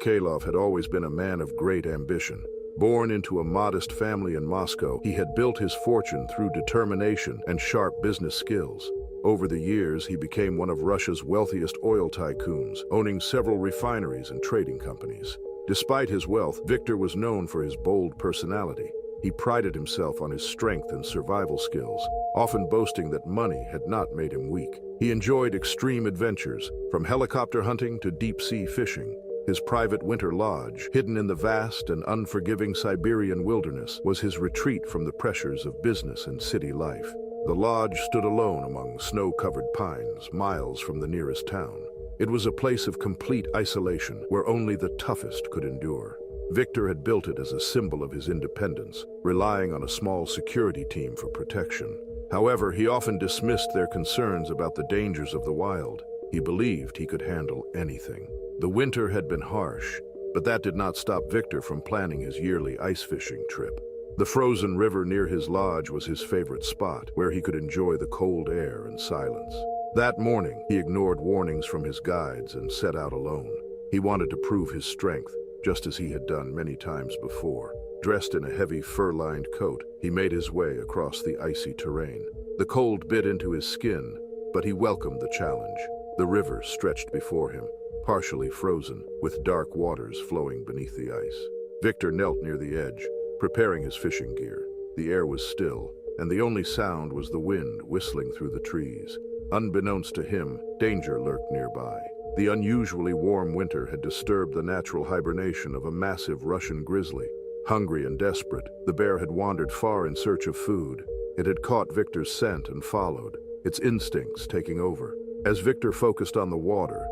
Mikhailov had always been a man of great ambition. Born into a modest family in Moscow, he had built his fortune through determination and sharp business skills. Over the years, he became one of Russia's wealthiest oil tycoons, owning several refineries and trading companies. Despite his wealth, Viktor was known for his bold personality. He prided himself on his strength and survival skills, often boasting that money had not made him weak. He enjoyed extreme adventures, from helicopter hunting to deep-sea fishing. His private winter lodge, hidden in the vast and unforgiving Siberian wilderness, was his retreat from the pressures of business and city life. The lodge stood alone among snow-covered pines, miles from the nearest town. It was a place of complete isolation, where only the toughest could endure. Viktor had built it as a symbol of his independence, relying on a small security team for protection. However, he often dismissed their concerns about the dangers of the wild. He believed he could handle anything. The winter had been harsh, but that did not stop Viktor from planning his yearly ice fishing trip. The frozen river near his lodge was his favorite spot, where he could enjoy the cold air and silence. That morning, he ignored warnings from his guides and set out alone. He wanted to prove his strength, just as he had done many times before. Dressed in a heavy fur-lined coat, he made his way across the icy terrain. The cold bit into his skin, but he welcomed the challenge. The river stretched before him, partially frozen, with dark waters flowing beneath the ice. Viktor knelt near the edge, preparing his fishing gear. The air was still, and the only sound was the wind whistling through the trees. Unbeknownst to him, danger lurked nearby. The unusually warm winter had disturbed the natural hibernation of a massive Russian grizzly. Hungry and desperate, the bear had wandered far in search of food. It had caught Viktor's scent and followed, its instincts taking over. As Viktor focused on the water,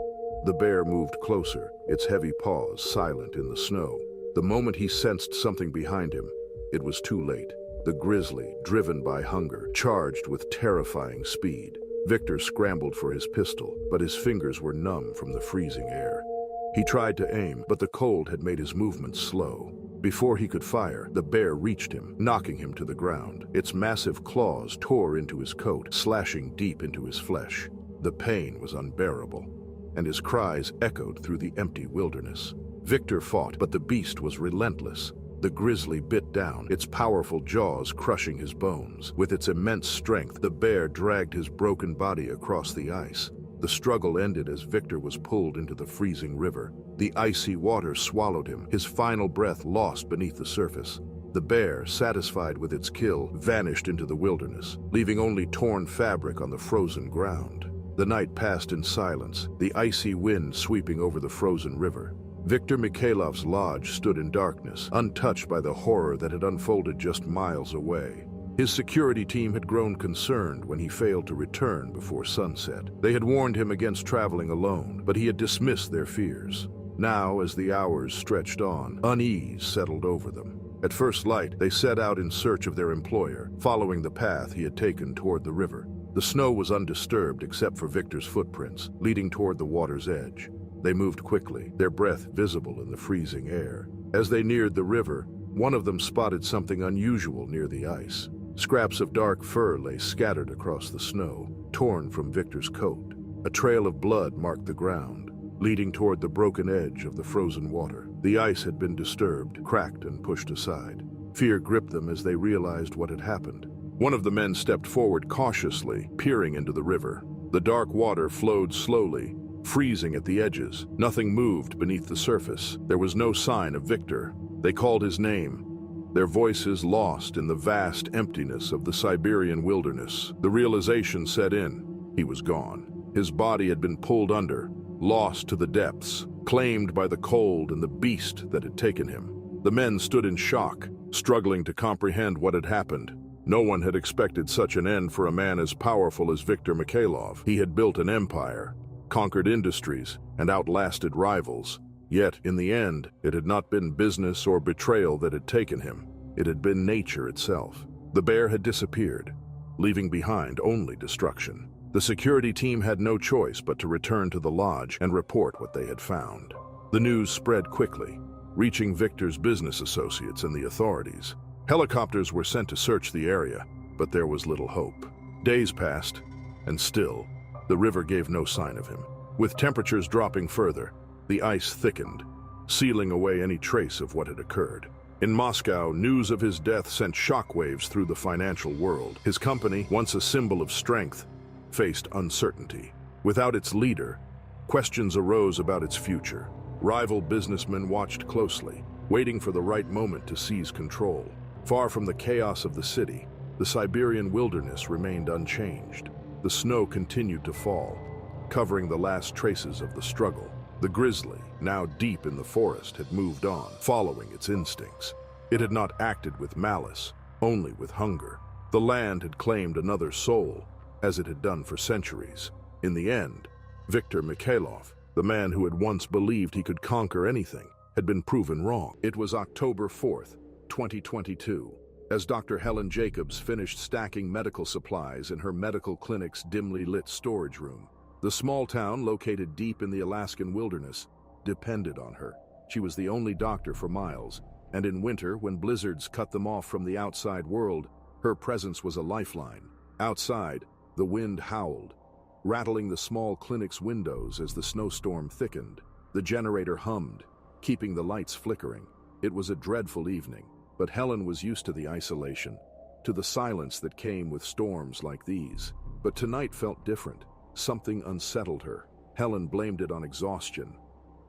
the bear moved closer, its heavy paws silent in the snow. The moment he sensed something behind him, it was too late. The grizzly, driven by hunger, charged with terrifying speed. Viktor scrambled for his pistol, but his fingers were numb from the freezing air. He tried to aim, but the cold had made his movements slow. Before he could fire, the bear reached him, knocking him to the ground. Its massive claws tore into his coat, slashing deep into his flesh. The pain was unbearable, and his cries echoed through the empty wilderness. Viktor fought, but the beast was relentless. The grizzly bit down, its powerful jaws crushing his bones. With its immense strength, the bear dragged his broken body across the ice. The struggle ended as Viktor was pulled into the freezing river. The icy water swallowed him, his final breath lost beneath the surface. The bear, satisfied with its kill, vanished into the wilderness, leaving only torn fabric on the frozen ground. The night passed in silence, the icy wind sweeping over the frozen river. Viktor Mikhailov's lodge stood in darkness, untouched by the horror that had unfolded just miles away. His security team had grown concerned when he failed to return before sunset. They had warned him against traveling alone, but he had dismissed their fears. Now, as the hours stretched on, unease settled over them. At first light, they set out in search of their employer, following the path he had taken toward the river. The snow was undisturbed except for Viktor's footprints, leading toward the water's edge. They moved quickly, their breath visible in the freezing air. As they neared the river, one of them spotted something unusual near the ice. Scraps of dark fur lay scattered across the snow, torn from Viktor's coat. A trail of blood marked the ground, leading toward the broken edge of the frozen water. The ice had been disturbed, cracked, and pushed aside. Fear gripped them as they realized what had happened. One of the men stepped forward cautiously, peering into the river. The dark water flowed slowly, freezing at the edges. Nothing moved beneath the surface. There was no sign of Viktor. They called his name, their voices lost in the vast emptiness of the Siberian wilderness. The realization set in. He was gone. His body had been pulled under, lost to the depths, claimed by the cold and the beast that had taken him. The men stood in shock, struggling to comprehend what had happened. No one had expected such an end for a man as powerful as Viktor Mikhailov. He had built an empire, conquered industries, and outlasted rivals. Yet, in the end, it had not been business or betrayal that had taken him. It had been nature itself. The bear had disappeared, leaving behind only destruction. The security team had no choice but to return to the lodge and report what they had found. The news spread quickly, reaching Viktor's business associates and the authorities. Helicopters were sent to search the area, but there was little hope. Days passed, and still, the river gave no sign of him. With temperatures dropping further, the ice thickened, sealing away any trace of what had occurred. In Moscow, news of his death sent shockwaves through the financial world. His company, once a symbol of strength, faced uncertainty. Without its leader, questions arose about its future. Rival businessmen watched closely, waiting for the right moment to seize control. Far from the chaos of the city, the Siberian wilderness remained unchanged. The snow continued to fall, covering the last traces of the struggle. The grizzly, now deep in the forest, had moved on, following its instincts. It had not acted with malice, only with hunger. The land had claimed another soul, as it had done for centuries. In the end, Viktor Mikhailov, the man who had once believed he could conquer anything, had been proven wrong. It was October 4th, 2022. As Dr. Helen Jacobs finished stacking medical supplies in her medical clinic's dimly lit storage room. The small town, located deep in the Alaskan wilderness, depended on her. She was the only doctor for miles, and in winter, when blizzards cut them off from the outside world, her presence was a lifeline. Outside, the wind howled, rattling the small clinic's windows as the snowstorm thickened. The generator hummed, keeping the lights flickering. It was a dreadful evening, but Helen was used to the isolation, to the silence that came with storms like these. But tonight felt different. Something unsettled her. Helen blamed it on exhaustion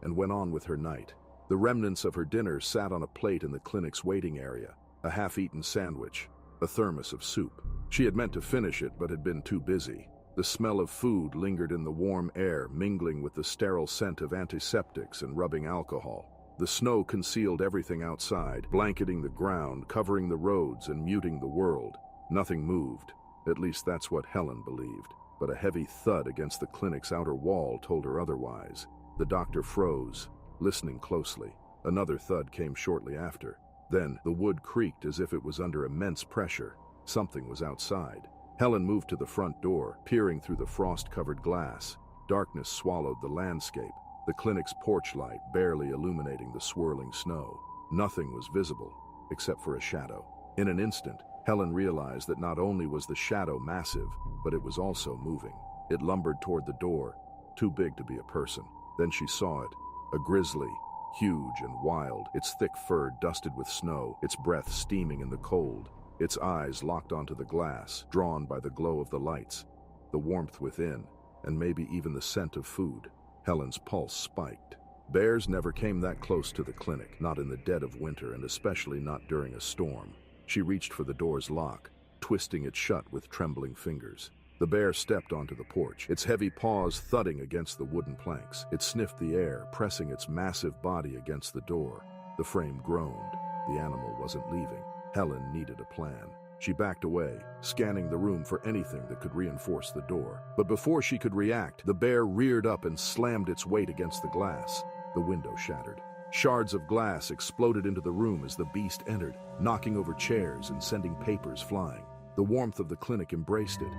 and went on with her night. The remnants of her dinner sat on a plate in the clinic's waiting area, a half-eaten sandwich, a thermos of soup. She had meant to finish it but had been too busy. The smell of food lingered in the warm air, mingling with the sterile scent of antiseptics and rubbing alcohol. The snow concealed everything outside, blanketing the ground, covering the roads, and muting the world. Nothing moved. At least that's what Helen believed. But a heavy thud against the clinic's outer wall told her otherwise. The doctor froze, listening closely. Another thud came shortly after. Then the wood creaked as if it was under immense pressure. Something was outside. Helen moved to the front door, peering through the frost-covered glass. Darkness swallowed the landscape, the clinic's porch light barely illuminating the swirling snow. Nothing was visible, except for a shadow. In an instant, Helen realized that not only was the shadow massive, but it was also moving. It lumbered toward the door, too big to be a person. Then she saw it, a grizzly, huge and wild, its thick fur dusted with snow, its breath steaming in the cold, its eyes locked onto the glass, drawn by the glow of the lights, the warmth within, and maybe even the scent of food. Helen's pulse spiked. Bears never came that close to the clinic, not in the dead of winter and especially not during a storm. She reached for the door's lock, twisting it shut with trembling fingers. The bear stepped onto the porch, its heavy paws thudding against the wooden planks. It sniffed the air, pressing its massive body against the door. The frame groaned. The animal wasn't leaving. Helen needed a plan. She backed away, scanning the room for anything that could reinforce the door. But before she could react, the bear reared up and slammed its weight against the glass. The window shattered. Shards of glass exploded into the room as the beast entered, knocking over chairs and sending papers flying. The warmth of the clinic embraced it,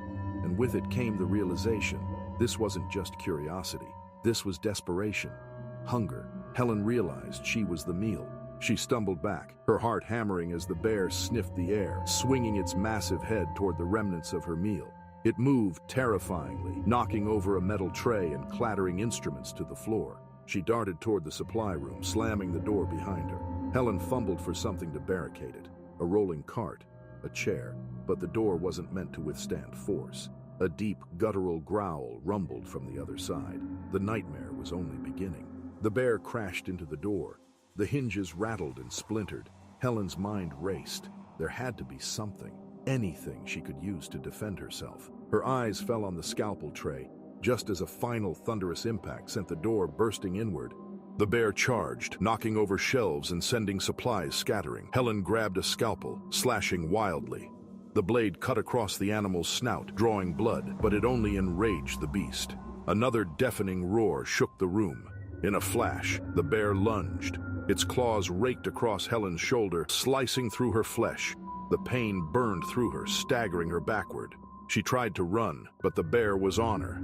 and with it came the realization. This wasn't just curiosity. This was desperation. Hunger. Helen realized she was the meal. She stumbled back, her heart hammering as the bear sniffed the air, swinging its massive head toward the remnants of her meal. It moved terrifyingly, knocking over a metal tray and clattering instruments to the floor. She darted toward the supply room, slamming the door behind her. Helen fumbled for something to barricade it. A rolling cart, a chair, but the door wasn't meant to withstand force. A deep, guttural growl rumbled from the other side. The nightmare was only beginning. The bear crashed into the door. The hinges rattled and splintered. Helen's mind raced. There had to be something, anything she could use to defend herself. Her eyes fell on the scalpel tray, just as a final thunderous impact sent the door bursting inward. The bear charged, knocking over shelves and sending supplies scattering. Helen grabbed a scalpel, slashing wildly. The blade cut across the animal's snout, drawing blood, but it only enraged the beast. Another deafening roar shook the room. In a flash, the bear lunged. Its claws raked across Helen's shoulder, slicing through her flesh. The pain burned through her, staggering her backward. She tried to run, but the bear was on her.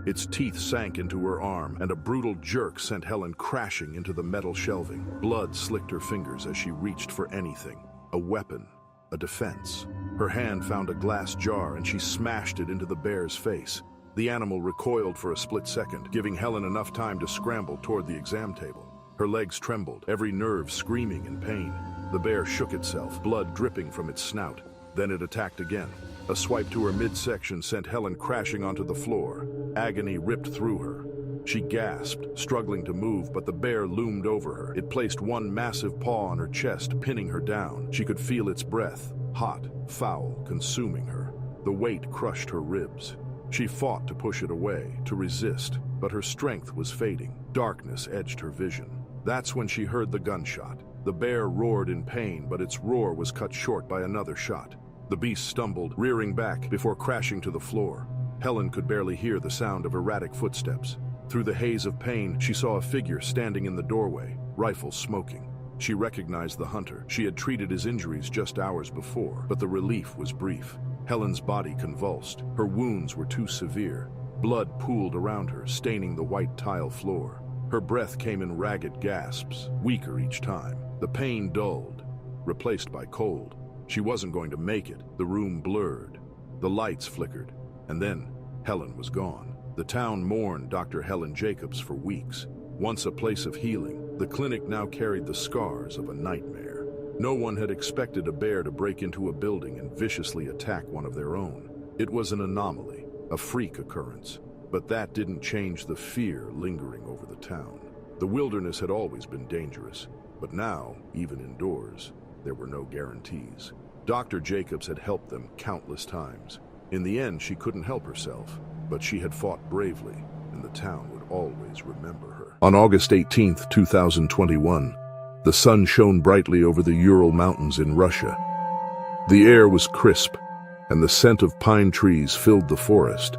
Its teeth sank into her arm, and a brutal jerk sent Helen crashing into the metal shelving. Blood slicked her fingers as she reached for anything. A weapon, a defense. Her hand found a glass jar, and she smashed it into the bear's face. The animal recoiled for a split second, giving Helen enough time to scramble toward the exam table. Her legs trembled, every nerve screaming in pain. The bear shook itself, blood dripping from its snout. Then it attacked again. A swipe to her midsection sent Helen crashing onto the floor. Agony ripped through her. She gasped, struggling to move, but the bear loomed over her. It placed one massive paw on her chest, pinning her down. She could feel its breath, hot, foul, consuming her. The weight crushed her ribs. She fought to push it away, to resist, but her strength was fading. Darkness edged her vision. That's when she heard the gunshot. The bear roared in pain, but its roar was cut short by another shot. The beast stumbled, rearing back before crashing to the floor. Helen could barely hear the sound of erratic footsteps. Through the haze of pain, she saw a figure standing in the doorway, rifle smoking. She recognized the hunter. She had treated his injuries just hours before, but the relief was brief. Helen's body convulsed. Her wounds were too severe. Blood pooled around her, staining the white tile floor. Her breath came in ragged gasps, weaker each time. The pain dulled, replaced by cold. She wasn't going to make it. The room blurred. The lights flickered. And then Helen was gone. The town mourned Dr. Helen Jacobs for weeks. Once a place of healing, the clinic now carried the scars of a nightmare. No one had expected a bear to break into a building and viciously attack one of their own. It was an anomaly, a freak occurrence. But that didn't change the fear lingering over the town. The wilderness had always been dangerous, but now, even indoors, there were no guarantees. Dr. Jacobs had helped them countless times. In the end, she couldn't help herself, but she had fought bravely, and the town would always remember her. On August 18, 2021, the sun shone brightly over the Ural Mountains in Russia. The air was crisp, and the scent of pine trees filled the forest.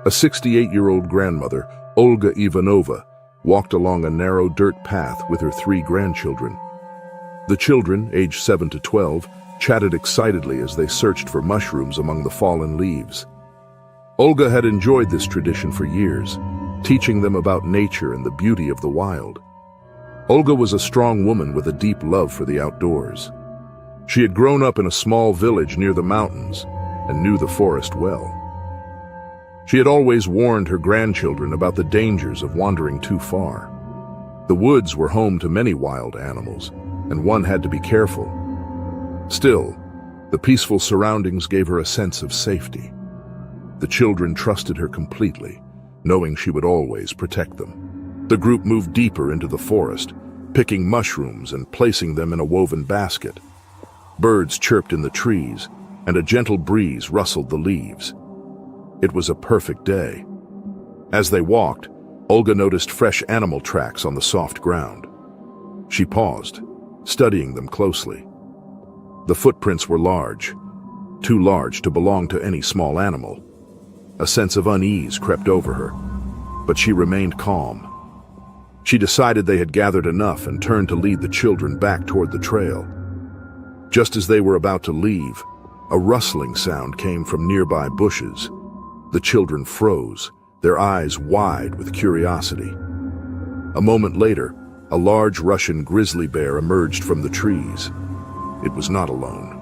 A 68-year-old grandmother, Olga Ivanova, walked along a narrow dirt path with her 3 grandchildren. The children, aged 7 to 12, chatted excitedly as they searched for mushrooms among the fallen leaves. Olga had enjoyed this tradition for years, teaching them about nature and the beauty of the wild. Olga was a strong woman with a deep love for the outdoors. She had grown up in a small village near the mountains and knew the forest well. She had always warned her grandchildren about the dangers of wandering too far. The woods were home to many wild animals, and one had to be careful. Still, the peaceful surroundings gave her a sense of safety. The children trusted her completely, knowing she would always protect them. The group moved deeper into the forest, picking mushrooms and placing them in a woven basket. Birds chirped in the trees, and a gentle breeze rustled the leaves. It was a perfect day. As they walked, Olga noticed fresh animal tracks on the soft ground. She paused, studying them closely. The footprints were large, too large to belong to any small animal. A sense of unease crept over her, but she remained calm. She decided they had gathered enough and turned to lead the children back toward the trail. Just as they were about to leave, a rustling sound came from nearby bushes. The children froze, their eyes wide with curiosity. A moment later, a large Russian grizzly bear emerged from the trees. It was not alone.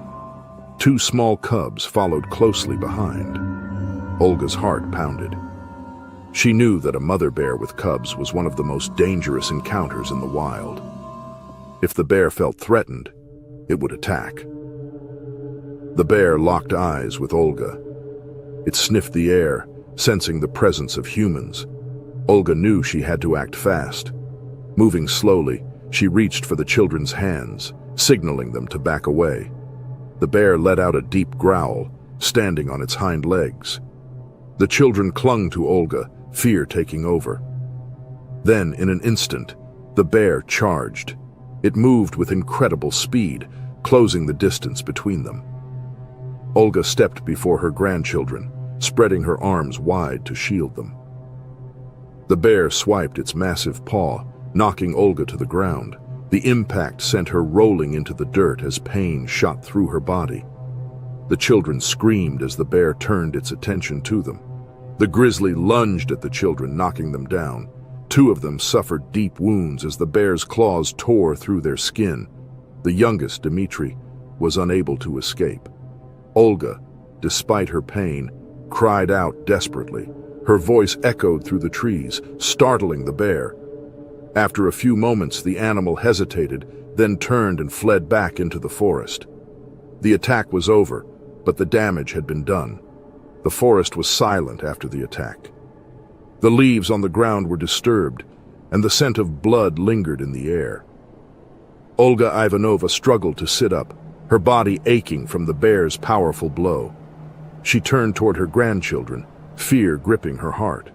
2 small cubs followed closely behind. Olga's heart pounded. She knew that a mother bear with cubs was one of the most dangerous encounters in the wild. If the bear felt threatened, it would attack. The bear locked eyes with Olga. It sniffed the air, sensing the presence of humans. Olga knew she had to act fast. Moving slowly, she reached for the children's hands, signaling them to back away. The bear let out a deep growl, standing on its hind legs. The children clung to Olga, fear taking over. Then, in an instant, the bear charged. It moved with incredible speed, closing the distance between them. Olga stepped before her grandchildren, spreading her arms wide to shield them. The bear swiped its massive paw, knocking Olga to the ground. The impact sent her rolling into the dirt as pain shot through her body. The children screamed as the bear turned its attention to them. The grizzly lunged at the children, knocking them down. 2 of them suffered deep wounds as the bear's claws tore through their skin. The youngest, Dmitri, was unable to escape. Olga, despite her pain, cried out desperately. Her voice echoed through the trees, startling the bear. After a few moments, the animal hesitated, then turned and fled back into the forest. The attack was over, but the damage had been done. The forest was silent after the attack. The leaves on the ground were disturbed, and the scent of blood lingered in the air. Olga Ivanova struggled to sit up, her body aching from the bear's powerful blow. She turned toward her grandchildren, fear gripping her heart.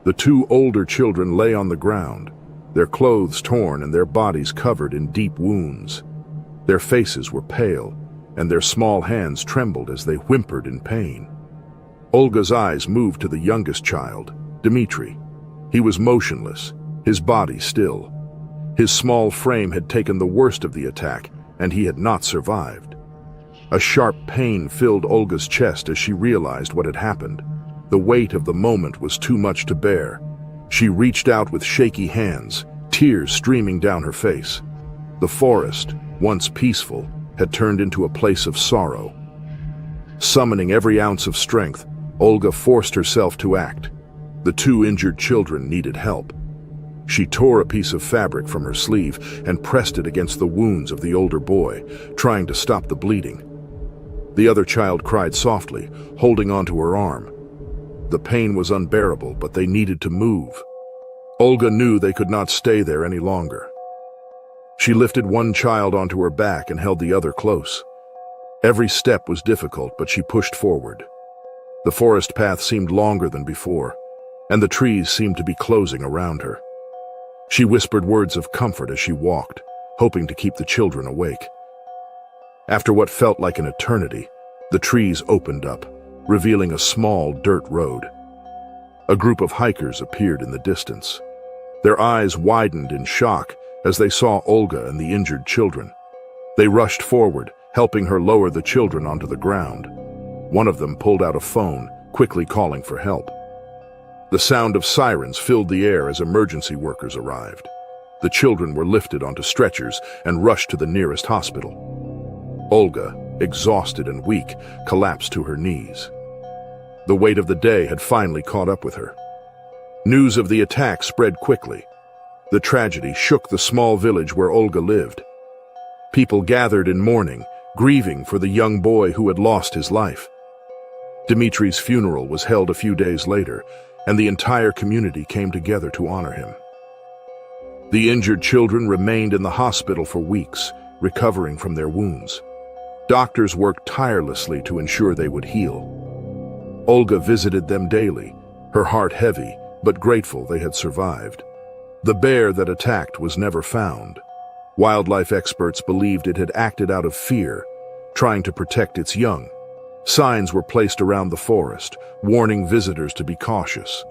The two older children lay on the ground, their clothes torn and their bodies covered in deep wounds. Their faces were pale, and their small hands trembled as they whimpered in pain. Olga's eyes moved to the youngest child, Dmitri. He was motionless, his body still. His small frame had taken the worst of the attack, and he had not survived. A sharp pain filled Olga's chest as she realized what had happened. The weight of the moment was too much to bear. She reached out with shaky hands, tears streaming down her face. The forest, once peaceful, had turned into a place of sorrow. Summoning every ounce of strength, Olga forced herself to act. The two injured children needed help. She tore a piece of fabric from her sleeve and pressed it against the wounds of the older boy, trying to stop the bleeding. The other child cried softly, holding onto her arm. The pain was unbearable, but they needed to move. Olga knew they could not stay there any longer. She lifted one child onto her back and held the other close. Every step was difficult, but she pushed forward. The forest path seemed longer than before, and the trees seemed to be closing around her. She whispered words of comfort as she walked, hoping to keep the children awake. After what felt like an eternity, the trees opened up, revealing a small dirt road. A group of hikers appeared in the distance. Their eyes widened in shock as they saw Olga and the injured children. They rushed forward, helping her lower the children onto the ground. One of them pulled out a phone, quickly calling for help. The sound of sirens filled the air as emergency workers arrived. The children were lifted onto stretchers and rushed to the nearest hospital. Olga, exhausted and weak, collapsed to her knees. The weight of the day had finally caught up with her. News of the attack spread quickly. The tragedy shook the small village where Olga lived. People gathered in mourning, grieving for the young boy who had lost his life. Dmitri's funeral was held a few days later, and the entire community came together to honor him. The injured children remained in the hospital for weeks, recovering from their wounds. Doctors worked tirelessly to ensure they would heal. Olga visited them daily, her heart heavy, but grateful they had survived. The bear that attacked was never found. Wildlife experts believed it had acted out of fear, trying to protect its young. Signs were placed around the forest, warning visitors to be cautious.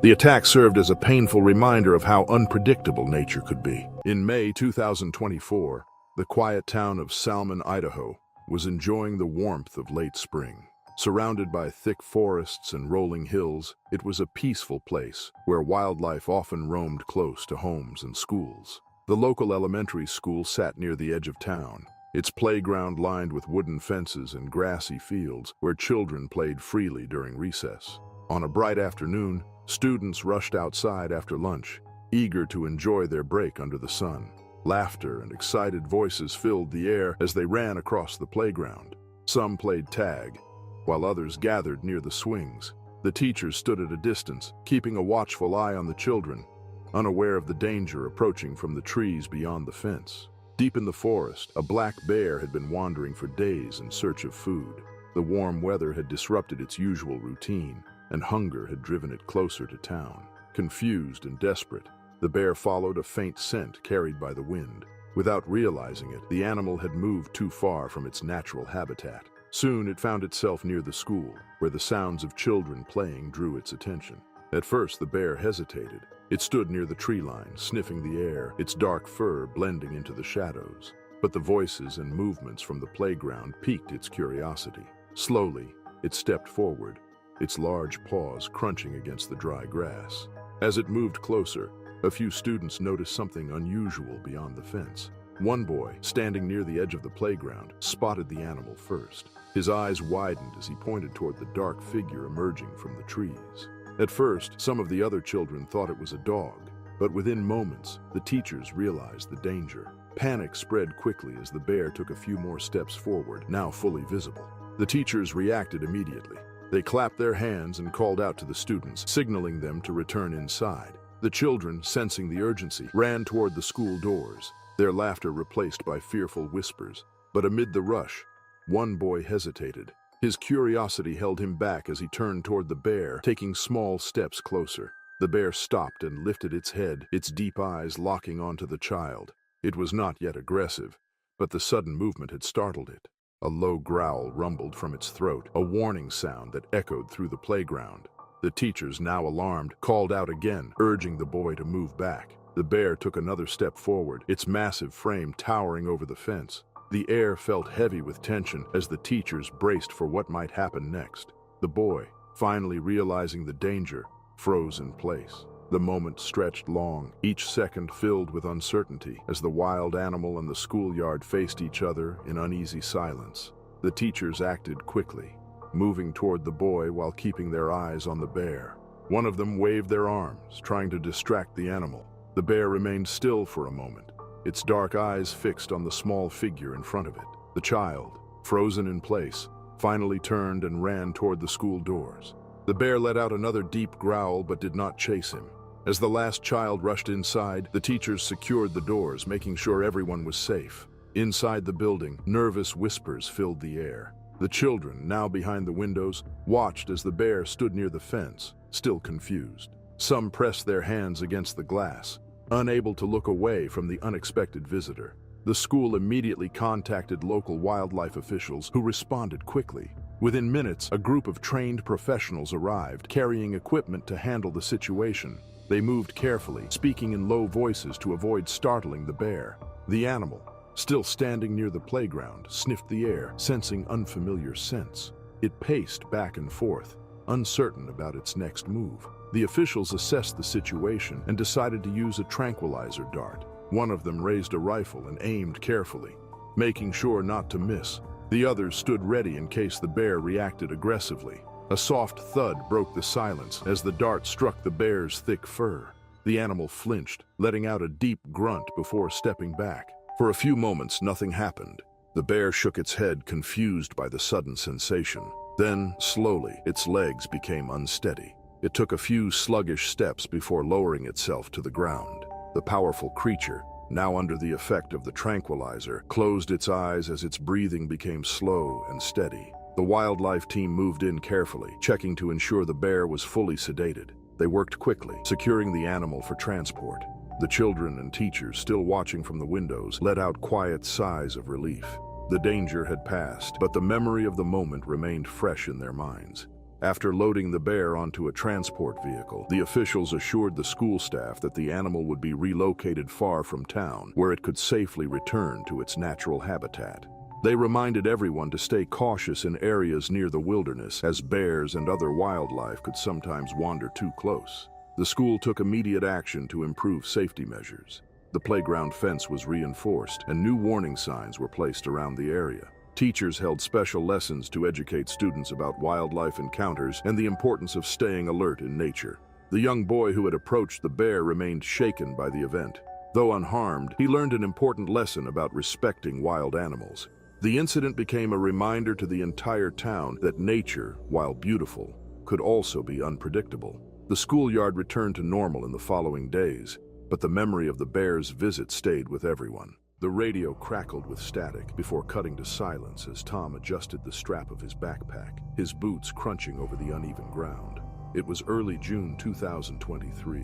The attack served as a painful reminder of how unpredictable nature could be. In May 2024, the quiet town of Salmon, Idaho, was enjoying the warmth of late spring. Surrounded by thick forests and rolling hills, it was a peaceful place where wildlife often roamed close to homes and schools. The local elementary school sat near the edge of town, its playground lined with wooden fences and grassy fields where children played freely during recess. On a bright afternoon, students rushed outside after lunch, eager to enjoy their break under the sun. Laughter and excited voices filled the air as they ran across the playground. Some played tag, while others gathered near the swings. The teachers stood at a distance, keeping a watchful eye on the children, unaware of the danger approaching from the trees beyond the fence. Deep in the forest, a black bear had been wandering for days in search of food. The warm weather had disrupted its usual routine, and hunger had driven it closer to town. Confused and desperate, the bear followed a faint scent carried by the wind. Without realizing it, the animal had moved too far from its natural habitat. Soon it found itself near the school, where the sounds of children playing drew its attention. At first, the bear hesitated. It stood near the tree line, sniffing the air, its dark fur blending into the shadows. But the voices and movements from the playground piqued its curiosity. Slowly, it stepped forward, its large paws crunching against the dry grass. As it moved closer, a few students noticed something unusual beyond the fence. One boy, standing near the edge of the playground, spotted the animal first. His eyes widened as he pointed toward the dark figure emerging from the trees. At first, some of the other children thought it was a dog, But within moments, the teachers realized the danger. Panic spread quickly as the bear took a few more steps forward, now fully visible. The teachers reacted immediately. They clapped their hands and called out to the students, signaling them to return inside. The children, sensing the urgency, ran toward the school doors, their laughter replaced by fearful whispers. But amid the rush, one boy hesitated. His curiosity held him back as he turned toward the bear, taking small steps closer. The bear stopped and lifted its head, its deep eyes locking onto the child. It was not yet aggressive, but the sudden movement had startled it. A low growl rumbled from its throat, a warning sound that echoed through the playground. The teachers, now alarmed, called out again, urging the boy to move back. The bear took another step forward, its massive frame towering over the fence. The air felt heavy with tension as the teachers braced for what might happen next. The boy, finally realizing the danger, froze in place. The moment stretched long, each second filled with uncertainty, as the wild animal and the schoolyard faced each other in uneasy silence. The teachers acted quickly, moving toward the boy while keeping their eyes on the bear. One of them waved their arms, trying to distract the animal. The bear remained still for a moment, its dark eyes fixed on the small figure in front of it. The child, frozen in place, finally turned and ran toward the school doors. The bear let out another deep growl but did not chase him. As the last child rushed inside, the teachers secured the doors, making sure everyone was safe. Inside the building, nervous whispers filled the air. The children, now behind the windows, watched as the bear stood near the fence, still confused. Some pressed their hands against the glass, unable to look away from the unexpected visitor. The school immediately contacted local wildlife officials, who responded quickly. Within minutes, a group of trained professionals arrived, carrying equipment to handle the situation. They moved carefully, speaking in low voices to avoid startling the bear. The animal, still standing near the playground, sniffed the air, sensing unfamiliar scents. It paced back and forth, uncertain about its next move. The officials assessed the situation and decided to use a tranquilizer dart. One of them raised a rifle and aimed carefully, making sure not to miss. The others stood ready in case the bear reacted aggressively. A soft thud broke the silence as the dart struck the bear's thick fur. The animal flinched, letting out a deep grunt before stepping back. For a few moments, nothing happened. The bear shook its head, confused by the sudden sensation. Then, slowly, its legs became unsteady. It took a few sluggish steps before lowering itself to the ground. The powerful creature, now under the effect of the tranquilizer, closed its eyes as its breathing became slow and steady. The wildlife team moved in carefully, checking to ensure the bear was fully sedated. They worked quickly, securing the animal for transport. The children and teachers, still watching from the windows, let out quiet sighs of relief. The danger had passed, but the memory of the moment remained fresh in their minds. After loading the bear onto a transport vehicle, the officials assured the school staff that the animal would be relocated far from town, where it could safely return to its natural habitat. They reminded everyone to stay cautious in areas near the wilderness, as bears and other wildlife could sometimes wander too close. The school took immediate action to improve safety measures. The playground fence was reinforced, and new warning signs were placed around the area. Teachers held special lessons to educate students about wildlife encounters and the importance of staying alert in nature. The young boy who had approached the bear remained shaken by the event. Though unharmed, he learned an important lesson about respecting wild animals. The incident became a reminder to the entire town that nature, while beautiful, could also be unpredictable. The schoolyard returned to normal in the following days, but the memory of the bear's visit stayed with everyone. The radio crackled with static before cutting to silence as Tom adjusted the strap of his backpack, his boots crunching over the uneven ground. It was early June 2023,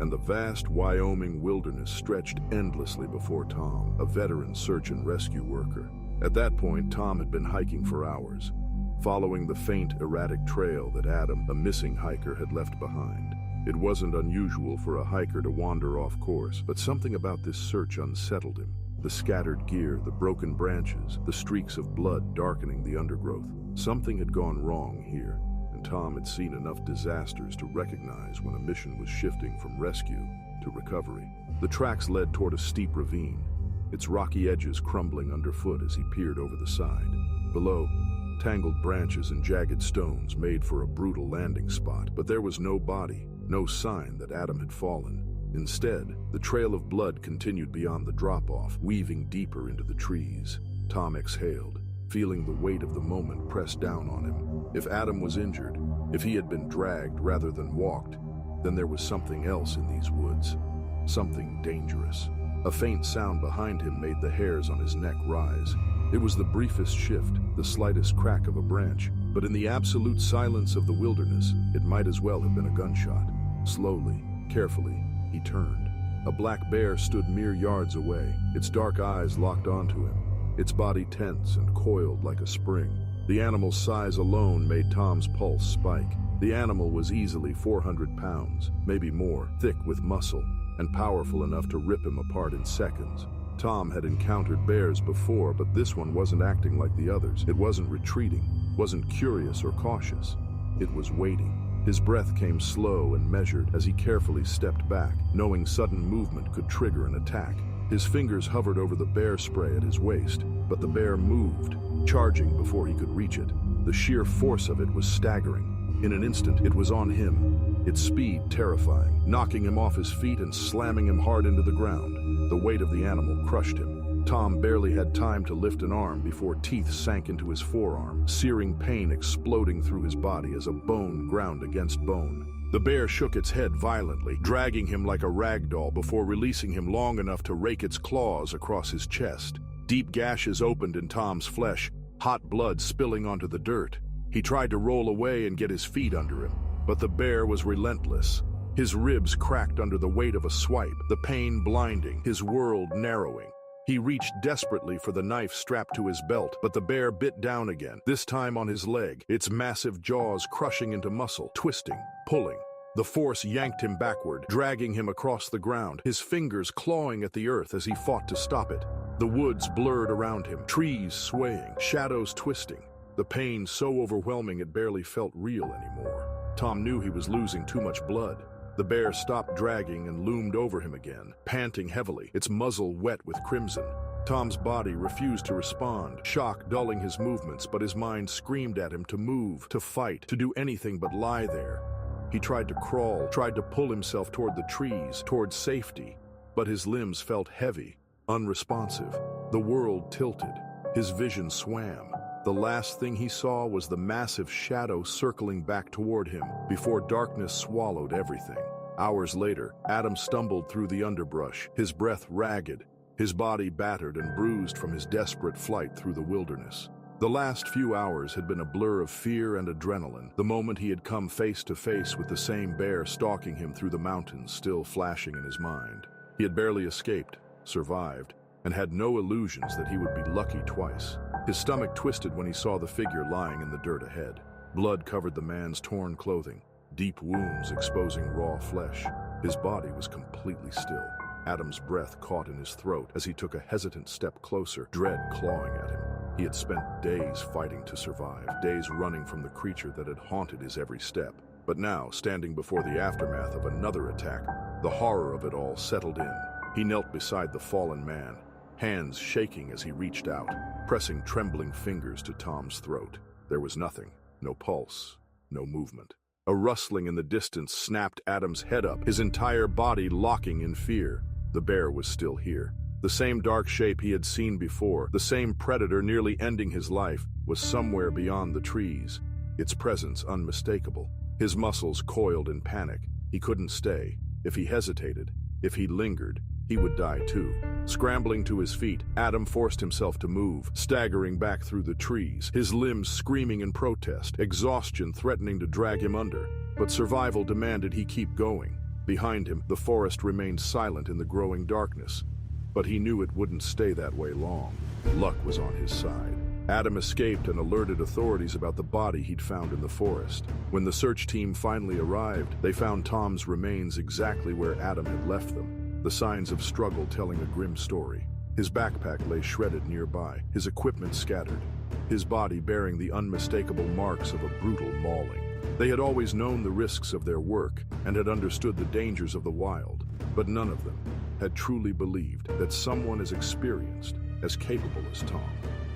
and the vast Wyoming wilderness stretched endlessly before Tom, a veteran search and rescue worker. At that point, Tom had been hiking for hours, following the faint, erratic trail that Adam, a missing hiker, had left behind. It wasn't unusual for a hiker to wander off course, but something about this search unsettled him. The scattered gear, the broken branches, the streaks of blood darkening the undergrowth. Something had gone wrong here, and Tom had seen enough disasters to recognize when a mission was shifting from rescue to recovery. The tracks led toward a steep ravine, its rocky edges crumbling underfoot as he peered over the side. Below, tangled branches and jagged stones made for a brutal landing spot, but there was no body, no sign that Adam had fallen. Instead, the trail of blood continued beyond the drop-off, weaving deeper into the trees. Tom exhaled, feeling the weight of the moment press down on him. If Adam was injured, if he had been dragged rather than walked, then there was something else in these woods. Something dangerous. A faint sound behind him made the hairs on his neck rise. It was the briefest shift, the slightest crack of a branch, but in the absolute silence of the wilderness, it might as well have been a gunshot. Slowly, carefully, he turned. A black bear stood mere yards away, its dark eyes locked onto him, its body tense and coiled like a spring. The animal's size alone made Tom's pulse spike. The animal was easily 400 pounds, maybe more, thick with muscle, and powerful enough to rip him apart in seconds. Tom had encountered bears before, but this one wasn't acting like the others. It wasn't retreating, wasn't curious or cautious. It was waiting. His breath came slow and measured as he carefully stepped back, knowing sudden movement could trigger an attack. His fingers hovered over the bear spray at his waist, but the bear moved, charging before he could reach it. The sheer force of it was staggering. In an instant, it was on him, its speed terrifying, knocking him off his feet and slamming him hard into the ground. The weight of the animal crushed him. Tom barely had time to lift an arm before teeth sank into his forearm, searing pain exploding through his body as a bone ground against bone. The bear shook its head violently, dragging him like a rag doll before releasing him long enough to rake its claws across his chest. Deep gashes opened in Tom's flesh, hot blood spilling onto the dirt. He tried to roll away and get his feet under him, but the bear was relentless. His ribs cracked under the weight of a swipe, the pain blinding, his world narrowing. He reached desperately for the knife strapped to his belt, but the bear bit down again, this time on his leg, its massive jaws crushing into muscle, twisting, pulling. The force yanked him backward, dragging him across the ground, his fingers clawing at the earth as he fought to stop it. The woods blurred around him, trees swaying, shadows twisting. The pain so overwhelming it barely felt real anymore. Tom knew he was losing too much blood. The bear stopped dragging and loomed over him again, panting heavily, its muzzle wet with crimson. Tom's body refused to respond, shock dulling his movements, but his mind screamed at him to move, to fight, to do anything but lie there. He tried to crawl, tried to pull himself toward the trees, toward safety, but his limbs felt heavy, unresponsive. The world tilted. His vision swam. The last thing he saw was the massive shadow circling back toward him before darkness swallowed everything. Hours later, Adam stumbled through the underbrush, his breath ragged, his body battered and bruised from his desperate flight through the wilderness. The last few hours had been a blur of fear and adrenaline, the moment he had come face to face with the same bear stalking him through the mountains still flashing in his mind. He had barely escaped, survived, and had no illusions that he would be lucky twice. His stomach twisted when he saw the figure lying in the dirt ahead. Blood covered the man's torn clothing, deep wounds exposing raw flesh. His body was completely still. Adam's breath caught in his throat as he took a hesitant step closer, dread clawing at him. He had spent days fighting to survive, days running from the creature that had haunted his every step. But now, standing before the aftermath of another attack, the horror of it all settled in. He knelt beside the fallen man, hands shaking as he reached out, pressing trembling fingers to Tom's throat. There was nothing, no pulse, no movement. A rustling in the distance snapped Adam's head up, his entire body locking in fear. The bear was still here. The same dark shape he had seen before, the same predator nearly ending his life, was somewhere beyond the trees, its presence unmistakable. His muscles coiled in panic. He couldn't stay. If he hesitated, if he lingered, he would die too. Scrambling to his feet, Adam forced himself to move, staggering back through the trees, his limbs screaming in protest, exhaustion threatening to drag him under. But survival demanded he keep going. Behind him, the forest remained silent in the growing darkness. But he knew it wouldn't stay that way long. Luck was on his side. Adam escaped and alerted authorities about the body he'd found in the forest. When the search team finally arrived, they found Tom's remains exactly where Adam had left them, the signs of struggle telling a grim story. His backpack lay shredded nearby, his equipment scattered, his body bearing the unmistakable marks of a brutal mauling. They had always known the risks of their work and had understood the dangers of the wild, but none of them had truly believed that someone as experienced, as capable as Tom,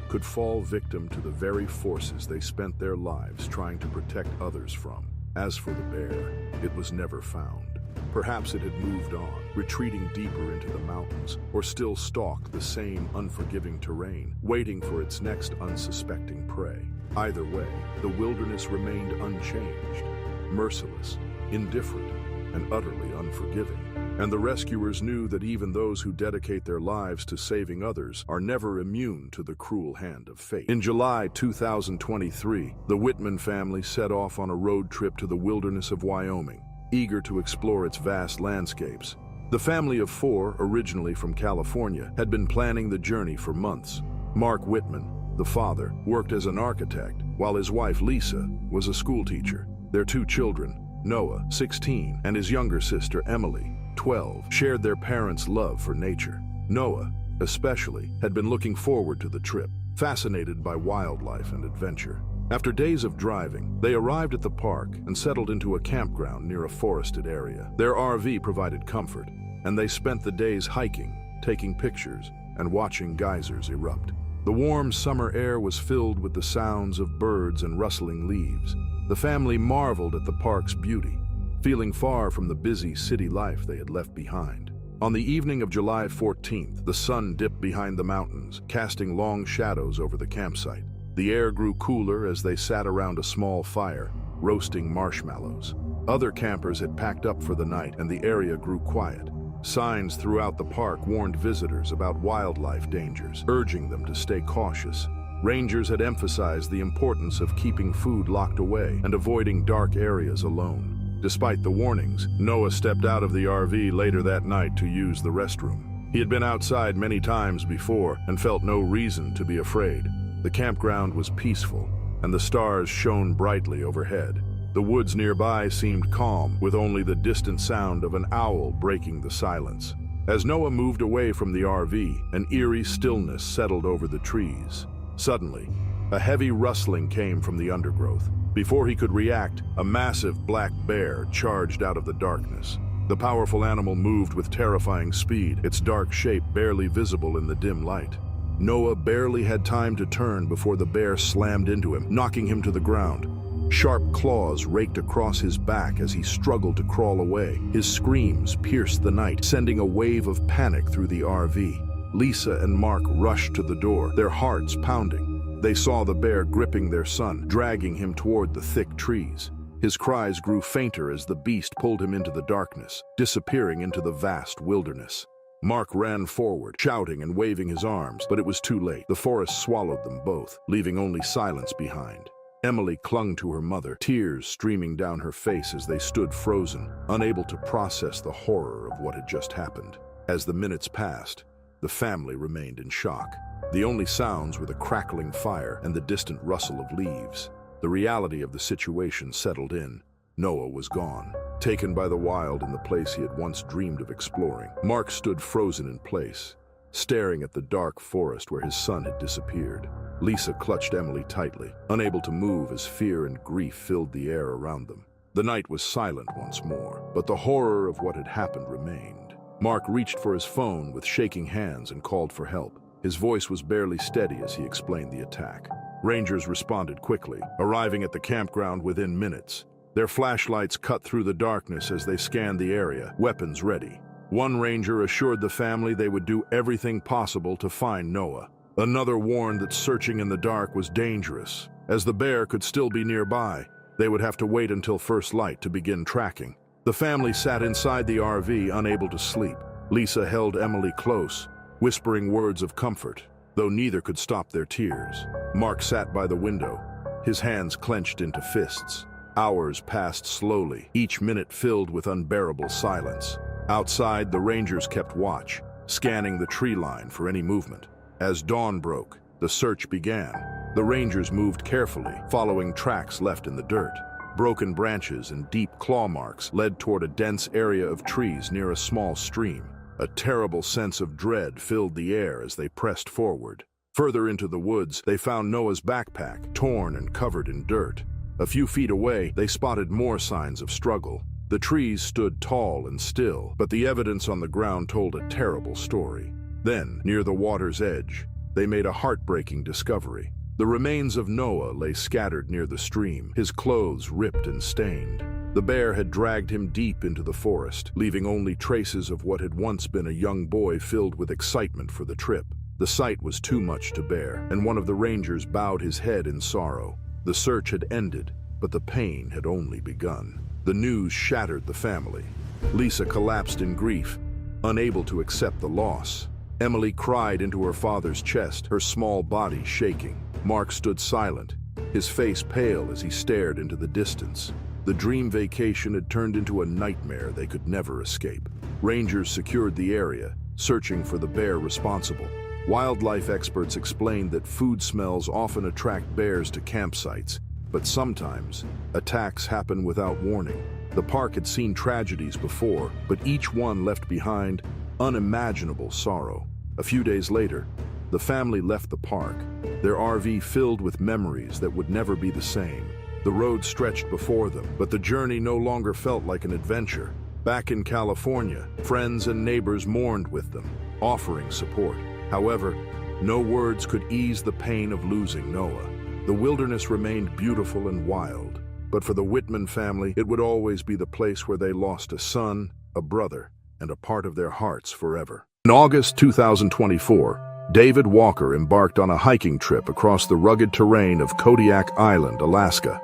could fall victim to the very forces they spent their lives trying to protect others from. As for the bear, it was never found. Perhaps it had moved on, retreating deeper into the mountains, or still stalked the same unforgiving terrain, waiting for its next unsuspecting prey. Either way, the wilderness remained unchanged, merciless, indifferent, and utterly unforgiving. And the rescuers knew that even those who dedicate their lives to saving others are never immune to the cruel hand of fate. In July 2023, the Whitman family set off on a road trip to the wilderness of Wyoming, eager to explore its vast landscapes. The family of four, originally from California, had been planning the journey for months. Mark Whitman, the father, worked as an architect, while his wife Lisa was a schoolteacher. Their two children, Noah, 16, and his younger sister Emily, 12, shared their parents' love for nature. Noah, especially, had been looking forward to the trip, fascinated by wildlife and adventure. After days of driving, they arrived at the park and settled into a campground near a forested area. Their RV provided comfort, and they spent the days hiking, taking pictures, and watching geysers erupt. The warm summer air was filled with the sounds of birds and rustling leaves. The family marveled at the park's beauty, feeling far from the busy city life they had left behind. On the evening of July 14th, the sun dipped behind the mountains, casting long shadows over the campsite. The air grew cooler as they sat around a small fire, roasting marshmallows. Other campers had packed up for the night, and the area grew quiet. Signs throughout the park warned visitors about wildlife dangers, urging them to stay cautious. Rangers had emphasized the importance of keeping food locked away and avoiding dark areas alone. Despite the warnings, Noah stepped out of the RV later that night to use the restroom. He had been outside many times before and felt no reason to be afraid. The campground was peaceful, and the stars shone brightly overhead. The woods nearby seemed calm, with only the distant sound of an owl breaking the silence. As Noah moved away from the RV, an eerie stillness settled over the trees. Suddenly, a heavy rustling came from the undergrowth. Before he could react, a massive black bear charged out of the darkness. The powerful animal moved with terrifying speed, its dark shape barely visible in the dim light. Noah barely had time to turn before the bear slammed into him, knocking him to the ground. Sharp claws raked across his back as he struggled to crawl away. His screams pierced the night, sending a wave of panic through the RV. Lisa and Mark rushed to the door, their hearts pounding. They saw the bear gripping their son, dragging him toward the thick trees. His cries grew fainter as the beast pulled him into the darkness, disappearing into the vast wilderness. Mark ran forward, shouting and waving his arms, but it was too late. The forest swallowed them both, leaving only silence behind. Emily clung to her mother, tears streaming down her face as they stood frozen, unable to process the horror of what had just happened. As the minutes passed, the family remained in shock. The only sounds were the crackling fire and the distant rustle of leaves. The reality of the situation settled in. Noah was gone, taken by the wild in the place he had once dreamed of exploring. Mark stood frozen in place, staring at the dark forest where his son had disappeared. Lisa clutched Emily tightly, unable to move as fear and grief filled the air around them. The night was silent once more, but the horror of what had happened remained. Mark reached for his phone with shaking hands and called for help. His voice was barely steady as he explained the attack. Rangers responded quickly, arriving at the campground within minutes. Their flashlights cut through the darkness as they scanned the area, weapons ready. One ranger assured the family they would do everything possible to find Noah. Another warned that searching in the dark was dangerous. As the bear could still be nearby, they would have to wait until first light to begin tracking. The family sat inside the RV, unable to sleep. Lisa held Emily close, whispering words of comfort, though neither could stop their tears. Mark sat by the window, his hands clenched into fists. Hours passed slowly, each minute filled with unbearable silence. Outside, the rangers kept watch, scanning the tree line for any movement. As dawn broke, the search began. The rangers moved carefully, following tracks left in the dirt. Broken branches and deep claw marks led toward a dense area of trees near a small stream. A terrible sense of dread filled the air as they pressed forward. Further into the woods, they found Noah's backpack, torn and covered in dirt. A few feet away, they spotted more signs of struggle. The trees stood tall and still, but the evidence on the ground told a terrible story. Then, near the water's edge, they made a heartbreaking discovery. The remains of Noah lay scattered near the stream, his clothes ripped and stained. The bear had dragged him deep into the forest, leaving only traces of what had once been a young boy filled with excitement for the trip. The sight was too much to bear, and one of the rangers bowed his head in sorrow. The search had ended, but the pain had only begun. The news shattered the family. Lisa collapsed in grief, unable to accept the loss. Emily cried into her father's chest, her small body shaking. Mark stood silent, his face pale as he stared into the distance. The dream vacation had turned into a nightmare they could never escape. Rangers secured the area, searching for the bear responsible. Wildlife experts explained that food smells often attract bears to campsites, but sometimes attacks happen without warning. The park had seen tragedies before, but each one left behind unimaginable sorrow. A few days later, the family left the park, their RV filled with memories that would never be the same. The road stretched before them, but the journey no longer felt like an adventure. Back in California, friends and neighbors mourned with them, offering support. However, no words could ease the pain of losing Noah. The wilderness remained beautiful and wild, but for the Whitman family, it would always be the place where they lost a son, a brother, and a part of their hearts forever. In August 2024, David Walker embarked on a hiking trip across the rugged terrain of Kodiak Island, Alaska.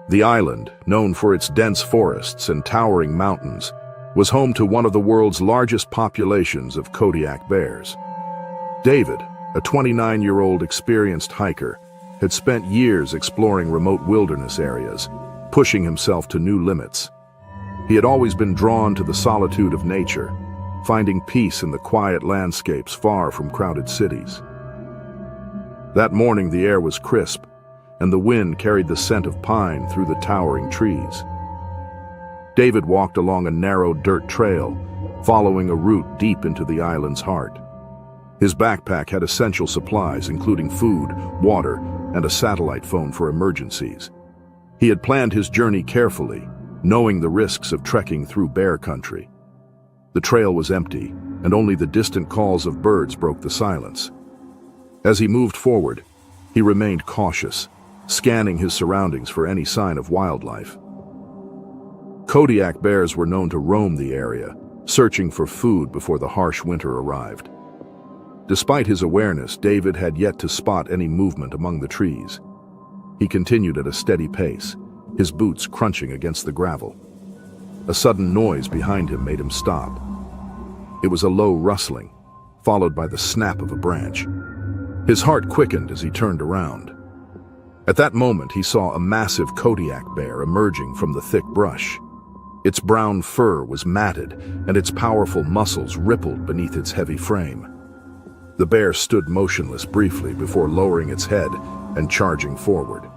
The island, known for its dense forests and towering mountains, was home to one of the world's largest populations of Kodiak bears. David, a 29-year-old experienced hiker, had spent years exploring remote wilderness areas, pushing himself to new limits. He had always been drawn to the solitude of nature, finding peace in the quiet landscapes far from crowded cities. That morning the air was crisp, and the wind carried the scent of pine through the towering trees. David walked along a narrow dirt trail, following a route deep into the island's heart. His backpack had essential supplies, including food, water, and a satellite phone for emergencies. He had planned his journey carefully, knowing the risks of trekking through bear country. The trail was empty, and only the distant calls of birds broke the silence. As he moved forward, he remained cautious, scanning his surroundings for any sign of wildlife. Kodiak bears were known to roam the area, searching for food before the harsh winter arrived. Despite his awareness, David had yet to spot any movement among the trees. He continued at a steady pace, his boots crunching against the gravel. A sudden noise behind him made him stop. It was a low rustling, followed by the snap of a branch. His heart quickened as he turned around. At that moment, he saw a massive Kodiak bear emerging from the thick brush. Its brown fur was matted, and its powerful muscles rippled beneath its heavy frame. The bear stood motionless briefly before lowering its head and charging forward.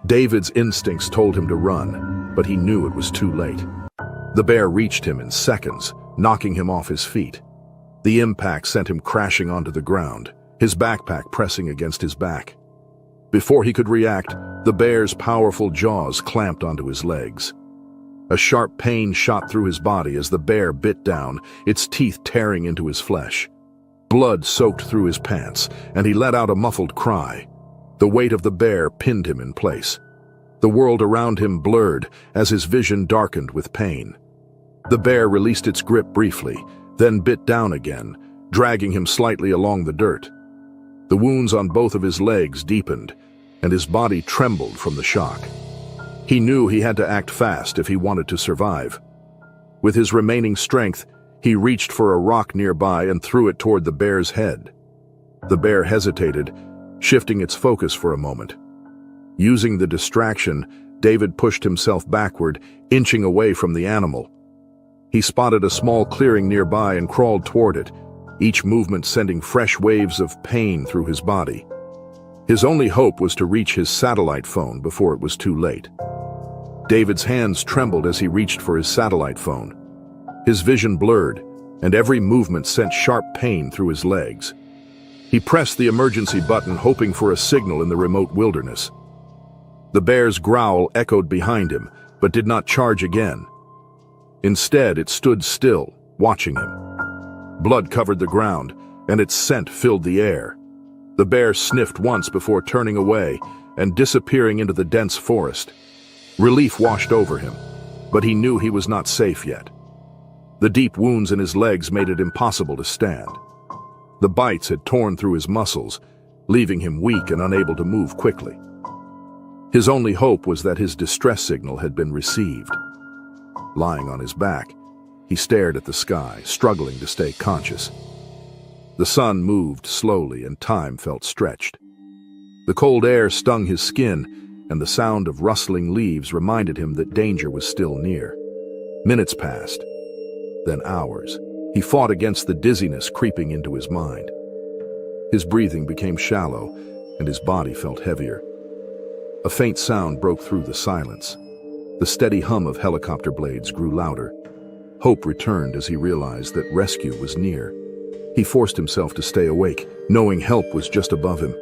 David's instincts told him to run, but he knew it was too late. The bear reached him in seconds, knocking him off his feet. The impact sent him crashing onto the ground, his backpack pressing against his back. Before he could react, the bear's powerful jaws clamped onto his legs. A sharp pain shot through his body as the bear bit down, its teeth tearing into his flesh. Blood soaked through his pants, and he let out a muffled cry. The weight of the bear pinned him in place. The world around him blurred as his vision darkened with pain. The bear released its grip briefly, then bit down again, dragging him slightly along the dirt. The wounds on both of his legs deepened, and his body trembled from the shock. He knew he had to act fast if he wanted to survive. With his remaining strength, he reached for a rock nearby and threw it toward the bear's head. The bear hesitated, shifting its focus for a moment. Using the distraction, David pushed himself backward, inching away from the animal. He spotted a small clearing nearby and crawled toward it, each movement sending fresh waves of pain through his body. His only hope was to reach his satellite phone before it was too late. David's hands trembled as he reached for his satellite phone. His vision blurred, and every movement sent sharp pain through his legs. He pressed the emergency button, hoping for a signal in the remote wilderness. The bear's growl echoed behind him, but did not charge again. Instead, it stood still, watching him. Blood covered the ground, and its scent filled the air. The bear sniffed once before turning away and disappearing into the dense forest. Relief washed over him, but he knew he was not safe yet. The deep wounds in his legs made it impossible to stand. The bites had torn through his muscles, leaving him weak and unable to move quickly. His only hope was that his distress signal had been received. Lying on his back, he stared at the sky, struggling to stay conscious. The sun moved slowly and time felt stretched. The cold air stung his skin, and the sound of rustling leaves reminded him that danger was still near. Minutes passed, then hours. He fought against the dizziness creeping into his mind. His breathing became shallow, and his body felt heavier. A faint sound broke through the silence. The steady hum of helicopter blades grew louder. Hope returned as he realized that rescue was near. He forced himself to stay awake, knowing help was just above him.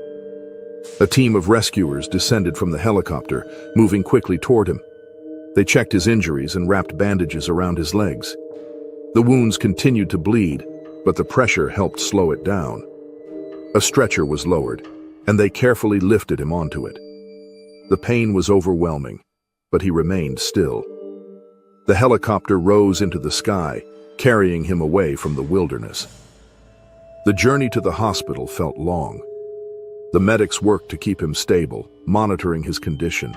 A team of rescuers descended from the helicopter, moving quickly toward him. They checked his injuries and wrapped bandages around his legs. The wounds continued to bleed, but the pressure helped slow it down. A stretcher was lowered, and they carefully lifted him onto it. The pain was overwhelming, but he remained still. The helicopter rose into the sky, carrying him away from the wilderness. The journey to the hospital felt long. The medics worked to keep him stable, monitoring his condition.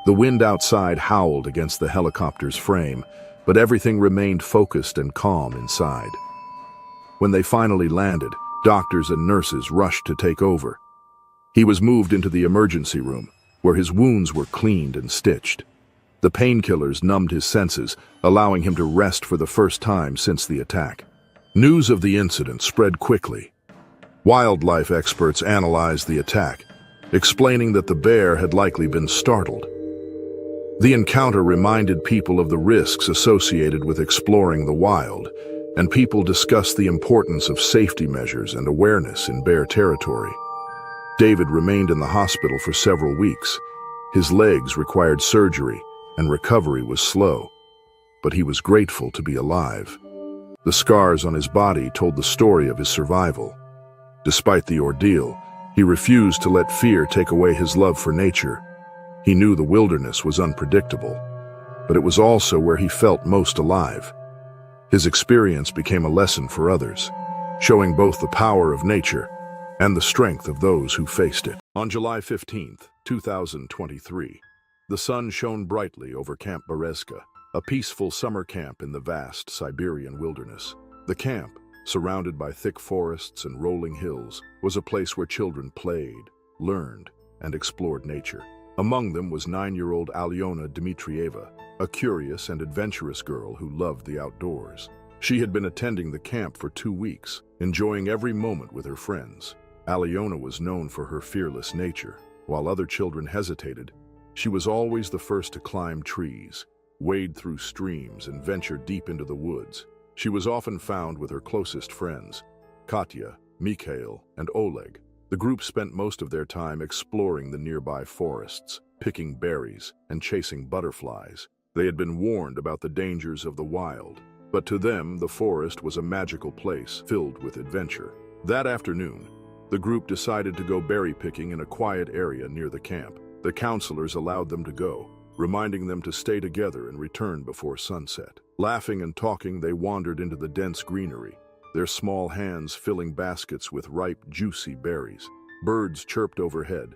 The wind outside howled against the helicopter's frame, but everything remained focused and calm inside. When they finally landed, doctors and nurses rushed to take over. He was moved into the emergency room, where his wounds were cleaned and stitched. The painkillers numbed his senses, allowing him to rest for the first time since the attack. News of the incident spread quickly. Wildlife experts analyzed the attack, explaining that the bear had likely been startled. The encounter reminded people of the risks associated with exploring the wild, and people discussed the importance of safety measures and awareness in bear territory. David remained in the hospital for several weeks. His legs required surgery, and recovery was slow, but he was grateful to be alive. The scars on his body told the story of his survival. Despite the ordeal, he refused to let fear take away his love for nature. He knew the wilderness was unpredictable, but it was also where he felt most alive. His experience became a lesson for others, showing both the power of nature and the strength of those who faced it. On July 15, 2023, the sun shone brightly over Camp Berezka, a peaceful summer camp in the vast Siberian wilderness. The camp, surrounded by thick forests and rolling hills, was a place where children played, learned, and explored nature. Among them was 9-year-old Alyona Dmitrieva, a curious and adventurous girl who loved the outdoors. She had been attending the camp for 2 weeks, enjoying every moment with her friends. Alyona was known for her fearless nature. While other children hesitated, she was always the first to climb trees, wade through streams, and venture deep into the woods. She was often found with her closest friends, Katya, Mikhail, and Oleg. The group spent most of their time exploring the nearby forests, picking berries, and chasing butterflies. They had been warned about the dangers of the wild, but to them, the forest was a magical place filled with adventure. That afternoon, the group decided to go berry picking in a quiet area near the camp. The counselors allowed them to go, reminding them to stay together and return before sunset. Laughing and talking, they wandered into the dense greenery, their small hands filling baskets with ripe, juicy berries. Birds chirped overhead,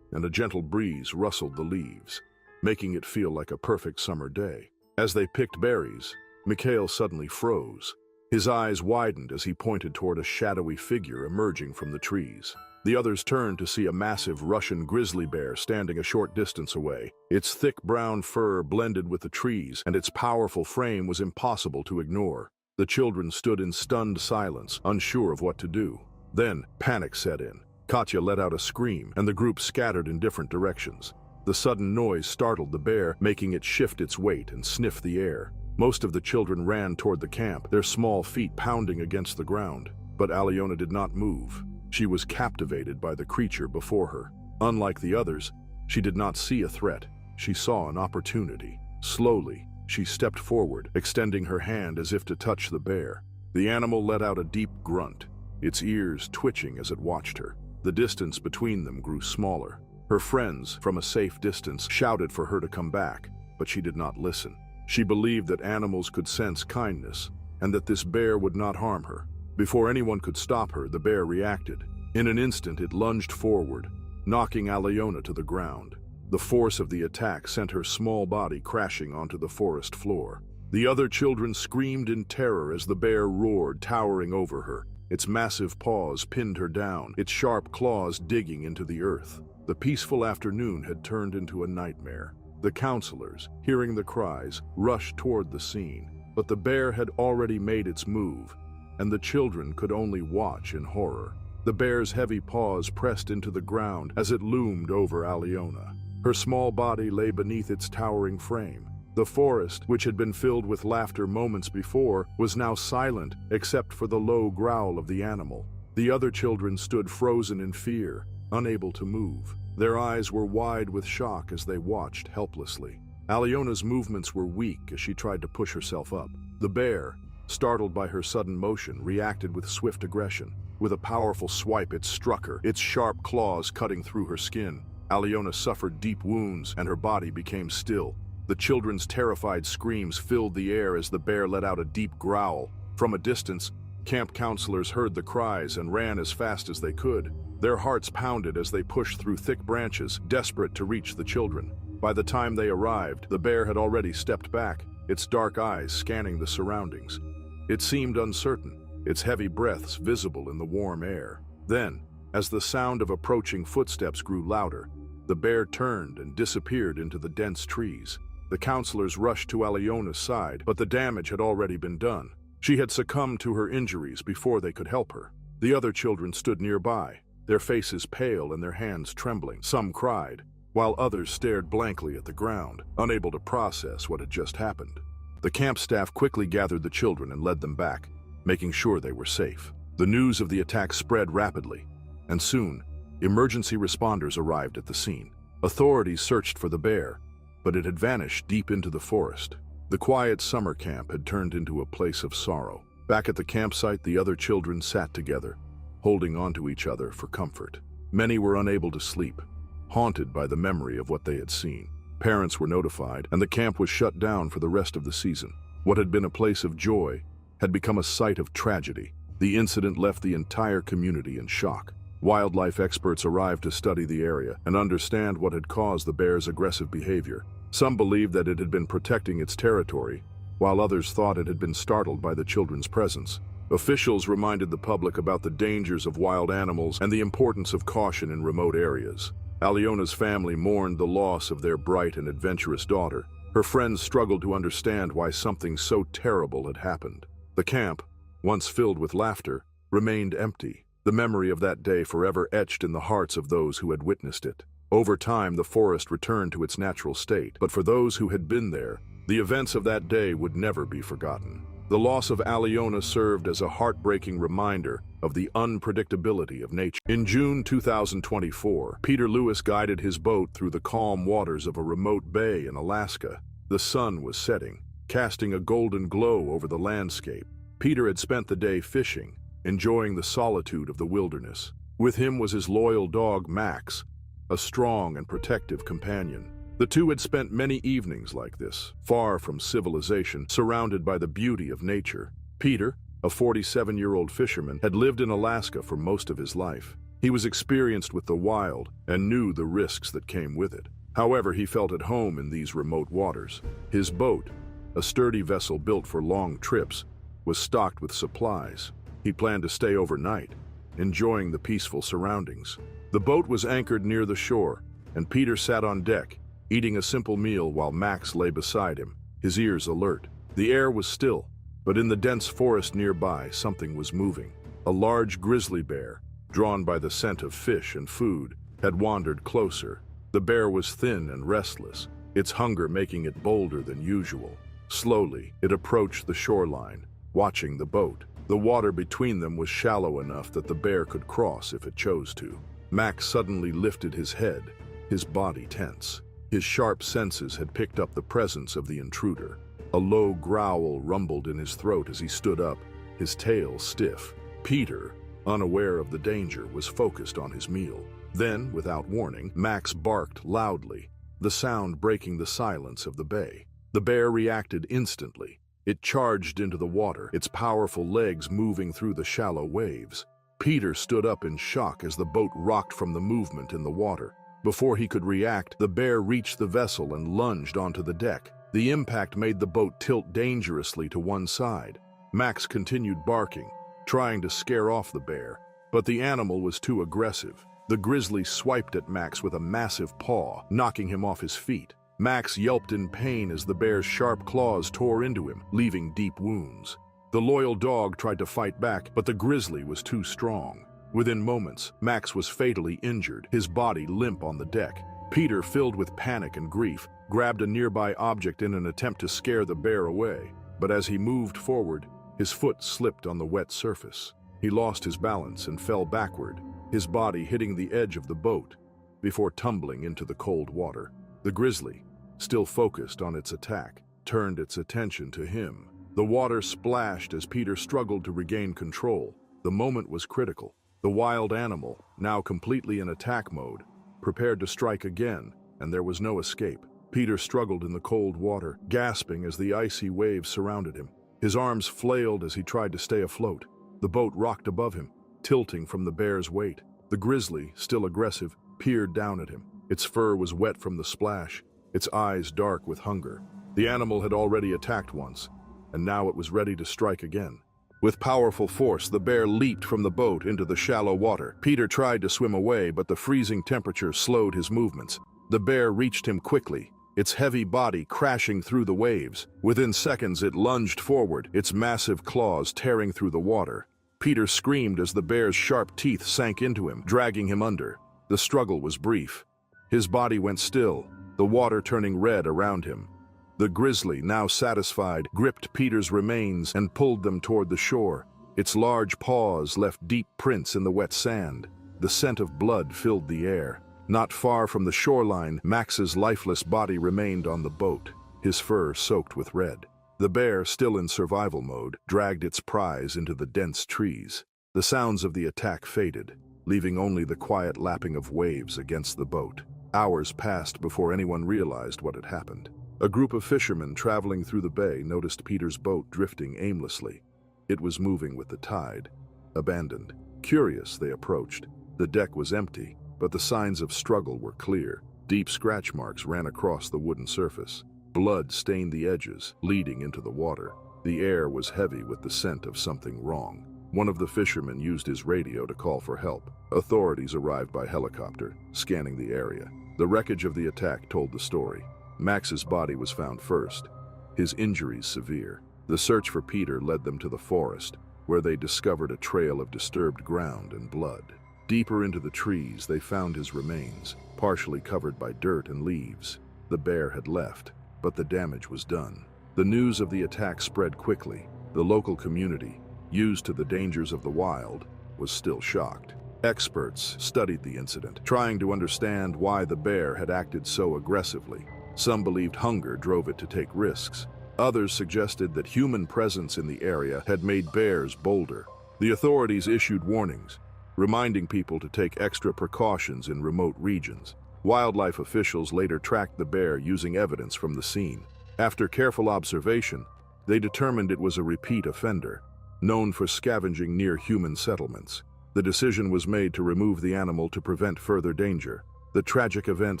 and a gentle breeze rustled the leaves, making it feel like a perfect summer day. As they picked berries, Mikhail suddenly froze. His eyes widened as he pointed toward a shadowy figure emerging from the trees. The others turned to see a massive Russian grizzly bear standing a short distance away. Its thick brown fur blended with the trees, and its powerful frame was impossible to ignore. The children stood in stunned silence, unsure of what to do. Then, panic set in. Katya let out a scream, and the group scattered in different directions. The sudden noise startled the bear, making it shift its weight and sniff the air. Most of the children ran toward the camp, their small feet pounding against the ground. But Alyona did not move. She was captivated by the creature before her. Unlike the others, she did not see a threat. She saw an opportunity. Slowly, she stepped forward, extending her hand as if to touch the bear. The animal let out a deep grunt, its ears twitching as it watched her. The distance between them grew smaller. Her friends, from a safe distance, shouted for her to come back, but she did not listen. She believed that animals could sense kindness, and that this bear would not harm her. Before anyone could stop her, the bear reacted. In an instant, it lunged forward, knocking Aliona to the ground. The force of the attack sent her small body crashing onto the forest floor. The other children screamed in terror as the bear roared, towering over her. Its massive paws pinned her down, its sharp claws digging into the earth. The peaceful afternoon had turned into a nightmare. The counselors, hearing the cries, rushed toward the scene, but the bear had already made its move, and the children could only watch in horror. The bear's heavy paws pressed into the ground as it loomed over Aliona. Her small body lay beneath its towering frame. The forest, which had been filled with laughter moments before, was now silent except for the low growl of the animal. The other children stood frozen in fear, unable to move. Their eyes were wide with shock as they watched helplessly. Aliona's movements were weak as she tried to push herself up. The bear, startled by her sudden motion, reacted with swift aggression. With a powerful swipe, it struck her, its sharp claws cutting through her skin. Aliona suffered deep wounds, and her body became still. The children's terrified screams filled the air as the bear let out a deep growl. From a distance, camp counselors heard the cries and ran as fast as they could. Their hearts pounded as they pushed through thick branches, desperate to reach the children. By the time they arrived, the bear had already stepped back, its dark eyes scanning the surroundings. It seemed uncertain, its heavy breaths visible in the warm air. Then, as the sound of approaching footsteps grew louder, the bear turned and disappeared into the dense trees. The counselors rushed to Aliona's side, but the damage had already been done. She had succumbed to her injuries before they could help her. The other children stood nearby, their faces pale and their hands trembling. Some cried, while others stared blankly at the ground, unable to process what had just happened. The camp staff quickly gathered the children and led them back, making sure they were safe. The news of the attack spread rapidly, and soon, emergency responders arrived at the scene. Authorities searched for the bear, but it had vanished deep into the forest. The quiet summer camp had turned into a place of sorrow. Back at the campsite, the other children sat together, holding onto each other for comfort. Many were unable to sleep, haunted by the memory of what they had seen. Parents were notified, and the camp was shut down for the rest of the season. What had been a place of joy had become a site of tragedy. The incident left the entire community in shock. Wildlife experts arrived to study the area and understand what had caused the bear's aggressive behavior. Some believed that it had been protecting its territory, while others thought it had been startled by the children's presence. Officials reminded the public about the dangers of wild animals and the importance of caution in remote areas. Aliona's family mourned the loss of their bright and adventurous daughter. Her friends struggled to understand why something so terrible had happened. The camp, once filled with laughter, remained empty, the memory of that day forever etched in the hearts of those who had witnessed it. Over time, the forest returned to its natural state, but for those who had been there, the events of that day would never be forgotten. The loss of Aliona served as a heartbreaking reminder of the unpredictability of nature. In June 2024, Peter Lewis guided his boat through the calm waters of a remote bay in Alaska. The sun was setting, casting a golden glow over the landscape. Peter had spent the day fishing, enjoying the solitude of the wilderness. With him was his loyal dog Max, a strong and protective companion. The two had spent many evenings like this, far from civilization, surrounded by the beauty of nature. Peter, a 47-year-old fisherman, had lived in Alaska for most of his life. He was experienced with the wild and knew the risks that came with it. However, he felt at home in these remote waters. His boat, a sturdy vessel built for long trips, was stocked with supplies. He planned to stay overnight, enjoying the peaceful surroundings. The boat was anchored near the shore, and Peter sat on deck, eating a simple meal while Max lay beside him, his ears alert. The air was still, but in the dense forest nearby, something was moving. A large grizzly bear, drawn by the scent of fish and food, had wandered closer. The bear was thin and restless, its hunger making it bolder than usual. Slowly, it approached the shoreline, watching the boat. The water between them was shallow enough that the bear could cross if it chose to. Max suddenly lifted his head, his body tense. His sharp senses had picked up the presence of the intruder. A low growl rumbled in his throat as he stood up, his tail stiff. Peter, unaware of the danger, was focused on his meal. Then, without warning, Max barked loudly, the sound breaking the silence of the bay. The bear reacted instantly. It charged into the water, its powerful legs moving through the shallow waves. Peter stood up in shock as the boat rocked from the movement in the water. Before he could react, the bear reached the vessel and lunged onto the deck. The impact made the boat tilt dangerously to one side. Max continued barking, trying to scare off the bear, but the animal was too aggressive. The grizzly swiped at Max with a massive paw, knocking him off his feet. Max yelped in pain as the bear's sharp claws tore into him, leaving deep wounds. The loyal dog tried to fight back, but the grizzly was too strong. Within moments, Max was fatally injured, his body limp on the deck. Peter, filled with panic and grief, grabbed a nearby object in an attempt to scare the bear away. But as he moved forward, his foot slipped on the wet surface. He lost his balance and fell backward, his body hitting the edge of the boat before tumbling into the cold water. The grizzly, still focused on its attack, turned its attention to him. The water splashed as Peter struggled to regain control. The moment was critical. The wild animal, now completely in attack mode, prepared to strike again, and there was no escape. Peter struggled in the cold water, gasping as the icy waves surrounded him. His arms flailed as he tried to stay afloat. The boat rocked above him, tilting from the bear's weight. The grizzly, still aggressive, peered down at him. Its fur was wet from the splash, its eyes dark with hunger. The animal had already attacked once, and now it was ready to strike again. With powerful force, the bear leaped from the boat into the shallow water. Peter tried to swim away, but the freezing temperature slowed his movements. The bear reached him quickly, its heavy body crashing through the waves. Within seconds, it lunged forward, its massive claws tearing through the water. Peter screamed as the bear's sharp teeth sank into him, dragging him under. The struggle was brief. His body went still, the water turning red around him. The grizzly, now satisfied, gripped Peter's remains and pulled them toward the shore. Its large paws left deep prints in the wet sand. The scent of blood filled the air. Not far from the shoreline, Max's lifeless body remained on the boat, his fur soaked with red. The bear, still in survival mode, dragged its prize into the dense trees. The sounds of the attack faded, leaving only the quiet lapping of waves against the boat. Hours passed before anyone realized what had happened. A group of fishermen traveling through the bay noticed Peter's boat drifting aimlessly. It was moving with the tide, abandoned. Curious, they approached. The deck was empty, but the signs of struggle were clear. Deep scratch marks ran across the wooden surface. Blood stained the edges, leading into the water. The air was heavy with the scent of something wrong. One of the fishermen used his radio to call for help. Authorities arrived by helicopter, scanning the area. The wreckage of the attack told the story. Max's body was found first, his injuries severe. The search for Peter led them to the forest, where they discovered a trail of disturbed ground and blood. Deeper into the trees, they found his remains, partially covered by dirt and leaves. The bear had left, but the damage was done. The news of the attack spread quickly. The local community, used to the dangers of the wild, was still shocked. Experts studied the incident, trying to understand why the bear had acted so aggressively. Some believed hunger drove it to take risks. Others suggested that human presence in the area had made bears bolder. The authorities issued warnings, reminding people to take extra precautions in remote regions. Wildlife officials later tracked the bear using evidence from the scene. After careful observation, they determined it was a repeat offender, known for scavenging near human settlements. The decision was made to remove the animal to prevent further danger. The tragic event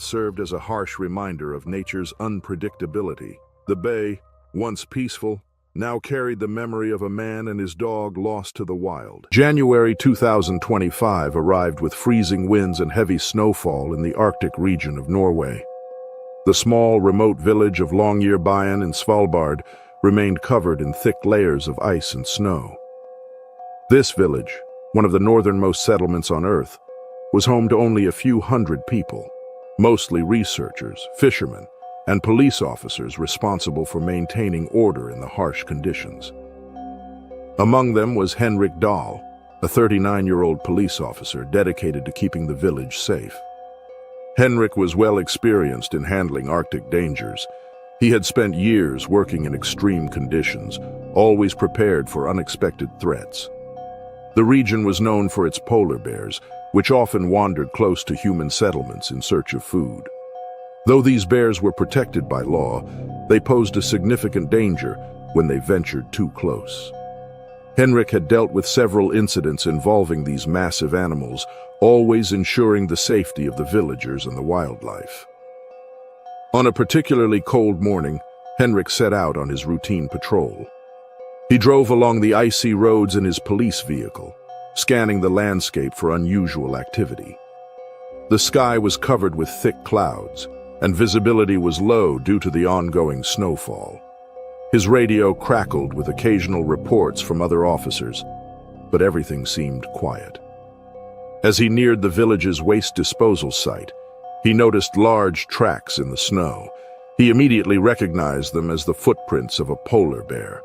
served as a harsh reminder of nature's unpredictability. The bay, once peaceful, now carried the memory of a man and his dog lost to the wild. January 2025 arrived with freezing winds and heavy snowfall in the Arctic region of Norway. The small, remote village of Longyearbyen in Svalbard remained covered in thick layers of ice and snow. This village, one of the northernmost settlements on Earth, was home to only a few hundred people, mostly researchers, fishermen, and police officers responsible for maintaining order in the harsh conditions. Among them was Henrik Dahl, a 39-year-old police officer dedicated to keeping the village safe. Henrik was well experienced in handling Arctic dangers. He had spent years working in extreme conditions, always prepared for unexpected threats. The region was known for its polar bears, which often wandered close to human settlements in search of food. Though these bears were protected by law, they posed a significant danger when they ventured too close. Henrik had dealt with several incidents involving these massive animals, always ensuring the safety of the villagers and the wildlife. On a particularly cold morning, Henrik set out on his routine patrol. He drove along the icy roads in his police vehicle, scanning the landscape for unusual activity. The sky was covered with thick clouds, and visibility was low due to the ongoing snowfall. His radio crackled with occasional reports from other officers, but everything seemed quiet. As he neared the village's waste disposal site, he noticed large tracks in the snow. He immediately recognized them as the footprints of a polar bear.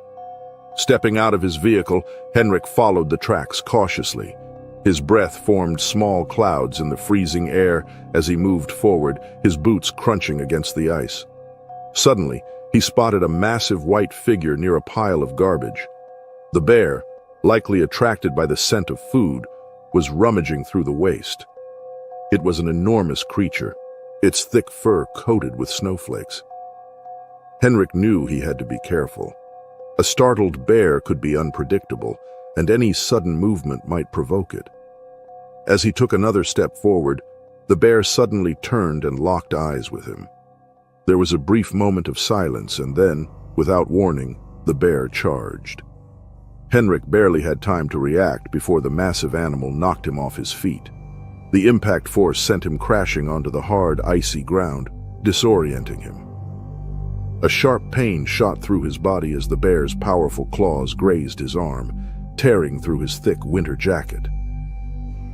Stepping out of his vehicle, Henrik followed the tracks cautiously. His breath formed small clouds in the freezing air as he moved forward, his boots crunching against the ice. Suddenly, he spotted a massive white figure near a pile of garbage. The bear, likely attracted by the scent of food, was rummaging through the waste. It was an enormous creature, its thick fur coated with snowflakes. Henrik knew he had to be careful. A startled bear could be unpredictable, and any sudden movement might provoke it. As he took another step forward, the bear suddenly turned and locked eyes with him. There was a brief moment of silence, and then, without warning, the bear charged. Henrik barely had time to react before the massive animal knocked him off his feet. The impact force sent him crashing onto the hard, icy ground, disorienting him. A sharp pain shot through his body as the bear's powerful claws grazed his arm, tearing through his thick winter jacket.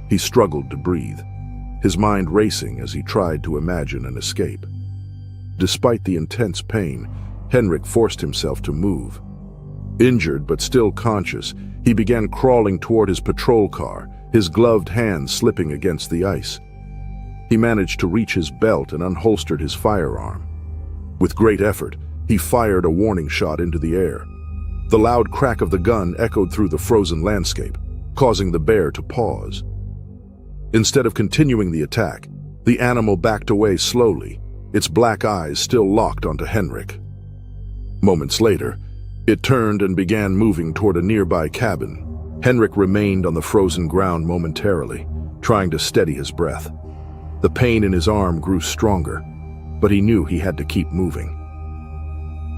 He struggled to breathe, his mind racing as he tried to imagine an escape. Despite the intense pain, Henrik forced himself to move. Injured but still conscious, he began crawling toward his patrol car, his gloved hands slipping against the ice. He managed to reach his belt and unholstered his firearm. With great effort, he fired a warning shot into the air. The loud crack of the gun echoed through the frozen landscape, causing the bear to pause. Instead of continuing the attack, the animal backed away slowly, its black eyes still locked onto Henrik. Moments later, it turned and began moving toward a nearby cabin. Henrik remained on the frozen ground momentarily, trying to steady his breath. The pain in his arm grew stronger, but he knew he had to keep moving.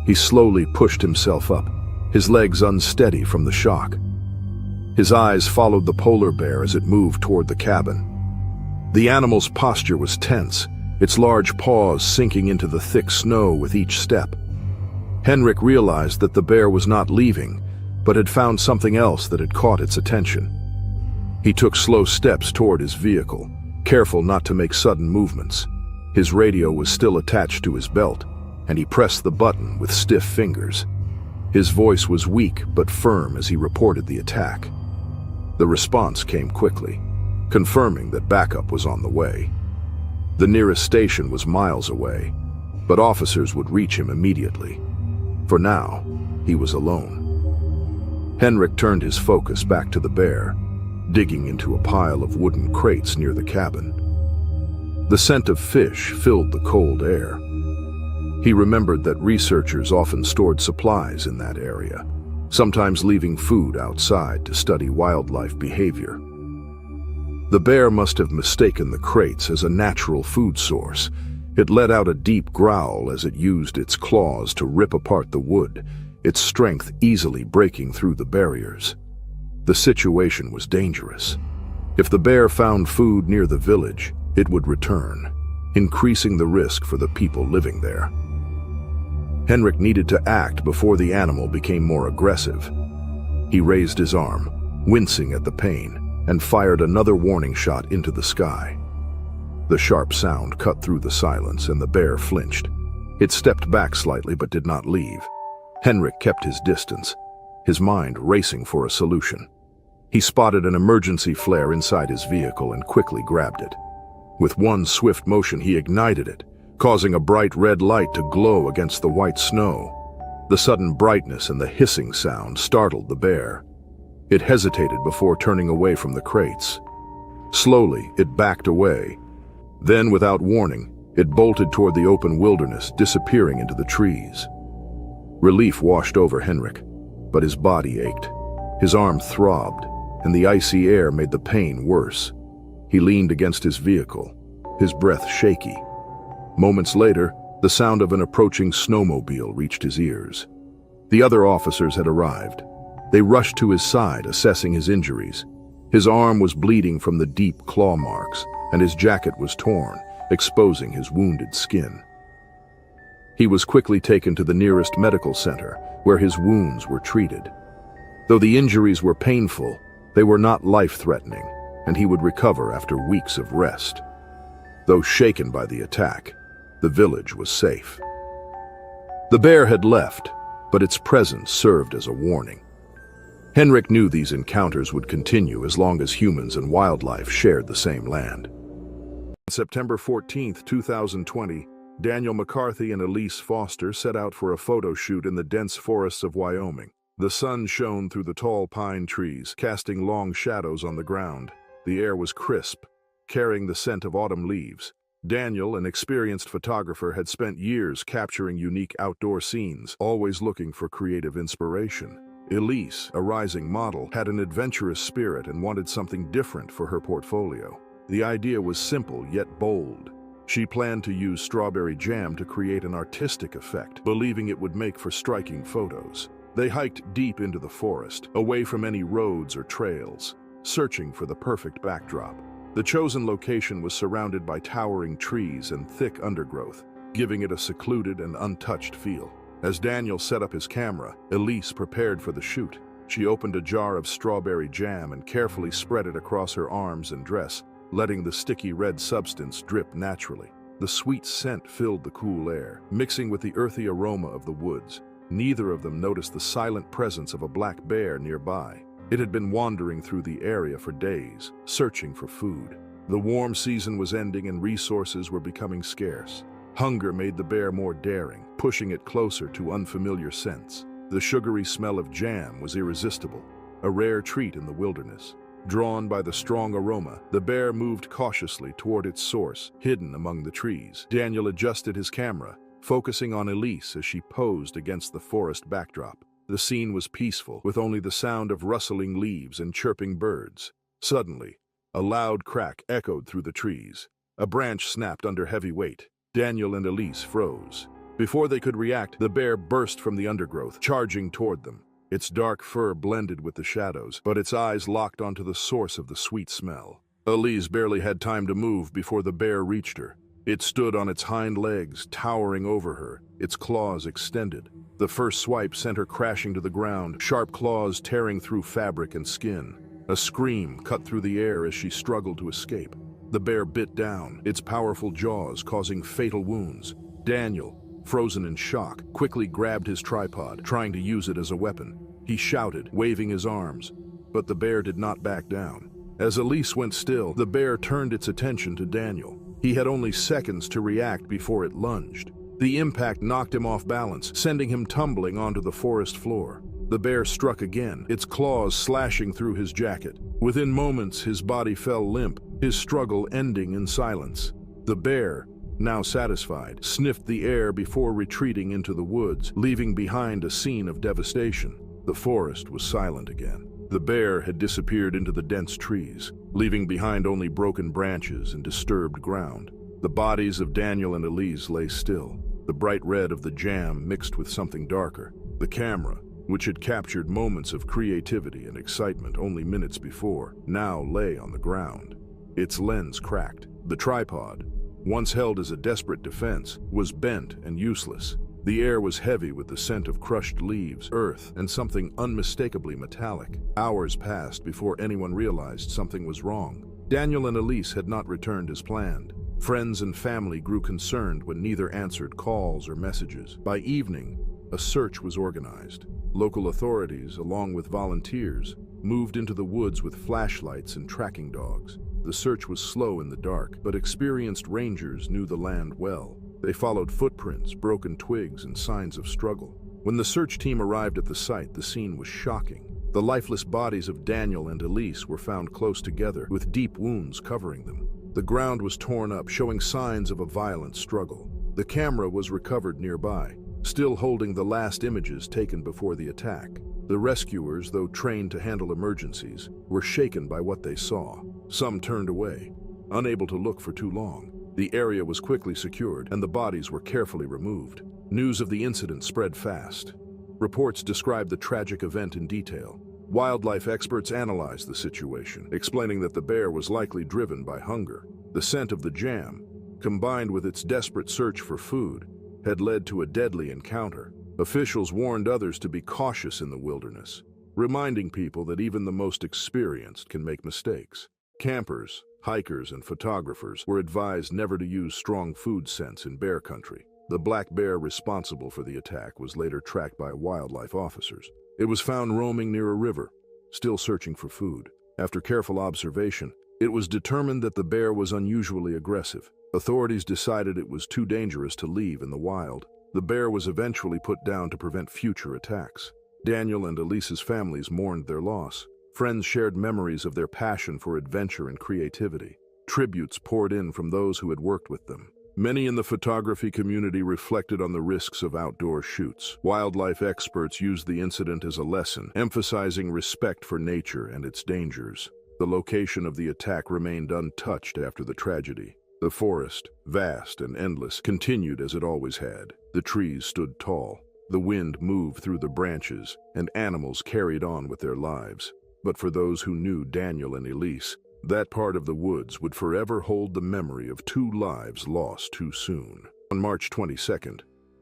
He slowly pushed himself up, his legs unsteady from the shock. His eyes followed the polar bear as it moved toward the cabin. The animal's posture was tense, its large paws sinking into the thick snow with each step. Henrik realized that the bear was not leaving, but had found something else that had caught its attention. He took slow steps toward his vehicle, careful not to make sudden movements. His radio was still attached to his belt, and he pressed the button with stiff fingers. His voice was weak but firm as he reported the attack. The response came quickly, confirming that backup was on the way. The nearest station was miles away, but officers would reach him immediately. For now, he was alone. Henrik turned his focus back to the bear, digging into a pile of wooden crates near the cabin. The scent of fish filled the cold air. He remembered that researchers often stored supplies in that area, sometimes leaving food outside to study wildlife behavior. The bear must have mistaken the crates as a natural food source. It let out a deep growl as it used its claws to rip apart the wood, its strength easily breaking through the barriers. The situation was dangerous. If the bear found food near the village, it would return, increasing the risk for the people living there. Henrik needed to act before the animal became more aggressive. He raised his arm, wincing at the pain, and fired another warning shot into the sky. The sharp sound cut through the silence, and the bear flinched. It stepped back slightly but did not leave. Henrik kept his distance, his mind racing for a solution. He spotted an emergency flare inside his vehicle and quickly grabbed it. With one swift motion, he ignited it, causing a bright red light to glow against the white snow. The sudden brightness and the hissing sound startled the bear. It hesitated before turning away from the crates. Slowly, it backed away. Then, without warning, it bolted toward the open wilderness, disappearing into the trees. Relief washed over Henrik, but his body ached. His arm throbbed, and the icy air made the pain worse. He leaned against his vehicle, his breath shaky. Moments later, the sound of an approaching snowmobile reached his ears. The other officers had arrived. They rushed to his side, assessing his injuries. His arm was bleeding from the deep claw marks, and his jacket was torn, exposing his wounded skin. He was quickly taken to the nearest medical center, where his wounds were treated. Though the injuries were painful, they were not life-threatening, and he would recover after weeks of rest. Though shaken by the attack, the village was safe. The bear had left, but its presence served as a warning. Henrik knew these encounters would continue as long as humans and wildlife shared the same land. On September 14, 2020, Daniel McCarthy and Elise Foster set out for a photo shoot in the dense forests of Wyoming. The sun shone through the tall pine trees, casting long shadows on the ground. The air was crisp, carrying the scent of autumn leaves. Daniel, an experienced photographer, had spent years capturing unique outdoor scenes, always looking for creative inspiration. Elise, a rising model, had an adventurous spirit and wanted something different for her portfolio. The idea was simple yet bold. She planned to use strawberry jam to create an artistic effect, believing it would make for striking photos. They hiked deep into the forest, away from any roads or trails, searching for the perfect backdrop. The chosen location was surrounded by towering trees and thick undergrowth, giving it a secluded and untouched feel. As Daniel set up his camera, Elise prepared for the shoot. She opened a jar of strawberry jam and carefully spread it across her arms and dress, letting the sticky red substance drip naturally. The sweet scent filled the cool air, mixing with the earthy aroma of the woods. Neither of them noticed the silent presence of a black bear nearby. It had been wandering through the area for days, searching for food. The warm season was ending and resources were becoming scarce. Hunger made the bear more daring, pushing it closer to unfamiliar scents. The sugary smell of jam was irresistible, a rare treat in the wilderness. Drawn by the strong aroma, the bear moved cautiously toward its source, hidden among the trees. Daniel adjusted his camera, focusing on Elise as she posed against the forest backdrop. The scene was peaceful, with only the sound of rustling leaves and chirping birds. Suddenly, a loud crack echoed through the trees. A branch snapped under heavy weight. Daniel and Elise froze. Before they could react, the bear burst from the undergrowth, charging toward them. Its dark fur blended with the shadows, but its eyes locked onto the source of the sweet smell. Elise barely had time to move before the bear reached her. It stood on its hind legs, towering over her, its claws extended. The first swipe sent her crashing to the ground, sharp claws tearing through fabric and skin. A scream cut through the air as she struggled to escape. The bear bit down, its powerful jaws causing fatal wounds. Daniel, frozen in shock, quickly grabbed his tripod, trying to use it as a weapon. He shouted, waving his arms, but the bear did not back down. As Elise went still, the bear turned its attention to Daniel. He had only seconds to react before it lunged. The impact knocked him off balance, sending him tumbling onto the forest floor. The bear struck again, its claws slashing through his jacket. Within moments, his body fell limp, his struggle ending in silence. The bear, now satisfied, sniffed the air before retreating into the woods, leaving behind a scene of devastation. The forest was silent again. The bear had disappeared into the dense trees, leaving behind only broken branches and disturbed ground. The bodies of Daniel and Elise lay still, the bright red of the jam mixed with something darker. The camera, which had captured moments of creativity and excitement only minutes before, now lay on the ground. Its lens cracked. The tripod, once held as a desperate defense, was bent and useless. The air was heavy with the scent of crushed leaves, earth, and something unmistakably metallic. Hours passed before anyone realized something was wrong. Daniel and Elise had not returned as planned. Friends and family grew concerned when neither answered calls or messages. By evening, a search was organized. Local authorities, along with volunteers, moved into the woods with flashlights and tracking dogs. The search was slow in the dark, but experienced rangers knew the land well. They followed footprints, broken twigs, and signs of struggle. When the search team arrived at the site, the scene was shocking. The lifeless bodies of Daniel and Elise were found close together, with deep wounds covering them. The ground was torn up, showing signs of a violent struggle. The camera was recovered nearby, still holding the last images taken before the attack. The rescuers, though trained to handle emergencies, were shaken by what they saw. Some turned away, unable to look for too long. The area was quickly secured, and the bodies were carefully removed. News of the incident spread fast. Reports described the tragic event in detail. Wildlife experts analyzed the situation, explaining that the bear was likely driven by hunger. The scent of the jam, combined with its desperate search for food, had led to a deadly encounter. Officials warned others to be cautious in the wilderness, reminding people that even the most experienced can make mistakes. Campers, hikers, and photographers were advised never to use strong food scents in bear country. The black bear responsible for the attack was later tracked by wildlife officers. It was found roaming near a river, still searching for food. After careful observation, it was determined that the bear was unusually aggressive. Authorities decided it was too dangerous to leave in the wild. The bear was eventually put down to prevent future attacks. Daniel and Elise's families mourned their loss. Friends shared memories of their passion for adventure and creativity. Tributes poured in from those who had worked with them. Many in the photography community reflected on the risks of outdoor shoots. Wildlife experts used the incident as a lesson, emphasizing respect for nature and its dangers. The location of the attack remained untouched after the tragedy. The forest, vast and endless, continued as it always had. The trees stood tall. The wind moved through the branches, and animals carried on with their lives. But for those who knew Daniel and Elise, that part of the woods would forever hold the memory of two lives lost too soon. On March 22,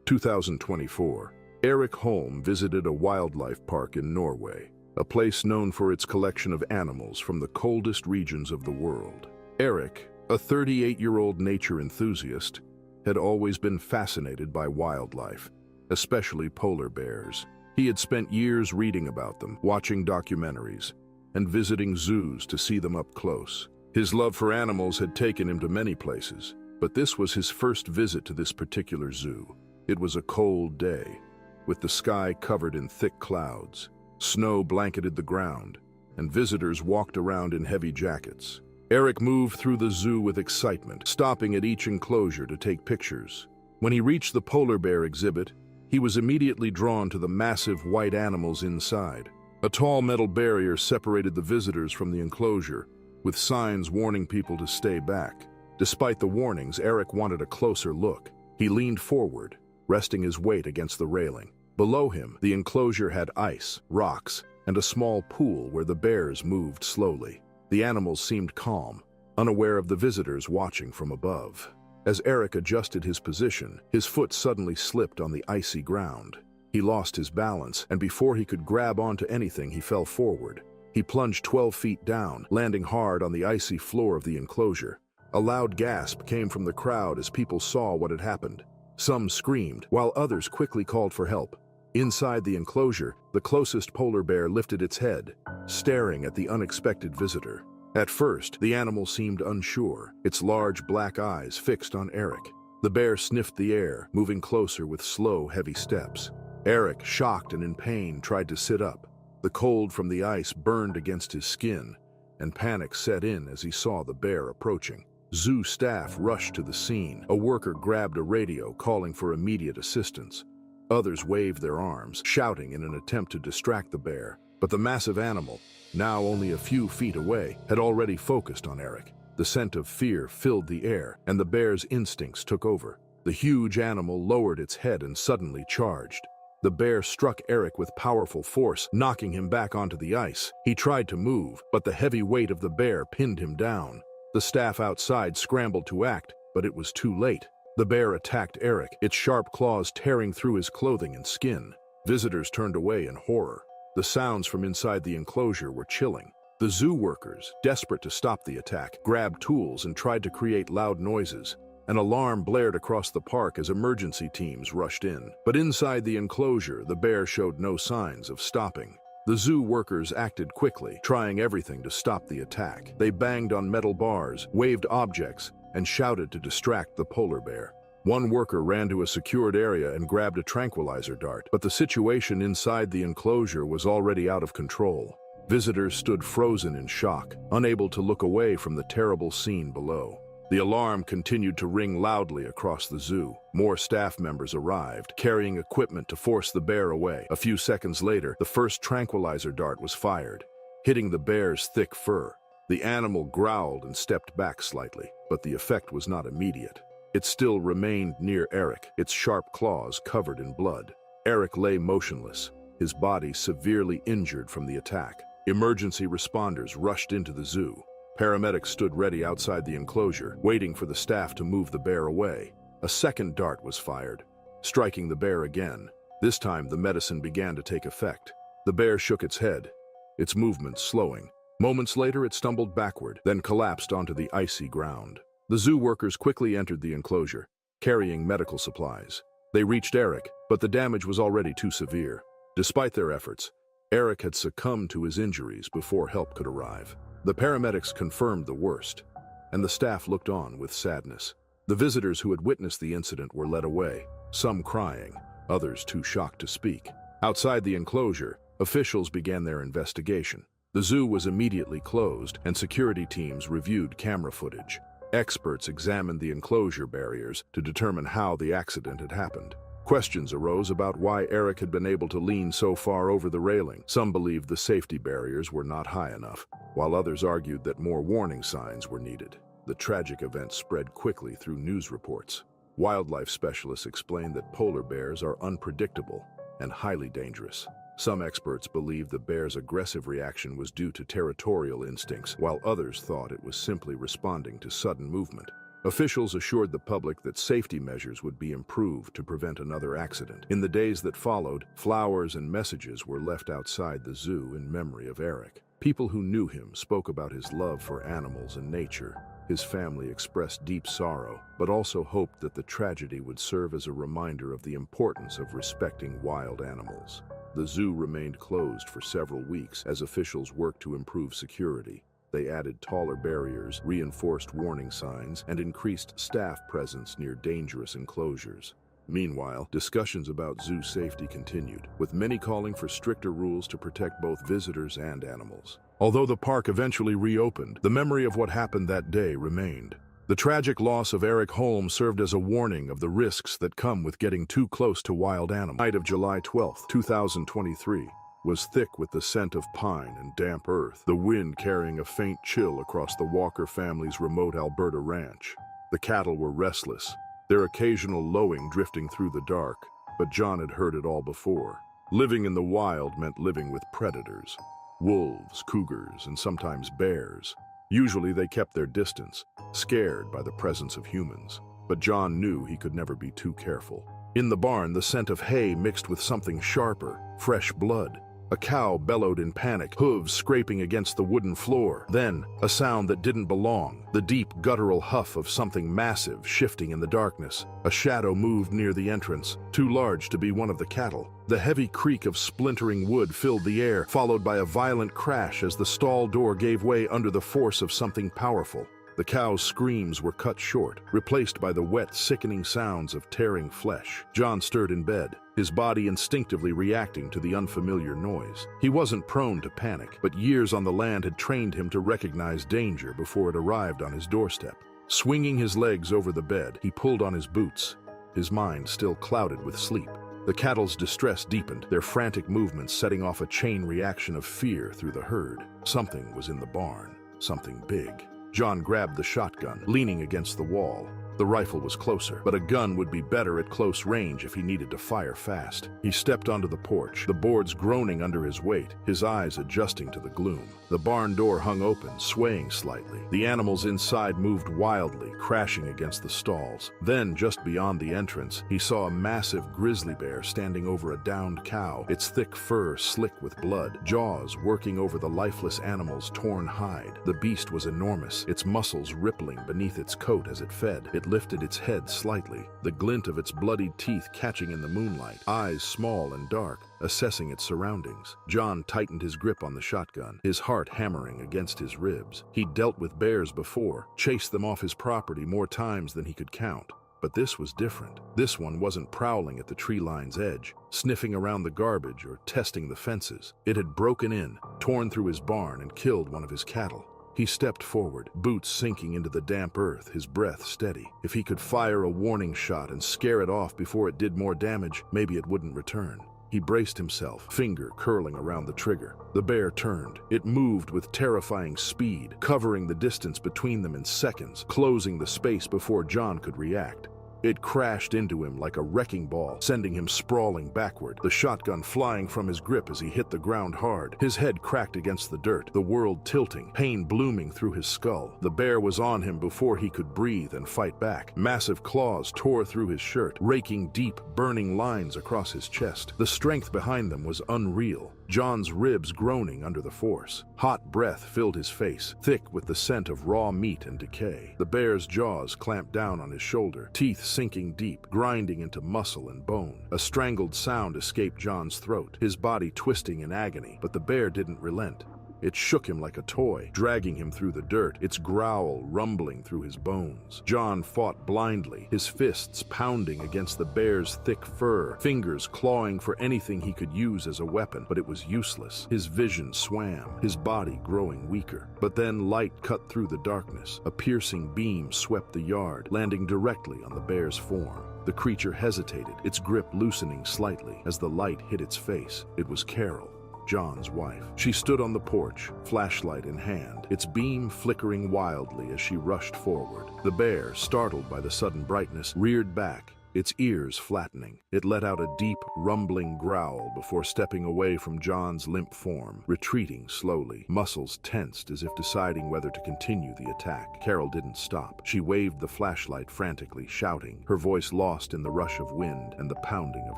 2024, Eric Holm visited a wildlife park in Norway, a place known for its collection of animals from the coldest regions of the world. Eric, a 38-year-old nature enthusiast, had always been fascinated by wildlife, especially polar bears. He had spent years reading about them, watching documentaries, and visiting zoos to see them up close. His love for animals had taken him to many places, but this was his first visit to this particular zoo. It was a cold day, with the sky covered in thick clouds. Snow blanketed the ground, and visitors walked around in heavy jackets. Eric moved through the zoo with excitement, stopping at each enclosure to take pictures. When he reached the polar bear exhibit, he was immediately drawn to the massive white animals inside. A tall metal barrier separated the visitors from the enclosure, with signs warning people to stay back. Despite the warnings, Eric wanted a closer look. He leaned forward, resting his weight against the railing. Below him, the enclosure had ice, rocks, and a small pool where the bears moved slowly. The animals seemed calm, unaware of the visitors watching from above. As Eric adjusted his position, his foot suddenly slipped on the icy ground. He lost his balance, and before he could grab onto anything, he fell forward. He plunged 12 feet down, landing hard on the icy floor of the enclosure. A loud gasp came from the crowd as people saw what had happened. Some screamed, while others quickly called for help. Inside the enclosure, the closest polar bear lifted its head, staring at the unexpected visitor. At first, the animal seemed unsure, its large black eyes fixed on Eric. The bear sniffed the air, moving closer with slow, heavy steps. Eric, shocked and in pain, tried to sit up. The cold from the ice burned against his skin, and panic set in as he saw the bear approaching. Zoo staff rushed to the scene. A worker grabbed a radio, calling for immediate assistance. Others waved their arms, shouting in an attempt to distract the bear. But the massive animal, now only a few feet away, had already focused on Eric. The scent of fear filled the air, and the bear's instincts took over. The huge animal lowered its head and suddenly charged. The bear struck Eric with powerful force, knocking him back onto the ice. He tried to move, but the heavy weight of the bear pinned him down. The staff outside scrambled to act, but it was too late. The bear attacked Eric, its sharp claws tearing through his clothing and skin. Visitors turned away in horror. The sounds from inside the enclosure were chilling. The zoo workers, desperate to stop the attack, grabbed tools and tried to create loud noises. An alarm blared across the park as emergency teams rushed in. But inside the enclosure, the bear showed no signs of stopping. The zoo workers acted quickly, trying everything to stop the attack. They banged on metal bars, waved objects, and shouted to distract the polar bear. One worker ran to a secured area and grabbed a tranquilizer dart, but the situation inside the enclosure was already out of control. Visitors stood frozen in shock, unable to look away from the terrible scene below. The alarm continued to ring loudly across the zoo. More staff members arrived, carrying equipment to force the bear away. A few seconds later, the first tranquilizer dart was fired, hitting the bear's thick fur. The animal growled and stepped back slightly, but the effect was not immediate. It still remained near Eric, its sharp claws covered in blood. Eric lay motionless, his body severely injured from the attack. Emergency responders rushed into the zoo. Paramedics stood ready outside the enclosure, waiting for the staff to move the bear away. A second dart was fired, striking the bear again. This time, the medicine began to take effect. The bear shook its head, its movements slowing. Moments later, it stumbled backward, then collapsed onto the icy ground. The zoo workers quickly entered the enclosure, carrying medical supplies. They reached Eric, but the damage was already too severe. Despite their efforts, Eric had succumbed to his injuries before help could arrive. The paramedics confirmed the worst, and the staff looked on with sadness. The visitors who had witnessed the incident were led away, some crying, others too shocked to speak. Outside the enclosure, officials began their investigation. The zoo was immediately closed, and security teams reviewed camera footage. Experts examined the enclosure barriers to determine how the accident had happened. Questions arose about why Eric had been able to lean so far over the railing. Some believed the safety barriers were not high enough, while others argued that more warning signs were needed. The tragic event spread quickly through news reports. Wildlife specialists explained that polar bears are unpredictable and highly dangerous. Some experts believed the bear's aggressive reaction was due to territorial instincts, while others thought it was simply responding to sudden movement. Officials assured the public that safety measures would be improved to prevent another accident. In the days that followed, flowers and messages were left outside the zoo in memory of Eric. People who knew him spoke about his love for animals and nature. His family expressed deep sorrow, but also hoped that the tragedy would serve as a reminder of the importance of respecting wild animals. The zoo remained closed for several weeks as officials worked to improve security. They added taller barriers, reinforced warning signs, and increased staff presence near dangerous enclosures. Meanwhile, discussions about zoo safety continued, with many calling for stricter rules to protect both visitors and animals. Although the park eventually reopened, the memory of what happened that day remained. The tragic loss of Eric Holmes served as a warning of the risks that come with getting too close to wild animals. The night of July 12, 2023. Was thick with the scent of pine and damp earth, the wind carrying a faint chill across the Walker family's remote Alberta ranch. The cattle were restless, their occasional lowing drifting through the dark, but John had heard it all before. Living in the wild meant living with predators. Wolves, cougars, and sometimes bears. Usually they kept their distance, scared by the presence of humans. But John knew he could never be too careful. In the barn, the scent of hay mixed with something sharper, fresh blood. A cow bellowed in panic, hooves scraping against the wooden floor. Then, a sound that didn't belong, the deep guttural huff of something massive shifting in the darkness. A shadow moved near the entrance, too large to be one of the cattle. The heavy creak of splintering wood filled the air, followed by a violent crash as the stall door gave way under the force of something powerful. The cow's screams were cut short, replaced by the wet, sickening sounds of tearing flesh. John stirred in bed, his body instinctively reacting to the unfamiliar noise. He wasn't prone to panic, but years on the land had trained him to recognize danger before it arrived on his doorstep. Swinging his legs over the bed, he pulled on his boots, his mind still clouded with sleep. The cattle's distress deepened, their frantic movements setting off a chain reaction of fear through the herd. Something was in the barn, something big. John grabbed the shotgun, leaning against the wall. The rifle was closer, but a gun would be better at close range if he needed to fire fast. He stepped onto the porch, the boards groaning under his weight, his eyes adjusting to the gloom. The barn door hung open, swaying slightly. The animals inside moved wildly, crashing against the stalls. Then, just beyond the entrance, he saw a massive grizzly bear standing over a downed cow, its thick fur slick with blood, jaws working over the lifeless animal's torn hide. The beast was enormous, its muscles rippling beneath its coat as it fed. It lifted its head slightly, the glint of its bloodied teeth catching in the moonlight, eyes small and dark, assessing its surroundings. John tightened his grip on the shotgun, his heart hammering against his ribs. He'd dealt with bears before, chased them off his property more times than he could count. But this was different. This one wasn't prowling at the tree line's edge, sniffing around the garbage or testing the fences. It had broken in, torn through his barn, and killed one of his cattle. He stepped forward, boots sinking into the damp earth, his breath steady. If he could fire a warning shot and scare it off before it did more damage, maybe it wouldn't return. He braced himself, finger curling around the trigger. The bear turned. It moved with terrifying speed, covering the distance between them in seconds, closing the space before John could react. It crashed into him like a wrecking ball, sending him sprawling backward, the shotgun flying from his grip as he hit the ground hard. His head cracked against the dirt, the world tilting, pain blooming through his skull. The bear was on him before he could breathe and fight back. Massive claws tore through his shirt, raking deep, burning lines across his chest. The strength behind them was unreal, John's ribs groaning under the force. Hot breath filled his face, thick with the scent of raw meat and decay. The bear's jaws clamped down on his shoulder, teeth sinking deep, grinding into muscle and bone. A strangled sound escaped John's throat, his body twisting in agony, but the bear didn't relent. It shook him like a toy, dragging him through the dirt, its growl rumbling through his bones. John fought blindly, his fists pounding against the bear's thick fur, fingers clawing for anything he could use as a weapon, but it was useless. His vision swam, his body growing weaker. But then light cut through the darkness. A piercing beam swept the yard, landing directly on the bear's form. The creature hesitated, its grip loosening slightly as the light hit its face. It was Carol, John's wife. She stood on the porch, flashlight in hand, its beam flickering wildly as she rushed forward. The bear, startled by the sudden brightness, reared back, its ears flattening. It let out a deep, rumbling growl before stepping away from John's limp form, retreating slowly, muscles tensed as if deciding whether to continue the attack. Carol didn't stop. She waved the flashlight frantically, shouting, her voice lost in the rush of wind and the pounding of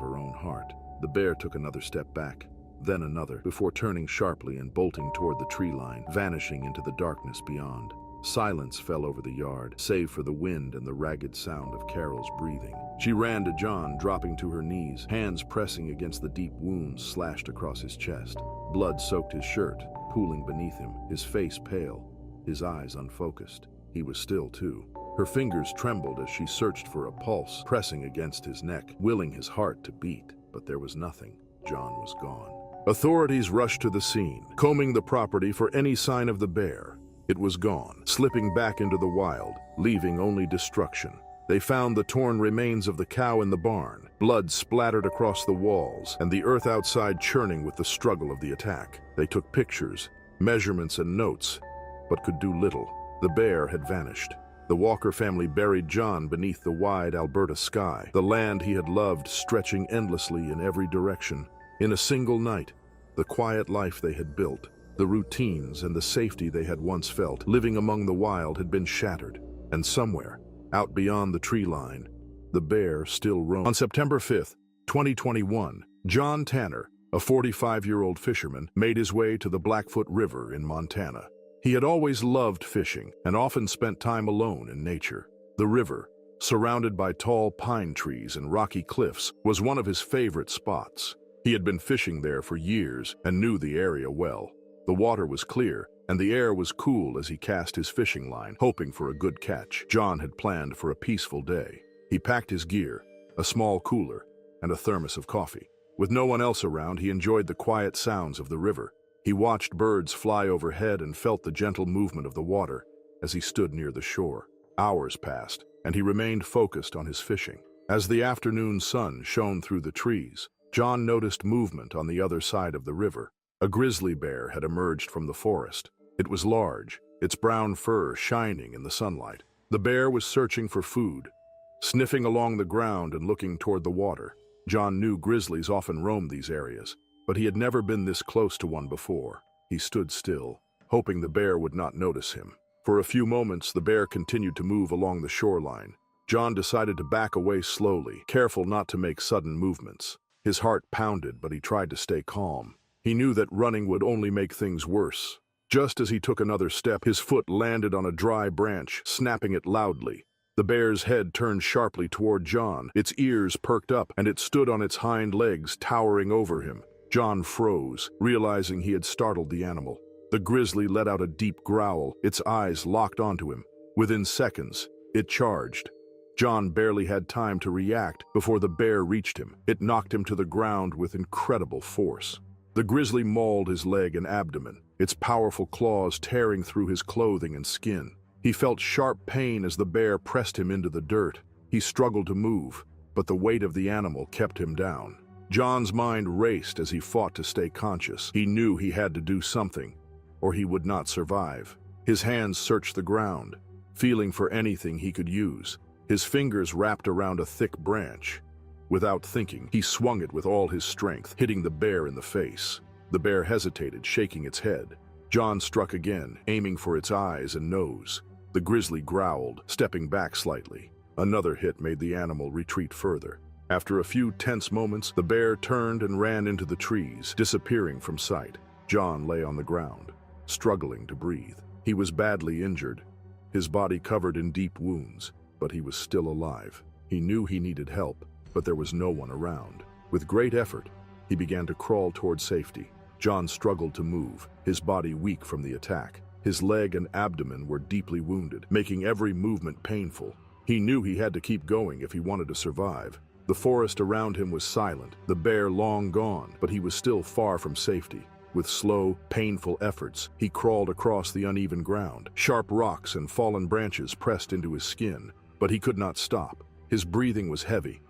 her own heart. The bear took another step back, then another, before turning sharply and bolting toward the tree line, vanishing into the darkness beyond. Silence fell over the yard, save for the wind and the ragged sound of Carol's breathing. She ran to John, dropping to her knees, hands pressing against the deep wounds slashed across his chest. Blood soaked his shirt, pooling beneath him, his face pale, his eyes unfocused. He was still, too. Her fingers trembled as she searched for a pulse, pressing against his neck, willing his heart to beat. But there was nothing. John was gone. Authorities rushed to the scene, combing the property for any sign of the bear. It was gone, slipping back into the wild, leaving only destruction. They found the torn remains of the cow in the barn, blood splattered across the walls, and the earth outside churning with the struggle of the attack. They took pictures, measurements, and notes, but could do little. The bear had vanished. The Walker family buried John beneath the wide Alberta sky, the land he had loved stretching endlessly in every direction. In a single night, the quiet life they had built, the routines and the safety they had once felt, living among the wild, had been shattered. And somewhere, out beyond the tree line, the bear still roamed. On September 5th, 2021, John Tanner, a 45-year-old fisherman, made his way to the Blackfoot River in Montana. He had always loved fishing and often spent time alone in nature. The river, surrounded by tall pine trees and rocky cliffs, was one of his favorite spots. He had been fishing there for years and knew the area well. The water was clear, and the air was cool as he cast his fishing line, hoping for a good catch. John had planned for a peaceful day. He packed his gear, a small cooler, and a thermos of coffee. With no one else around, he enjoyed the quiet sounds of the river. He watched birds fly overhead and felt the gentle movement of the water as he stood near the shore. Hours passed, and he remained focused on his fishing. As the afternoon sun shone through the trees, John noticed movement on the other side of the river. A grizzly bear had emerged from the forest. It was large, its brown fur shining in the sunlight. The bear was searching for food, sniffing along the ground and looking toward the water. John knew grizzlies often roamed these areas, but he had never been this close to one before. He stood still, hoping the bear would not notice him. For a few moments, the bear continued to move along the shoreline. John decided to back away slowly, careful not to make sudden movements. His heart pounded, but he tried to stay calm. He knew that running would only make things worse. Just as he took another step, his foot landed on a dry branch, snapping it loudly. The bear's head turned sharply toward John, its ears perked up, and it stood on its hind legs, towering over him. John froze, realizing he had startled the animal. The grizzly let out a deep growl, its eyes locked onto him. Within seconds, it charged. John barely had time to react before the bear reached him. It knocked him to the ground with incredible force. The grizzly mauled his leg and abdomen, its powerful claws tearing through his clothing and skin. He felt sharp pain as the bear pressed him into the dirt. He struggled to move, but the weight of the animal kept him down. John's mind raced as he fought to stay conscious. He knew he had to do something, or he would not survive. His hands searched the ground, feeling for anything he could use. His fingers wrapped around a thick branch. Without thinking, he swung it with all his strength, hitting the bear in the face. The bear hesitated, shaking its head. John struck again, aiming for its eyes and nose. The grizzly growled, stepping back slightly. Another hit made the animal retreat further. After a few tense moments, the bear turned and ran into the trees, disappearing from sight. John lay on the ground, struggling to breathe. He was badly injured, his body covered in deep wounds, but he was still alive. He knew he needed help, but there was no one around. With great effort, he began to crawl toward safety. John struggled to move, his body weak from the attack. His leg and abdomen were deeply wounded, making every movement painful. He knew he had to keep going if he wanted to survive. The forest around him was silent, the bear long gone, but he was still far from safety. With slow, painful efforts, he crawled across the uneven ground. Sharp rocks and fallen branches pressed into his skin, but he could not stop. His breathing was heavy,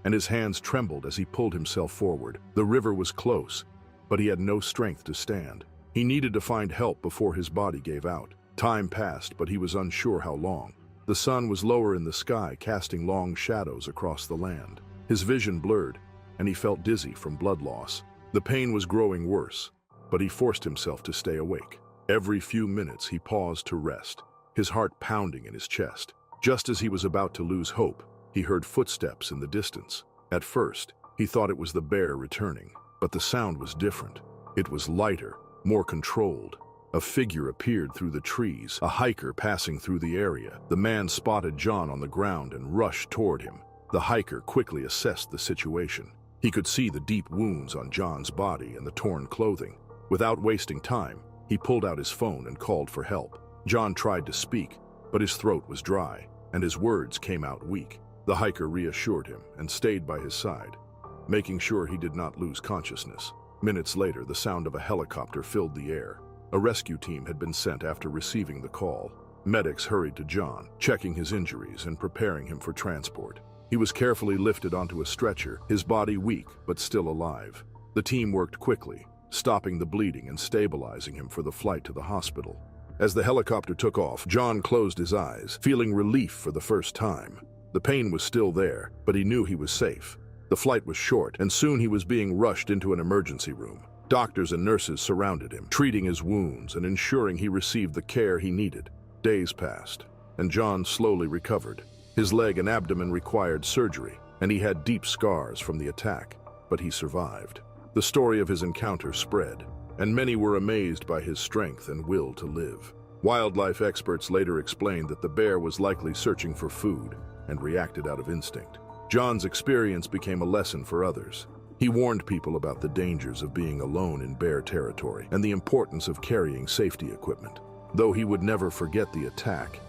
and his hands trembled as he pulled himself forward. The river was close, but he had no strength to stand. He needed to find help before his body gave out. Time passed, but he was unsure how long. The sun was lower in the sky, casting long shadows across the land. His vision blurred, and he felt dizzy from blood loss. The pain was growing worse, but he forced himself to stay awake. Every few minutes he paused to rest, his heart pounding in his chest. Just as he was about to lose hope, he heard footsteps in the distance. At first, he thought it was the bear returning, but the sound was different. It was lighter, more controlled. A figure appeared through the trees, a hiker passing through the area. The man spotted John on the ground and rushed toward him. The hiker quickly assessed the situation. He could see the deep wounds on John's body and the torn clothing. Without wasting time, he pulled out his phone and called for help. John tried to speak, but his throat was dry, and his words came out weak. The hiker reassured him and stayed by his side, making sure he did not lose consciousness. Minutes later, the sound of a helicopter filled the air. A rescue team had been sent after receiving the call. Medics hurried to John, checking his injuries and preparing him for transport. He was carefully lifted onto a stretcher, his body weak but still alive. The team worked quickly, stopping the bleeding and stabilizing him for the flight to the hospital. As the helicopter took off, John closed his eyes, feeling relief for the first time. The pain was still there, but he knew he was safe. The flight was short, and soon he was being rushed into an emergency room. Doctors and nurses surrounded him, treating his wounds and ensuring he received the care he needed. Days passed, and John slowly recovered. His leg and abdomen required surgery, and he had deep scars from the attack, but he survived. The story of his encounter spread, and many were amazed by his strength and will to live. Wildlife experts later explained that the bear was likely searching for food and reacted out of instinct. John's experience became a lesson for others. He warned people about the dangers of being alone in bear territory and the importance of carrying safety equipment. Though he would never forget the attack,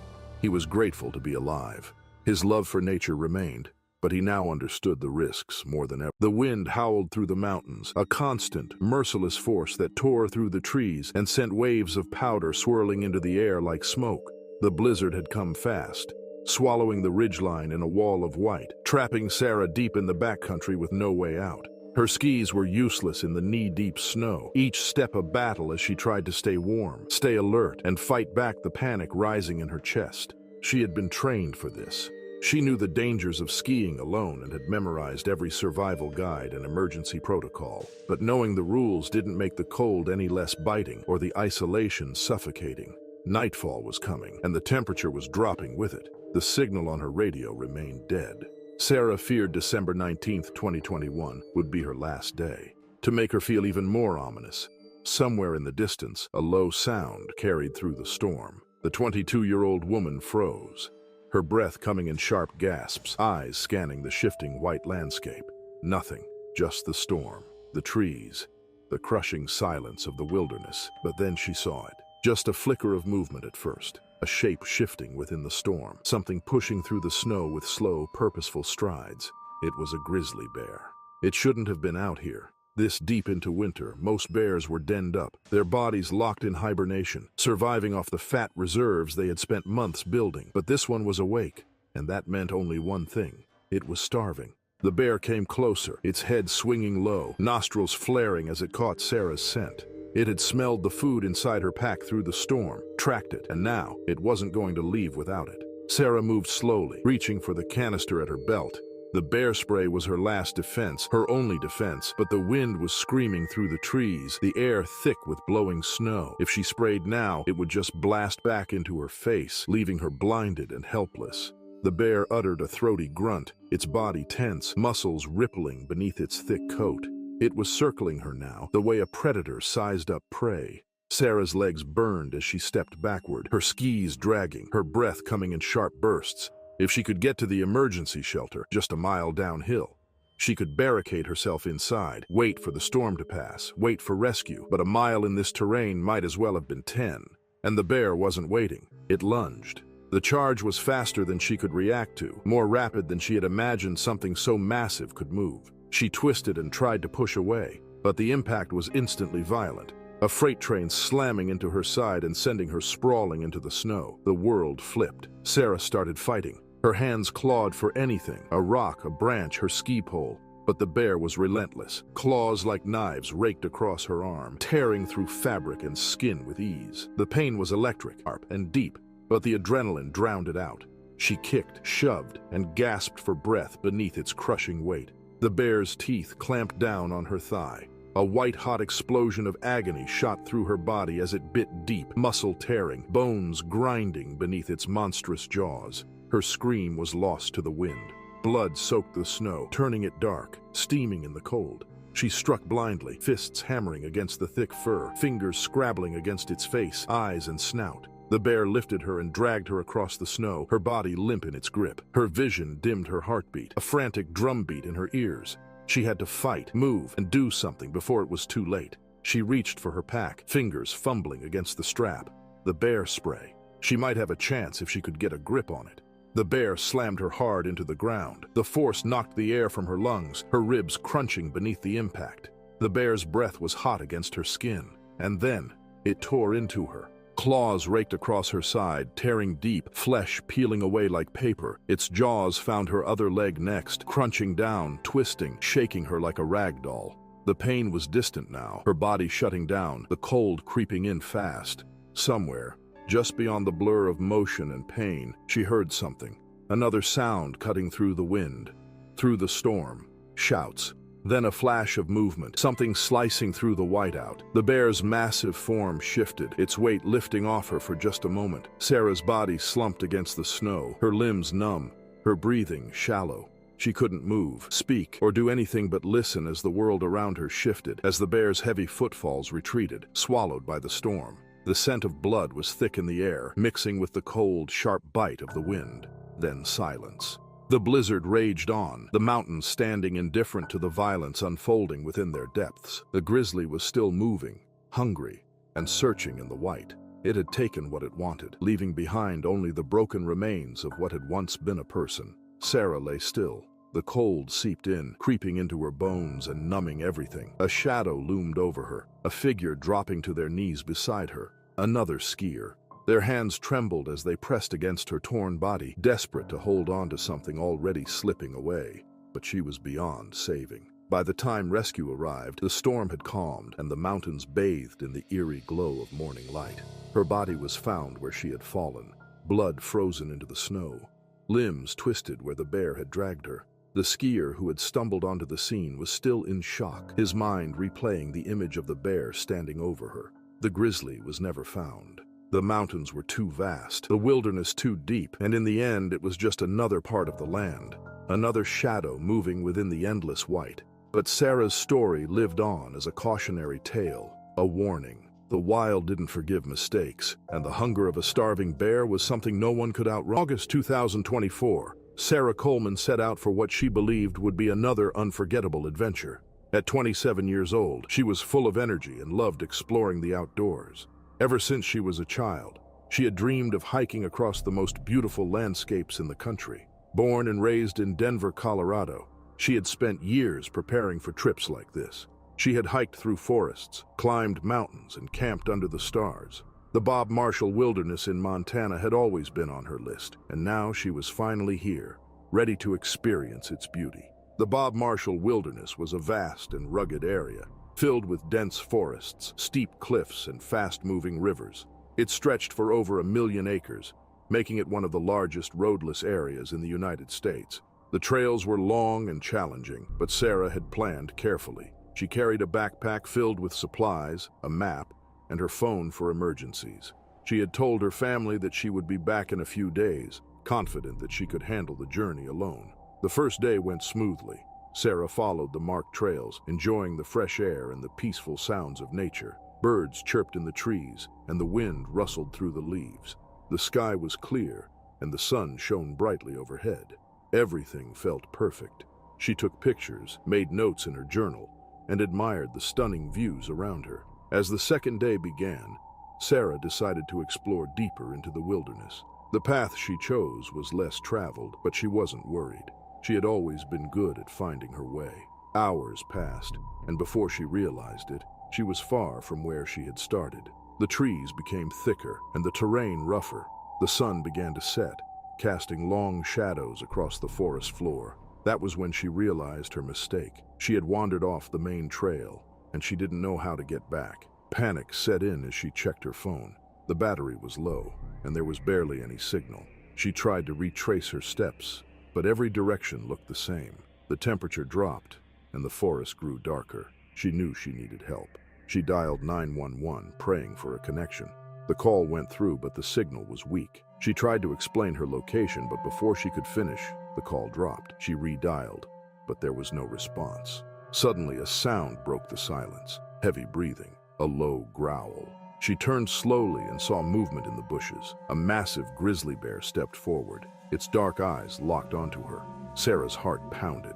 he was grateful to be alive. His love for nature remained, but he now understood the risks more than ever. The wind howled through the mountains, a constant, merciless force that tore through the trees and sent waves of powder swirling into the air like smoke. The blizzard had come fast, swallowing the ridgeline in a wall of white, trapping Sarah deep in the backcountry with no way out. Her skis were useless in the knee-deep snow, each step a battle as she tried to stay warm, stay alert, and fight back the panic rising in her chest. She had been trained for this. She knew the dangers of skiing alone and had memorized every survival guide and emergency protocol. But knowing the rules didn't make the cold any less biting or the isolation suffocating. Nightfall was coming, and the temperature was dropping with it. The signal on her radio remained dead. Sarah feared December 19, 2021 would be her last day. To make her feel even more ominous, somewhere in the distance, a low sound carried through the storm. The 22-year-old woman froze, her breath coming in sharp gasps, eyes scanning the shifting white landscape. Nothing, just the storm, the trees, the crushing silence of the wilderness. But then she saw it. Just a flicker of movement at first. a shape shifting within the storm, something pushing through the snow with slow, purposeful strides. It was a grizzly bear. It shouldn't have been out here. This deep into winter, most bears were denned up, their bodies locked in hibernation, surviving off the fat reserves they had spent months building. But this one was awake, and that meant only one thing. It was starving. The bear came closer, its head swinging low, nostrils flaring as it caught Sarah's scent. It had smelled the food inside her pack through the storm, tracked it, and now it wasn't going to leave without it. Sarah moved slowly, reaching for the canister at her belt. The bear spray was her last defense, her only defense, but the wind was screaming through the trees, the air thick with blowing snow. If she sprayed now, it would just blast back into her face, leaving her blinded and helpless. The bear uttered a throaty grunt, its body tense, muscles rippling beneath its thick coat. It was circling her now, the way a predator sized up prey. Sarah's legs burned as she stepped backward, her skis dragging, her breath coming in sharp bursts. If she could get to the emergency shelter, just a mile downhill, she could barricade herself inside, wait for the storm to pass, wait for rescue. But a mile in this terrain might as well have been 10. And the bear wasn't waiting. It lunged. The charge was faster than she could react to, more rapid than she had imagined something so massive could move. She twisted and tried to push away, but the impact was instantly violent. A freight train slamming into her side and sending her sprawling into the snow. The world flipped. Sarah started fighting. Her hands clawed for anything, a rock, a branch, her ski pole. But the bear was relentless. Claws like knives raked across her arm, tearing through fabric and skin with ease. The pain was electric, sharp, and deep, but the adrenaline drowned it out. She kicked, shoved, and gasped for breath beneath its crushing weight. The bear's teeth clamped down on her thigh. A white-hot explosion of agony shot through her body as it bit deep, muscle tearing, bones grinding beneath its monstrous jaws. Her scream was lost to the wind. Blood soaked the snow, turning it dark, steaming in the cold. She struck blindly, fists hammering against the thick fur, fingers scrabbling against its face, eyes and snout. The bear lifted her and dragged her across the snow, her body limp in its grip. Her vision dimmed her heartbeat, a frantic drumbeat in her ears. She had to fight, move, and do something before it was too late. She reached for her pack, fingers fumbling against the strap. The bear spray. She might have a chance if she could get a grip on it. The bear slammed her hard into the ground. The force knocked the air from her lungs, her ribs crunching beneath the impact. The bear's breath was hot against her skin. And then, it tore into her. Claws raked across her side, tearing deep, flesh peeling away like paper. Its jaws found her other leg next, crunching down, twisting, shaking her like a rag doll. The pain was distant now, her body shutting down, the cold creeping in fast. Somewhere, just beyond the blur of motion and pain, she heard something. Another sound cutting through the wind, through the storm. Shouts. Then a flash of movement, something slicing through the whiteout. The bear's massive form shifted, its weight lifting off her for just a moment. Sarah's body slumped against the snow, her limbs numb, her breathing shallow. She couldn't move, speak, or do anything but listen as the world around her shifted, as the bear's heavy footfalls retreated, swallowed by the storm. The scent of blood was thick in the air, mixing with the cold, sharp bite of the wind. Then silence. The blizzard raged on, the mountains standing indifferent to the violence unfolding within their depths. The grizzly was still moving, hungry, and searching in the white. It had taken what it wanted, leaving behind only the broken remains of what had once been a person. Sarah lay still. The cold seeped in, creeping into her bones and numbing everything. A shadow loomed over her, a figure dropping to their knees beside her. Another skier. Their hands trembled as they pressed against her torn body, desperate to hold on to something already slipping away. But she was beyond saving. By the time rescue arrived, the storm had calmed and the mountains bathed in the eerie glow of morning light. Her body was found where she had fallen, blood frozen into the snow, limbs twisted where the bear had dragged her. The skier who had stumbled onto the scene was still in shock, his mind replaying the image of the bear standing over her. The grizzly was never found. The mountains were too vast, the wilderness too deep, and in the end it was just another part of the land, another shadow moving within the endless white. But Sarah's story lived on as a cautionary tale, a warning. The wild didn't forgive mistakes, and the hunger of a starving bear was something no one could outrun. August 2024, Sarah Coleman set out for what she believed would be another unforgettable adventure. At 27 years old, she was full of energy and loved exploring the outdoors. Ever since she was a child, She had dreamed of hiking across the most beautiful landscapes in the country. Born and raised in Denver, Colorado, she had spent years preparing for trips like this. She had hiked through forests, climbed mountains, and camped under the stars. The Bob Marshall Wilderness in Montana had always been on her list, and now she was finally here, ready to experience its beauty. The Bob Marshall Wilderness was a vast and rugged area, filled with dense forests, steep cliffs, and fast-moving rivers. It stretched for over 1 million acres, making it one of the largest roadless areas in the United States. The trails were long and challenging, but Sarah had planned carefully. She carried a backpack filled with supplies, a map, and her phone for emergencies. She had told her family that she would be back in a few days, confident that she could handle the journey alone. The first day went smoothly. Sarah followed the marked trails, enjoying the fresh air and the peaceful sounds of nature. Birds chirped in the trees, and the wind rustled through the leaves. The sky was clear, and the sun shone brightly overhead. Everything felt perfect. She took pictures, made notes in her journal, and admired the stunning views around her. As the second day began, Sarah decided to explore deeper into the wilderness. The path she chose was less traveled, but she wasn't worried. She had always been good at finding her way. Hours passed, and before she realized it, she was far from where she had started. The trees became thicker and the terrain rougher. The sun began to set, casting long shadows across the forest floor. That was when she realized her mistake. She had wandered off the main trail, and she didn't know how to get back. Panic set in as she checked her phone. The battery was low, and there was barely any signal. She tried to retrace her steps, but every direction looked the same. The temperature dropped, and the forest grew darker. She knew she needed help. She dialed 911, praying for a connection. The call went through, but the signal was weak. She tried to explain her location, but before she could finish, the call dropped. She redialed, but there was no response. Suddenly, a sound broke the silence. Heavy breathing, a low growl. She turned slowly and saw movement in the bushes. A massive grizzly bear stepped forward. Its dark eyes locked onto her. Sarah's heart pounded.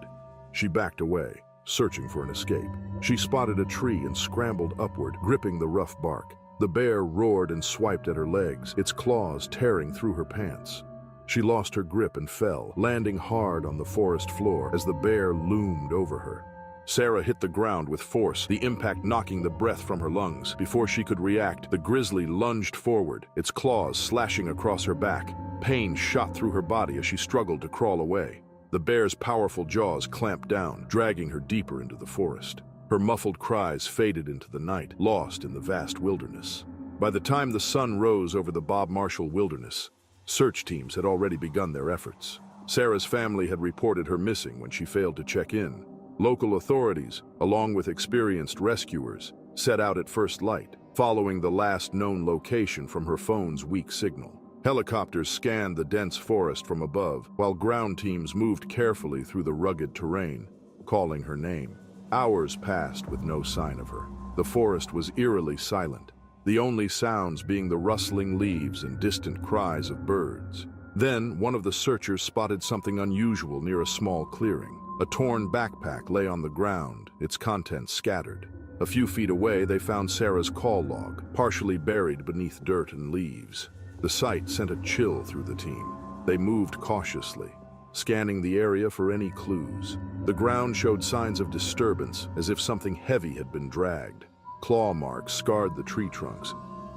She backed away, searching for an escape. She spotted a tree and scrambled upward, gripping the rough bark. The bear roared and swiped at her legs, its claws tearing through her pants. She lost her grip and fell, landing hard on the forest floor as the bear loomed over her. Sarah hit the ground with force, the impact knocking the breath from her lungs. Before she could react, the grizzly lunged forward, its claws slashing across her back. Pain shot through her body as she struggled to crawl away. The bear's powerful jaws clamped down, dragging her deeper into the forest. Her muffled cries faded into the night, lost in the vast wilderness. By the time the sun rose over the Bob Marshall Wilderness, search teams had already begun their efforts. Sarah's family had reported her missing when she failed to check in. Local authorities, along with experienced rescuers, set out at first light, following the last known location from her phone's weak signal. Helicopters scanned the dense forest from above, while ground teams moved carefully through the rugged terrain, calling her name. Hours passed with no sign of her. The forest was eerily silent, the only sounds being the rustling leaves and distant cries of birds. Then, one of the searchers spotted something unusual near a small clearing. A torn backpack lay on the ground, its contents scattered. A few feet away, they found Sarah's call log, partially buried beneath dirt and leaves. The sight sent a chill through the team. They moved cautiously, scanning the area for any clues. The ground showed signs of disturbance, as if something heavy had been dragged. Claw marks scarred the tree trunks,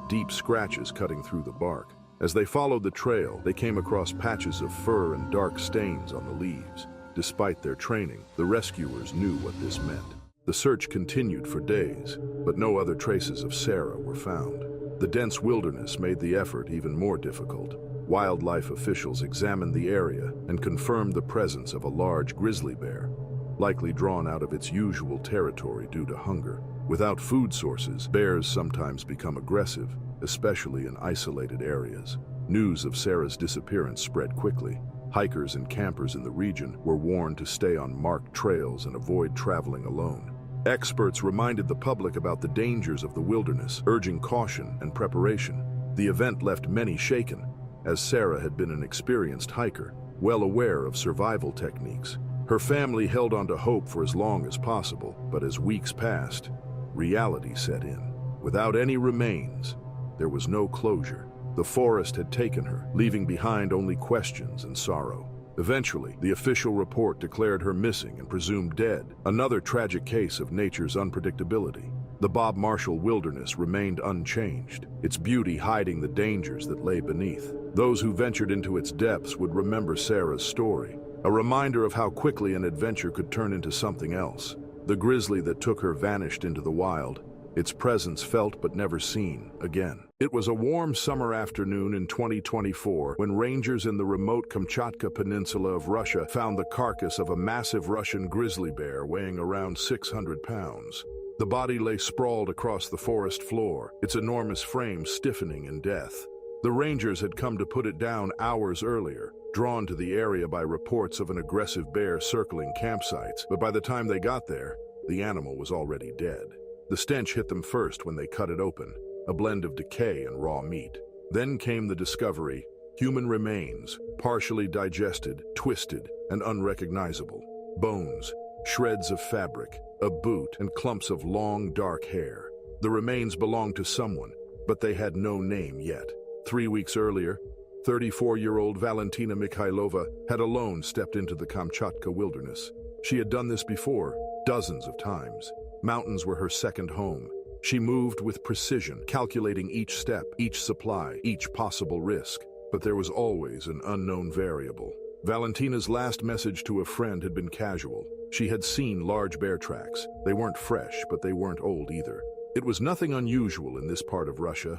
deep scratches cutting through the bark. As they followed the trail, they came across patches of fur and dark stains on the leaves. Despite their training, the rescuers knew what this meant. The search continued for days, but no other traces of Sarah were found. The dense wilderness made the effort even more difficult. Wildlife officials examined the area and confirmed the presence of a large grizzly bear, likely drawn out of its usual territory due to hunger. Without food sources, bears sometimes become aggressive, especially in isolated areas. News of Sarah's disappearance spread quickly. Hikers and campers in the region were warned to stay on marked trails and avoid traveling alone. Experts reminded the public about the dangers of the wilderness, urging caution and preparation. The event left many shaken, as Sarah had been an experienced hiker, well aware of survival techniques. Her family held on to hope for as long as possible, but as weeks passed, reality set in. Without any remains, there was no closure. The forest had taken her, leaving behind only questions and sorrow. Eventually, the official report declared her missing and presumed dead, another tragic case of nature's unpredictability. The Bob Marshall Wilderness remained unchanged, its beauty hiding the dangers that lay beneath. Those who ventured into its depths would remember Sarah's story, a reminder of how quickly an adventure could turn into something else. The grizzly that took her vanished into the wild, its presence felt but never seen again. It was a warm summer afternoon in 2024 when rangers in the remote Kamchatka Peninsula of Russia found the carcass of a massive Russian grizzly bear weighing around 600 pounds. The body lay sprawled across the forest floor, its enormous frame stiffening in death. The rangers had come to put it down hours earlier, drawn to the area by reports of an aggressive bear circling campsites, but by the time they got there, the animal was already dead. The stench hit them first when they cut it open, a blend of decay and raw meat. Then came the discovery: human remains, partially digested, twisted, and unrecognizable. Bones, shreds of fabric, a boot, and clumps of long, dark hair. The remains belonged to someone, but they had no name yet. 3 weeks earlier, 34-year-old Valentina Mikhailova had alone stepped into the Kamchatka wilderness. She had done this before, dozens of times. Mountains were her second home. She moved with precision, calculating each step, each supply, each possible risk. But there was always an unknown variable. Valentina's last message to a friend had been casual. She had seen large bear tracks. They weren't fresh, but they weren't old either. It was nothing unusual in this part of Russia.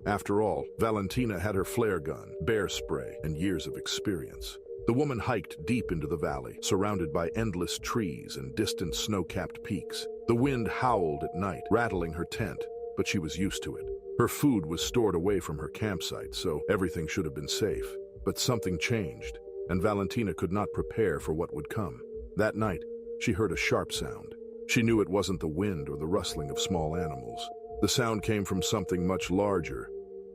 After all, Valentina had her flare gun, bear spray, and years of experience. The woman hiked deep into the valley, surrounded by endless trees and distant snow-capped peaks. The wind howled at night, rattling her tent, but she was used to it. Her food was stored away from her campsite, so everything should have been safe. But something changed, and Valentina could not prepare for what would come. That night, she heard a sharp sound. She knew it wasn't the wind or the rustling of small animals. The sound came from something much larger,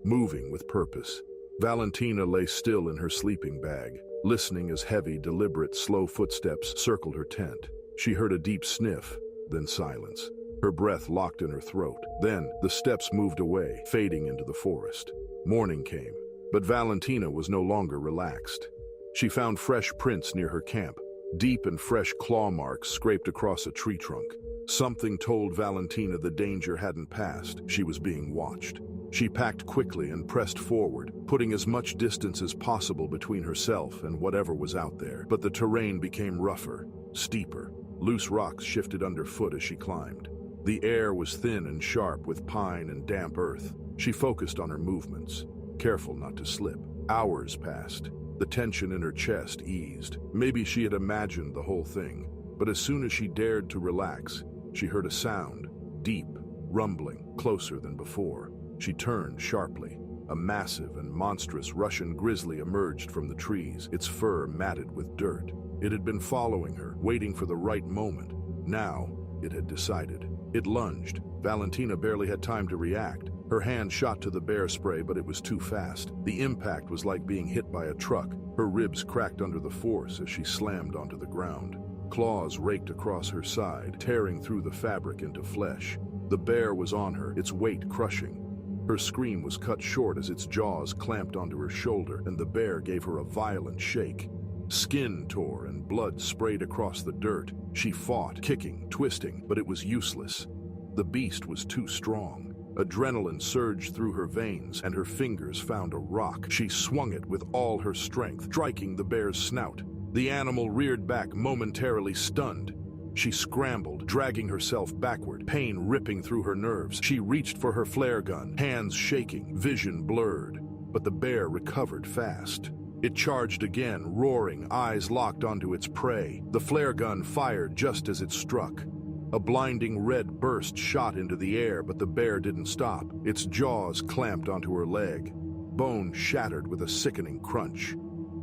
moving with purpose. Valentina lay still in her sleeping bag, listening as heavy, deliberate, slow footsteps circled her tent. She heard a deep sniff, then silence. Her breath locked in her throat. Then the steps moved away, fading into the forest. Morning came, but Valentina was no longer relaxed. She found fresh prints near her camp, deep and fresh claw marks scraped across a tree trunk. Something told Valentina the danger hadn't passed. She was being watched. She packed quickly and pressed forward, putting as much distance as possible between herself and whatever was out there. But the terrain became rougher, steeper. Loose rocks shifted underfoot as she climbed. The air was thin and sharp with pine and damp earth. She focused on her movements, careful not to slip. Hours passed. The tension in her chest eased. Maybe she had imagined the whole thing, but as soon as she dared to relax, she heard a sound, deep, rumbling, closer than before. She turned sharply. A massive and monstrous Russian grizzly emerged from the trees, its fur matted with dirt. It had been following her, waiting for the right moment. Now, it had decided. It lunged. Valentina barely had time to react. Her hand shot to the bear spray, but it was too fast. The impact was like being hit by a truck. Her ribs cracked under the force as she slammed onto the ground. Claws raked across her side, tearing through the fabric into flesh. The bear was on her, its weight crushing. Her scream was cut short as its jaws clamped onto her shoulder, and the bear gave her a violent shake. Skin tore and blood sprayed across the dirt. She fought, kicking, twisting, but it was useless. The beast was too strong. Adrenaline surged through her veins, and her fingers found a rock. She swung it with all her strength, striking the bear's snout. The animal reared back, momentarily stunned. She scrambled, dragging herself backward, pain ripping through her nerves. She reached for her flare gun, hands shaking, vision blurred. But the bear recovered fast. It charged again, roaring, eyes locked onto its prey. The flare gun fired just as it struck. A blinding red burst shot into the air, but the bear didn't stop. Its jaws clamped onto her leg. Bone shattered with a sickening crunch.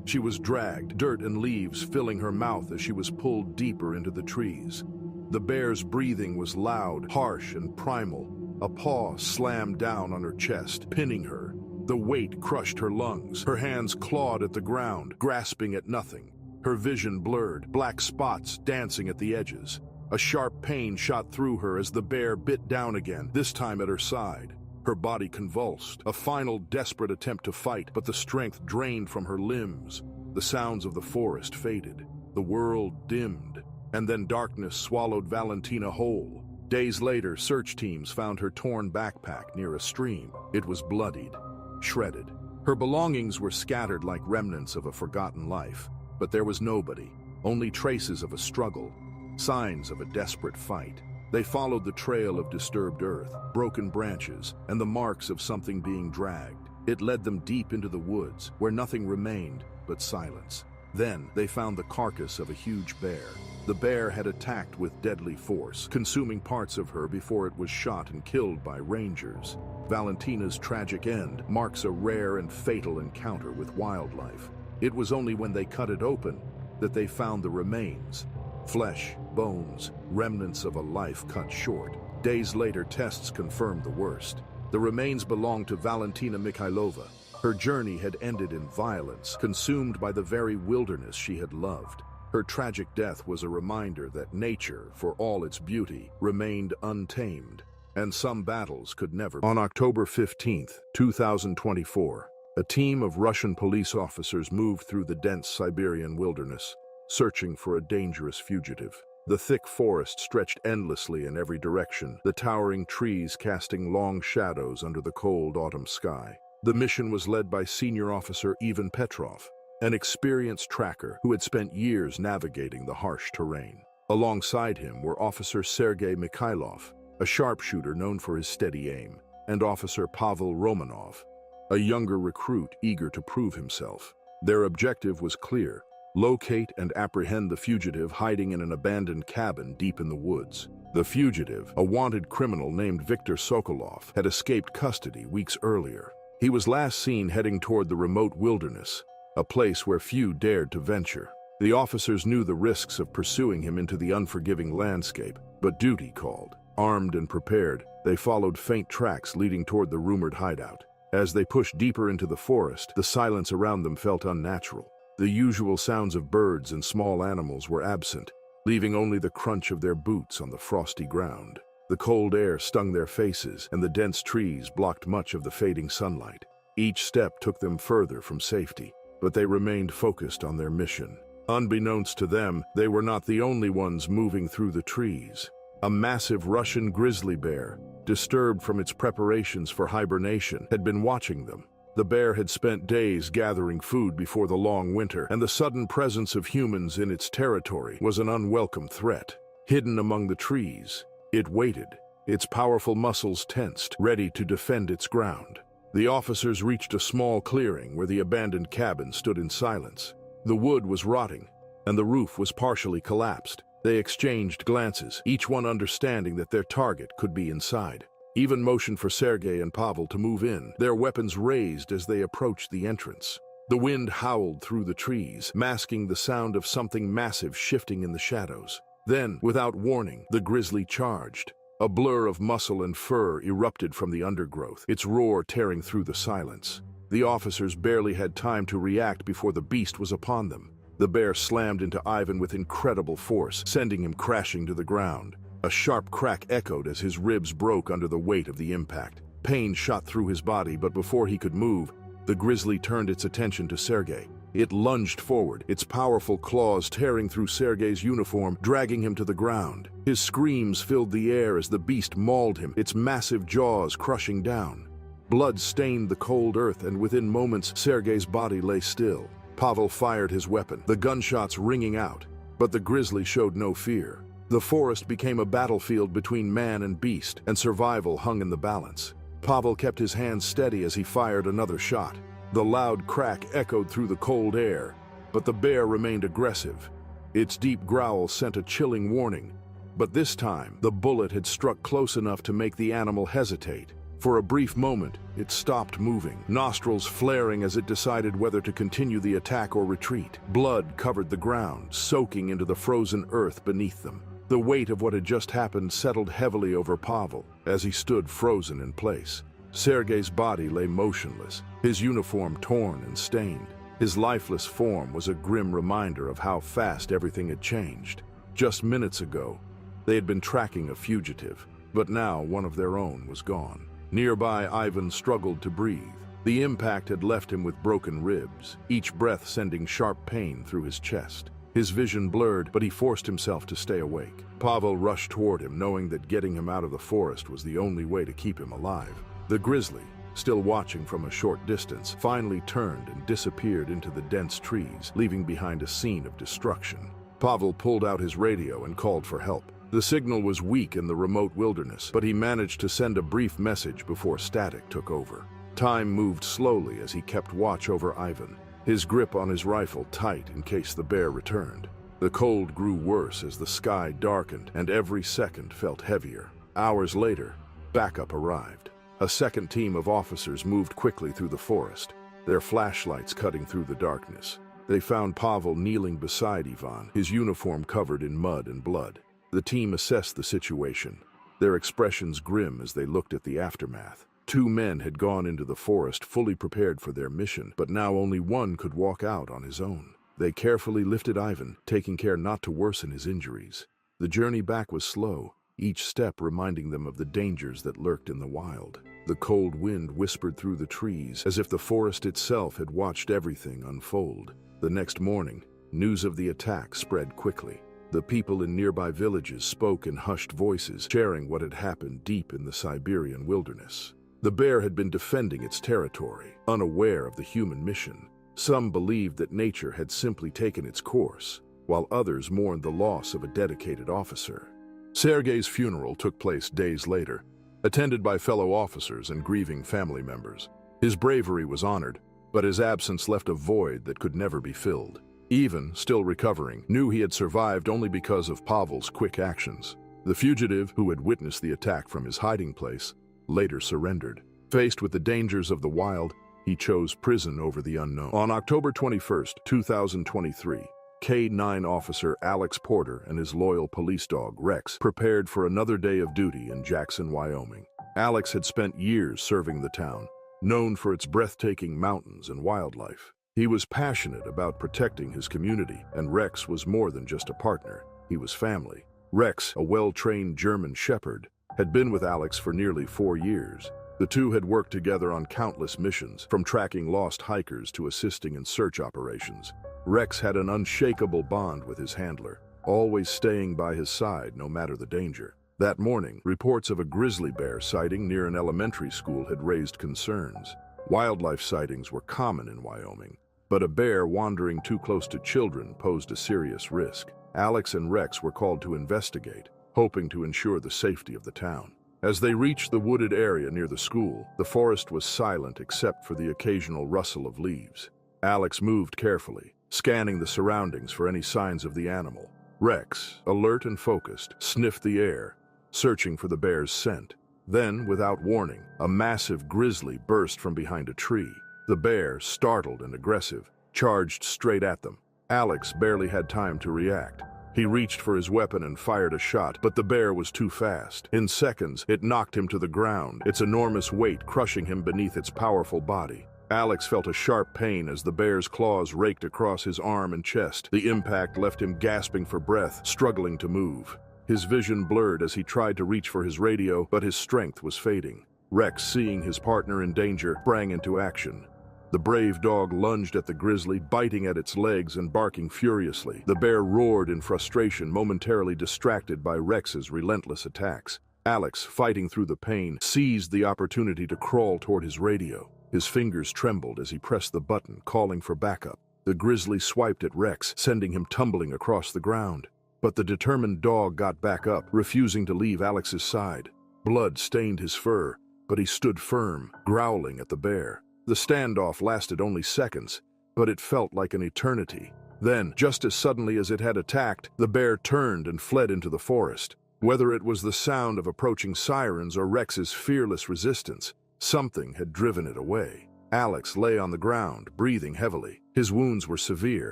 She was dragged, dirt and leaves filling her mouth as she was pulled deeper into the trees. The bear's breathing was loud, harsh, and primal. A paw slammed down on her chest, pinning her. The weight crushed her lungs. Her hands clawed at the ground, grasping at nothing. Her vision blurred, black spots dancing at the edges. A sharp pain shot through her as the bear bit down again, this time at her side. Her body convulsed, a final desperate attempt to fight, but the strength drained from her limbs. The sounds of the forest faded. The world dimmed, and then darkness swallowed Valentina whole. Days later, search teams found her torn backpack near a stream. It was bloodied, shredded. Her belongings were scattered like remnants of a forgotten life. But there was nobody, only traces of a struggle, signs of a desperate fight. They followed the trail of disturbed earth, broken branches, and the marks of something being dragged. It led them deep into the woods, where nothing remained but silence. Then they found the carcass of a huge bear. The bear had attacked with deadly force, consuming parts of her before it was shot and killed by rangers. Valentina's tragic end marks a rare and fatal encounter with wildlife. It was only when they cut it open that they found the remains. Flesh, bones, remnants of a life cut short. Days later, tests confirmed the worst. The remains belonged to Valentina Mikhailova. Her journey had ended in violence, consumed by the very wilderness she had loved. Her tragic death was a reminder that nature, for all its beauty, remained untamed, and some battles could never. On October 15, 2024, a team of Russian police officers moved through the dense Siberian wilderness, searching for a dangerous fugitive. The thick forest stretched endlessly in every direction, the towering trees casting long shadows under the cold autumn sky. The mission was led by Senior Officer Ivan Petrov, an experienced tracker who had spent years navigating the harsh terrain. Alongside him were Officer Sergei Mikhailov, a sharpshooter known for his steady aim, and Officer Pavel Romanov, a younger recruit eager to prove himself. Their objective was clear: locate and apprehend the fugitive hiding in an abandoned cabin deep in the woods. The fugitive, a wanted criminal named Viktor Sokolov, had escaped custody weeks earlier. He was last seen heading toward the remote wilderness, a place where few dared to venture. The officers knew the risks of pursuing him into the unforgiving landscape, but duty called. Armed and prepared, they followed faint tracks leading toward the rumored hideout. As they pushed deeper into the forest, the silence around them felt unnatural. The usual sounds of birds and small animals were absent, leaving only the crunch of their boots on the frosty ground. The cold air stung their faces, and the dense trees blocked much of the fading sunlight. Each step took them further from safety, but they remained focused on their mission. Unbeknownst to them, they were not the only ones moving through the trees. A massive Russian grizzly bear, disturbed from its preparations for hibernation, had been watching them. The bear had spent days gathering food before the long winter, and the sudden presence of humans in its territory was an unwelcome threat. Hidden among the trees, it waited, its powerful muscles tensed, ready to defend its ground. The officers reached a small clearing where the abandoned cabin stood in silence. The wood was rotting, and the roof was partially collapsed. They exchanged glances, each one understanding that their target could be inside. Ivan motioned for Sergei and Pavel to move in, their weapons raised as they approached the entrance. The wind howled through the trees, masking the sound of something massive shifting in the shadows. Then, without warning, the grizzly charged. A blur of muscle and fur erupted from the undergrowth, its roar tearing through the silence. The officers barely had time to react before the beast was upon them. The bear slammed into Ivan with incredible force, sending him crashing to the ground. A sharp crack echoed as his ribs broke under the weight of the impact. Pain shot through his body, but before he could move, the grizzly turned its attention to Sergei. It lunged forward, its powerful claws tearing through Sergei's uniform, dragging him to the ground. His screams filled the air as the beast mauled him, its massive jaws crushing down. Blood stained the cold earth, and within moments, Sergei's body lay still. Pavel fired his weapon, the gunshots ringing out, but the grizzly showed no fear. The forest became a battlefield between man and beast, and survival hung in the balance. Pavel kept his hands steady as he fired another shot. The loud crack echoed through the cold air, but the bear remained aggressive. Its deep growl sent a chilling warning, but this time the bullet had struck close enough to make the animal hesitate. For a brief moment, it stopped moving, nostrils flaring as it decided whether to continue the attack or retreat. Blood covered the ground, soaking into the frozen earth beneath them. The weight of what had just happened settled heavily over Pavel as he stood frozen in place. Sergei's body lay motionless, his uniform torn and stained. His lifeless form was a grim reminder of how fast everything had changed. Just minutes ago, they had been tracking a fugitive, but now one of their own was gone. Nearby, Ivan struggled to breathe. The impact had left him with broken ribs, each breath sending sharp pain through his chest. His vision blurred, but he forced himself to stay awake. Pavel rushed toward him, knowing that getting him out of the forest was the only way to keep him alive. The grizzly, still watching from a short distance, finally turned and disappeared into the dense trees, leaving behind a scene of destruction. Pavel pulled out his radio and called for help. The signal was weak in the remote wilderness, but he managed to send a brief message before static took over. Time moved slowly as he kept watch over Ivan, his grip on his rifle tight in case the bear returned. The cold grew worse as the sky darkened, and every second felt heavier. Hours later, backup arrived. A second team of officers moved quickly through the forest, their flashlights cutting through the darkness. They found Pavel kneeling beside Ivan, his uniform covered in mud and blood. The team assessed the situation, their expressions grim as they looked at the aftermath. 2 men had gone into the forest fully prepared for their mission, but now only one could walk out on his own. They carefully lifted Ivan, taking care not to worsen his injuries. The journey back was slow, each step reminding them of the dangers that lurked in the wild. The cold wind whispered through the trees, as if the forest itself had watched everything unfold. The next morning, news of the attack spread quickly. The people in nearby villages spoke in hushed voices, sharing what had happened deep in the Siberian wilderness. The bear had been defending its territory, unaware of the human mission. Some believed that nature had simply taken its course, while others mourned the loss of a dedicated officer. Sergei's funeral took place days later, attended by fellow officers and grieving family members. His bravery was honored, but his absence left a void that could never be filled. Ivan, still recovering, knew he had survived only because of Pavel's quick actions. The fugitive, who had witnessed the attack from his hiding place, later surrendered. Faced with the dangers of the wild, he chose prison over the unknown. On October 21, 2023, K-9 officer Alex Porter and his loyal police dog, Rex, prepared for another day of duty in Jackson, Wyoming. Alex had spent years serving the town, known for its breathtaking mountains and wildlife. He was passionate about protecting his community, and Rex was more than just a partner. He was family. Rex, a well-trained German shepherd, had been with Alex for nearly 4 years. The two had worked together on countless missions, from tracking lost hikers to assisting in search operations. Rex had an unshakable bond with his handler, always staying by his side no matter the danger. That morning, reports of a grizzly bear sighting near an elementary school had raised concerns. Wildlife sightings were common in Wyoming, but a bear wandering too close to children posed a serious risk. Alex and Rex were called to investigate, hoping to ensure the safety of the town. As they reached the wooded area near the school, the forest was silent except for the occasional rustle of leaves. Alex moved carefully, scanning the surroundings for any signs of the animal. Rex, alert and focused, sniffed the air, searching for the bear's scent. Then, without warning, a massive grizzly burst from behind a tree. The bear, startled and aggressive, charged straight at them. Alex barely had time to react. He reached for his weapon and fired a shot, but the bear was too fast. In seconds, it knocked him to the ground, its enormous weight crushing him beneath its powerful body. Alex felt a sharp pain as the bear's claws raked across his arm and chest. The impact left him gasping for breath, struggling to move. His vision blurred as he tried to reach for his radio, but his strength was fading. Rex, seeing his partner in danger, sprang into action. The brave dog lunged at the grizzly, biting at its legs and barking furiously. The bear roared in frustration, momentarily distracted by Rex's relentless attacks. Alex, fighting through the pain, seized the opportunity to crawl toward his radio. His fingers trembled as he pressed the button, calling for backup. The grizzly swiped at Rex, sending him tumbling across the ground. But the determined dog got back up, refusing to leave Alex's side. Blood stained his fur, but he stood firm, growling at the bear. The standoff lasted only seconds, but it felt like an eternity. Then, just as suddenly as it had attacked, the bear turned and fled into the forest. Whether it was the sound of approaching sirens or Rex's fearless resistance, something had driven it away. Alex lay on the ground, breathing heavily. His wounds were severe,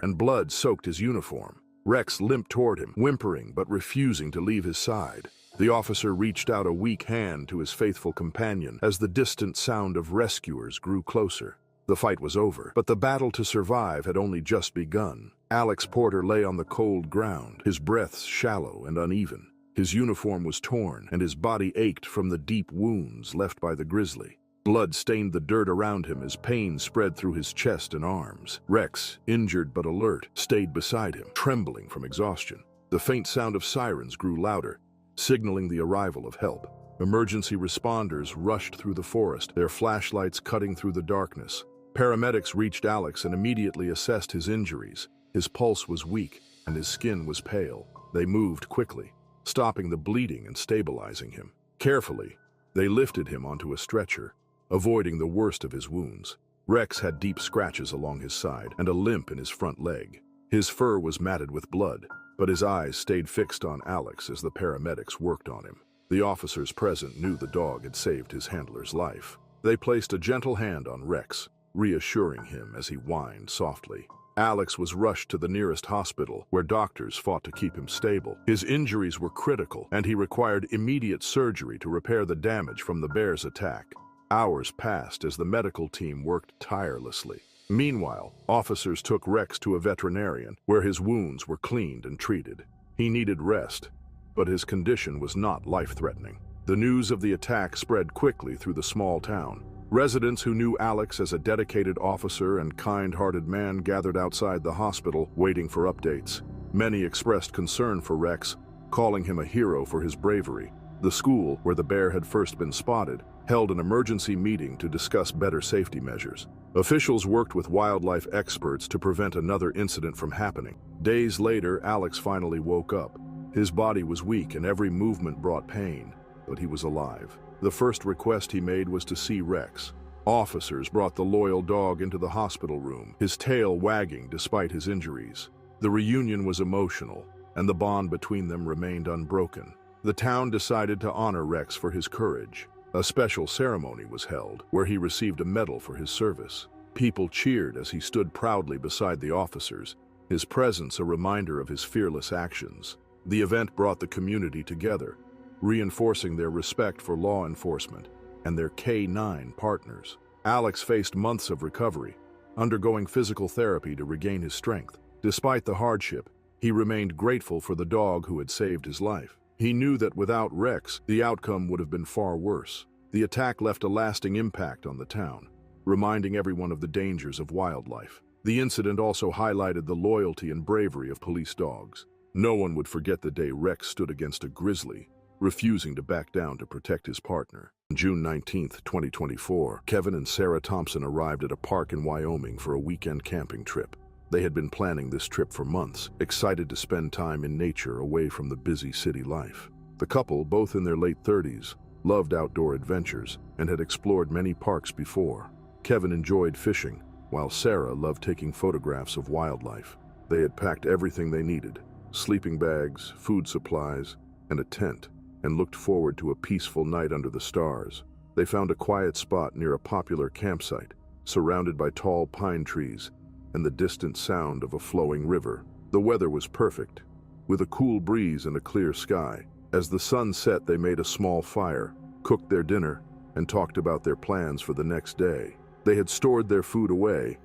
and blood soaked his uniform. Rex limped toward him, whimpering but refusing to leave his side. The officer reached out a weak hand to his faithful companion as the distant sound of rescuers grew closer. The fight was over, but the battle to survive had only just begun. Alex Porter lay on the cold ground, his breaths shallow and uneven. His uniform was torn, and his body ached from the deep wounds left by the grizzly. Blood stained the dirt around him as pain spread through his chest and arms. Rex, injured but alert, stayed beside him, trembling from exhaustion. The faint sound of sirens grew louder, signaling the arrival of help. Emergency responders rushed through the forest, their flashlights cutting through the darkness. Paramedics reached Alex and immediately assessed his injuries. His pulse was weak, and his skin was pale. They moved quickly, stopping the bleeding and stabilizing him. Carefully, they lifted him onto a stretcher, avoiding the worst of his wounds. Rex had deep scratches along his side and a limp in his front leg. His fur was matted with blood, but his eyes stayed fixed on Alex as the paramedics worked on him. The officers present knew the dog had saved his handler's life. They placed a gentle hand on Rex, reassuring him as he whined softly. Alex was rushed to the nearest hospital, where doctors fought to keep him stable. His injuries were critical, and he required immediate surgery to repair the damage from the bear's attack. Hours passed as the medical team worked tirelessly. Meanwhile, officers took Rex to a veterinarian, where his wounds were cleaned and treated. He needed rest, but his condition was not life-threatening. The news of the attack spread quickly through the small town. Residents who knew Alex as a dedicated officer and kind-hearted man gathered outside the hospital, waiting for updates. Many expressed concern for Rex, calling him a hero for his bravery. The school, where the bear had first been spotted, held an emergency meeting to discuss better safety measures. Officials worked with wildlife experts to prevent another incident from happening. Days later, Alex finally woke up. His body was weak and every movement brought pain, but he was alive. The first request he made was to see Rex. Officers brought the loyal dog into the hospital room, his tail wagging despite his injuries. The reunion was emotional, and the bond between them remained unbroken. The town decided to honor Rex for his courage. A special ceremony was held, where he received a medal for his service. People cheered as he stood proudly beside the officers, his presence a reminder of his fearless actions. The event brought the community together, reinforcing their respect for law enforcement and their K-9 partners. Alex faced months of recovery, undergoing physical therapy to regain his strength. Despite the hardship, he remained grateful for the dog who had saved his life. He knew that without Rex, the outcome would have been far worse. The attack left a lasting impact on the town, reminding everyone of the dangers of wildlife. The incident also highlighted the loyalty and bravery of police dogs. No one would forget the day Rex stood against a grizzly, refusing to back down to protect his partner. On June 19, 2024, Kevin and Sarah Thompson arrived at a park in Wyoming for a weekend camping trip. They had been planning this trip for months, excited to spend time in nature away from the busy city life. The couple, both in their late 30s, loved outdoor adventures and had explored many parks before. Kevin enjoyed fishing, while Sarah loved taking photographs of wildlife. They had packed everything they needed: sleeping bags, food supplies, and a tent, and looked forward to a peaceful night under the stars. They found a quiet spot near a popular campsite, surrounded by tall pine trees and the distant sound of a flowing river. The weather was perfect, with a cool breeze and a clear sky. As the sun set, they made a small fire, cooked their dinner, and talked about their plans for the next day. They had stored their food away,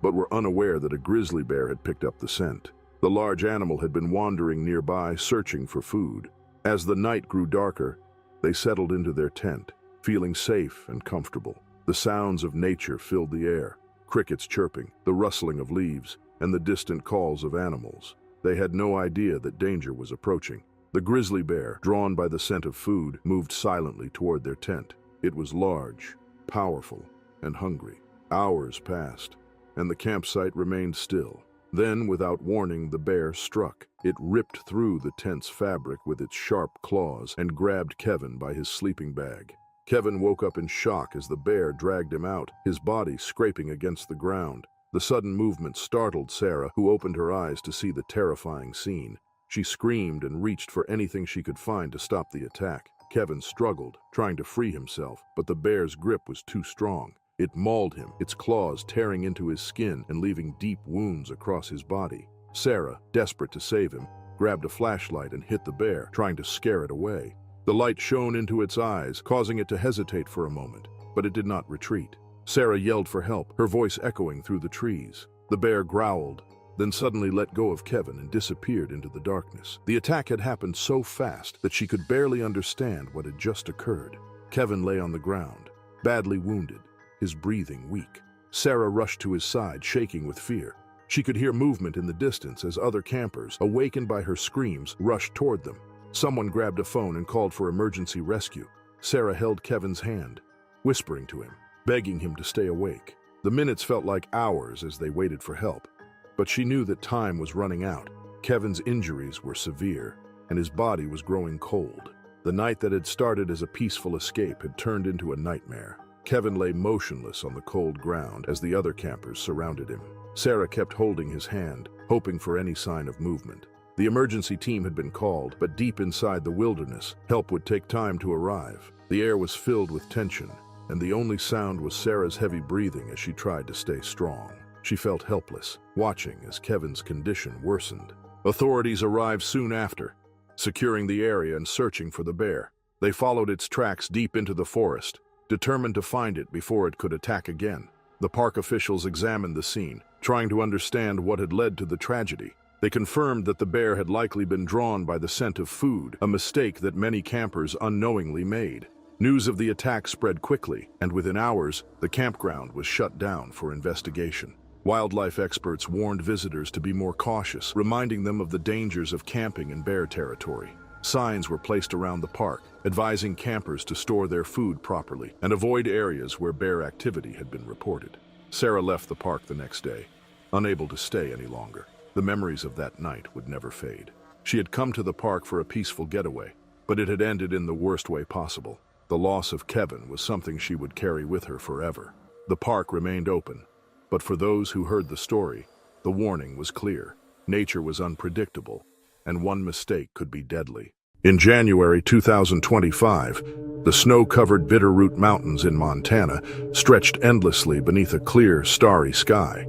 but were unaware that a grizzly bear had picked up the scent. The large animal had been wandering nearby, searching for food. As the night grew darker, they settled into their tent, feeling safe and comfortable. The sounds of nature filled the air, crickets chirping, the rustling of leaves, and the distant calls of animals. They had no idea that danger was approaching. The grizzly bear, drawn by the scent of food, moved silently toward their tent. It was large, powerful, and hungry. Hours passed, and the campsite remained still. Then, without warning, the bear struck. It ripped through the tent's fabric with its sharp claws and grabbed Kevin by his sleeping bag. Kevin woke up in shock as the bear dragged him out, his body scraping against the ground. The sudden movement startled Sarah, who opened her eyes to see the terrifying scene. She screamed and reached for anything she could find to stop the attack. Kevin struggled, trying to free himself, but the bear's grip was too strong. It mauled him, its claws tearing into his skin and leaving deep wounds across his body. Sarah, desperate to save him, grabbed a flashlight and hit the bear, trying to scare it away. The light shone into its eyes, causing it to hesitate for a moment, but it did not retreat. Sarah yelled for help, her voice echoing through the trees. The bear growled, then suddenly let go of Kevin and disappeared into the darkness. The attack had happened so fast that she could barely understand what had just occurred. Kevin lay on the ground, badly wounded, his breathing weak. Sarah rushed to his side, shaking with fear. She could hear movement in the distance as other campers, awakened by her screams, rushed toward them. Someone grabbed a phone and called for emergency rescue. Sarah held Kevin's hand, whispering to him, begging him to stay awake. The minutes felt like hours as they waited for help, but she knew that time was running out. Kevin's injuries were severe, and his body was growing cold. The night that had started as a peaceful escape had turned into a nightmare. Kevin lay motionless on the cold ground as the other campers surrounded him. Sarah kept holding his hand, hoping for any sign of movement. The emergency team had been called, but deep inside the wilderness, help would take time to arrive. The air was filled with tension, and the only sound was Sarah's heavy breathing as she tried to stay strong. She felt helpless, watching as Kevin's condition worsened. Authorities arrived soon after, securing the area and searching for the bear. They followed its tracks deep into the forest, determined to find it before it could attack again. The park officials examined the scene, trying to understand what had led to the tragedy. They confirmed that the bear had likely been drawn by the scent of food, a mistake that many campers unknowingly made. News of the attack spread quickly, and within hours, the campground was shut down for investigation. Wildlife experts warned visitors to be more cautious, reminding them of the dangers of camping in bear territory. Signs were placed around the park, advising campers to store their food properly and avoid areas where bear activity had been reported. Sarah left the park the next day, unable to stay any longer. The memories of that night would never fade. She had come to the park for a peaceful getaway, but it had ended in the worst way possible. The loss of Kevin was something she would carry with her forever. The park remained open, but for those who heard the story, the warning was clear. Nature was unpredictable, and one mistake could be deadly. In January 2025, the snow-covered Bitterroot Mountains in Montana stretched endlessly beneath a clear, starry sky.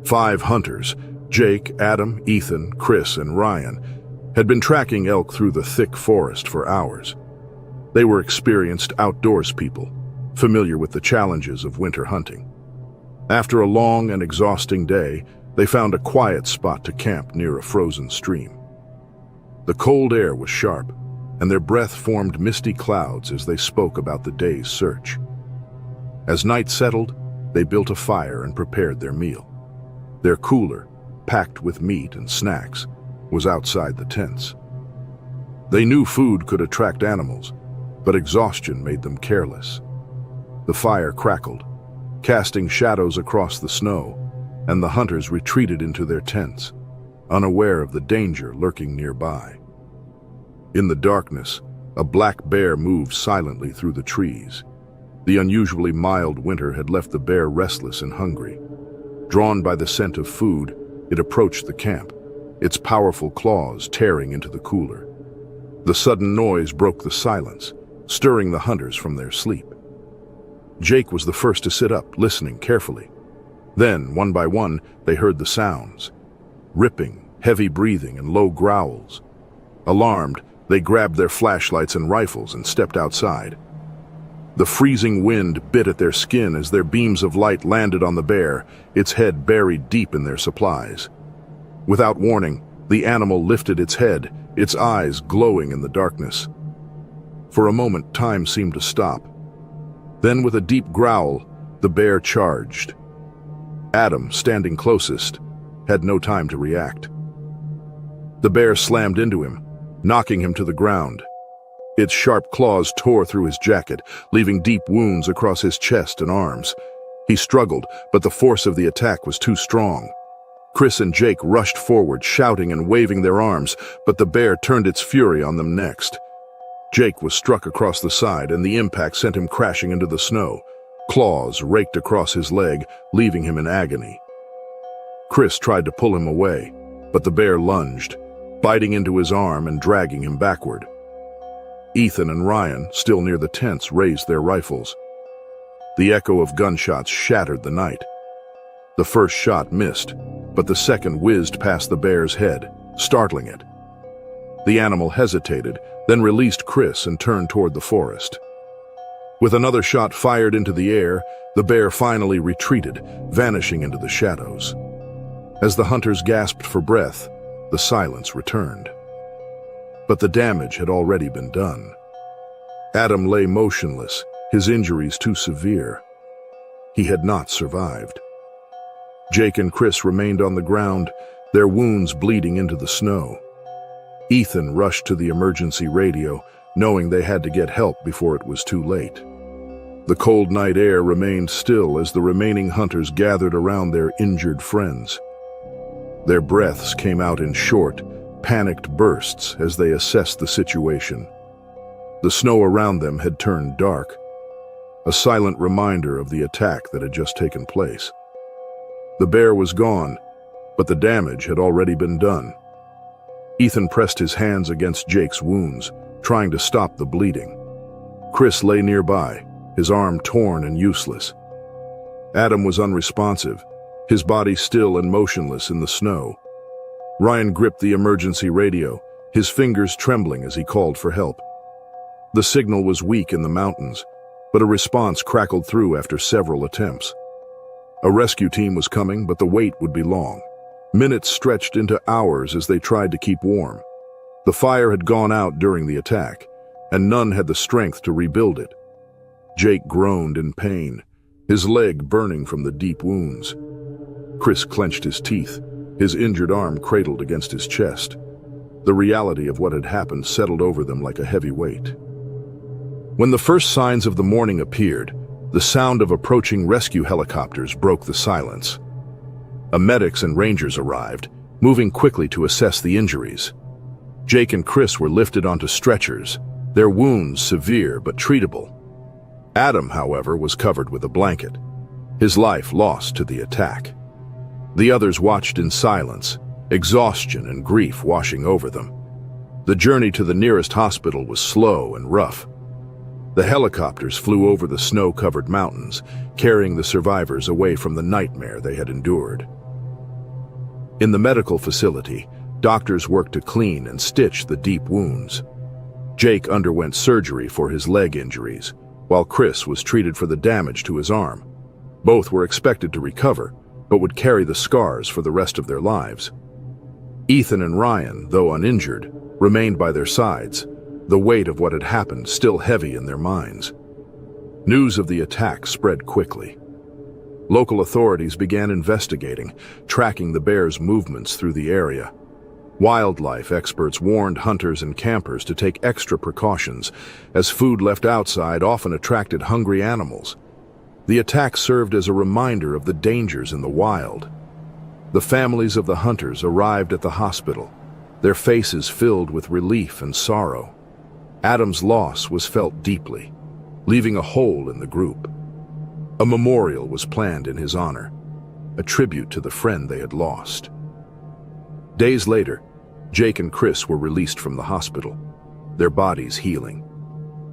5 hunters, Jake, Adam, Ethan, Chris, and Ryan, had been tracking elk through the thick forest for hours. They were experienced outdoors people, familiar with the challenges of winter hunting. After a long and exhausting day, they found a quiet spot to camp near a frozen stream. The cold air was sharp, and their breath formed misty clouds as they spoke about the day's search. As night settled, they built a fire and prepared their meal. Their cooler, packed with meat and snacks, was outside the tents. They knew food could attract animals, but exhaustion made them careless. The fire crackled, casting shadows across the snow, and the hunters retreated into their tents, unaware of the danger lurking nearby. In the darkness, a black bear moved silently through the trees. The unusually mild winter had left the bear restless and hungry. Drawn by the scent of food, it approached the camp, its powerful claws tearing into the cooler. The sudden noise broke the silence, stirring the hunters from their sleep. Jake was the first to sit up, listening carefully. Then, one by one, they heard the sounds: ripping, heavy breathing, and low growls. Alarmed, they grabbed their flashlights and rifles and stepped outside. The freezing wind bit at their skin as their beams of light landed on the bear, its head buried deep in their supplies. Without warning, the animal lifted its head, its eyes glowing in the darkness. For a moment, time seemed to stop. Then, with a deep growl, the bear charged. Adam, standing closest, had no time to react. The bear slammed into him, knocking him to the ground. Its sharp claws tore through his jacket, leaving deep wounds across his chest and arms. He struggled, but the force of the attack was too strong. Chris and Jake rushed forward, shouting and waving their arms, but the bear turned its fury on them next. Jake was struck across the side, and the impact sent him crashing into the snow. Claws raked across his leg, leaving him in agony. Chris tried to pull him away, but the bear lunged, biting into his arm and dragging him backward. Ethan and Ryan, still near the tents, raised their rifles. The echo of gunshots shattered the night. The first shot missed, but the second whizzed past the bear's head, startling it. The animal hesitated, then released Chris and turned toward the forest. With another shot fired into the air, the bear finally retreated, vanishing into the shadows. As the hunters gasped for breath, the silence returned. But the damage had already been done. Adam lay motionless, his injuries too severe. He had not survived. Jake and Chris remained on the ground, their wounds bleeding into the snow. Ethan rushed to the emergency radio, knowing they had to get help before it was too late. The cold night air remained still as the remaining hunters gathered around their injured friends. Their breaths came out in short, panicked bursts as they assessed the situation. The snow around them had turned dark, a silent reminder of the attack that had just taken place. The bear was gone, but the damage had already been done. Ethan pressed his hands against Jake's wounds, trying to stop the bleeding. Chris lay nearby, his arm torn and useless. Adam was unresponsive, his body still and motionless in the snow. Ryan gripped the emergency radio, his fingers trembling as he called for help. The signal was weak in the mountains, but a response crackled through after several attempts. A rescue team was coming, but the wait would be long. Minutes stretched into hours as they tried to keep warm. The fire had gone out during the attack, and none had the strength to rebuild it. Jake groaned in pain, his leg burning from the deep wounds. Chris clenched his teeth, his injured arm cradled against his chest. The reality of what had happened settled over them like a heavy weight. When the first signs of the morning appeared, the sound of approaching rescue helicopters broke the silence. Medics and rangers arrived, moving quickly to assess the injuries. Jake and Chris were lifted onto stretchers, their wounds severe but treatable. Adam, however, was covered with a blanket, his life lost to the attack. The others watched in silence, exhaustion and grief washing over them. The journey to the nearest hospital was slow and rough. The helicopters flew over the snow-covered mountains, carrying the survivors away from the nightmare they had endured. In the medical facility, doctors worked to clean and stitch the deep wounds. Jake underwent surgery for his leg injuries, while Chris was treated for the damage to his arm. Both were expected to recover, but would carry the scars for the rest of their lives. Ethan and Ryan, though uninjured, remained by their sides, the weight of what had happened still heavy in their minds. News of the attack spread quickly. Local authorities began investigating, tracking the bear's movements through the area. Wildlife experts warned hunters and campers to take extra precautions, as food left outside often attracted hungry animals. The attack served as a reminder of the dangers in the wild. The families of the hunters arrived at the hospital, their faces filled with relief and sorrow. Adam's loss was felt deeply, leaving a hole in the group. A memorial was planned in his honor, a tribute to the friend they had lost. Days later, Jake and Chris were released from the hospital, their bodies healing,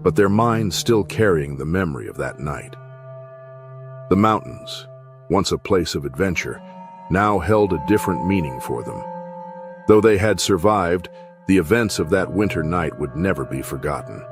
but their minds still carrying the memory of that night. The mountains, once a place of adventure, now held a different meaning for them. Though they had survived, the events of that winter night would never be forgotten.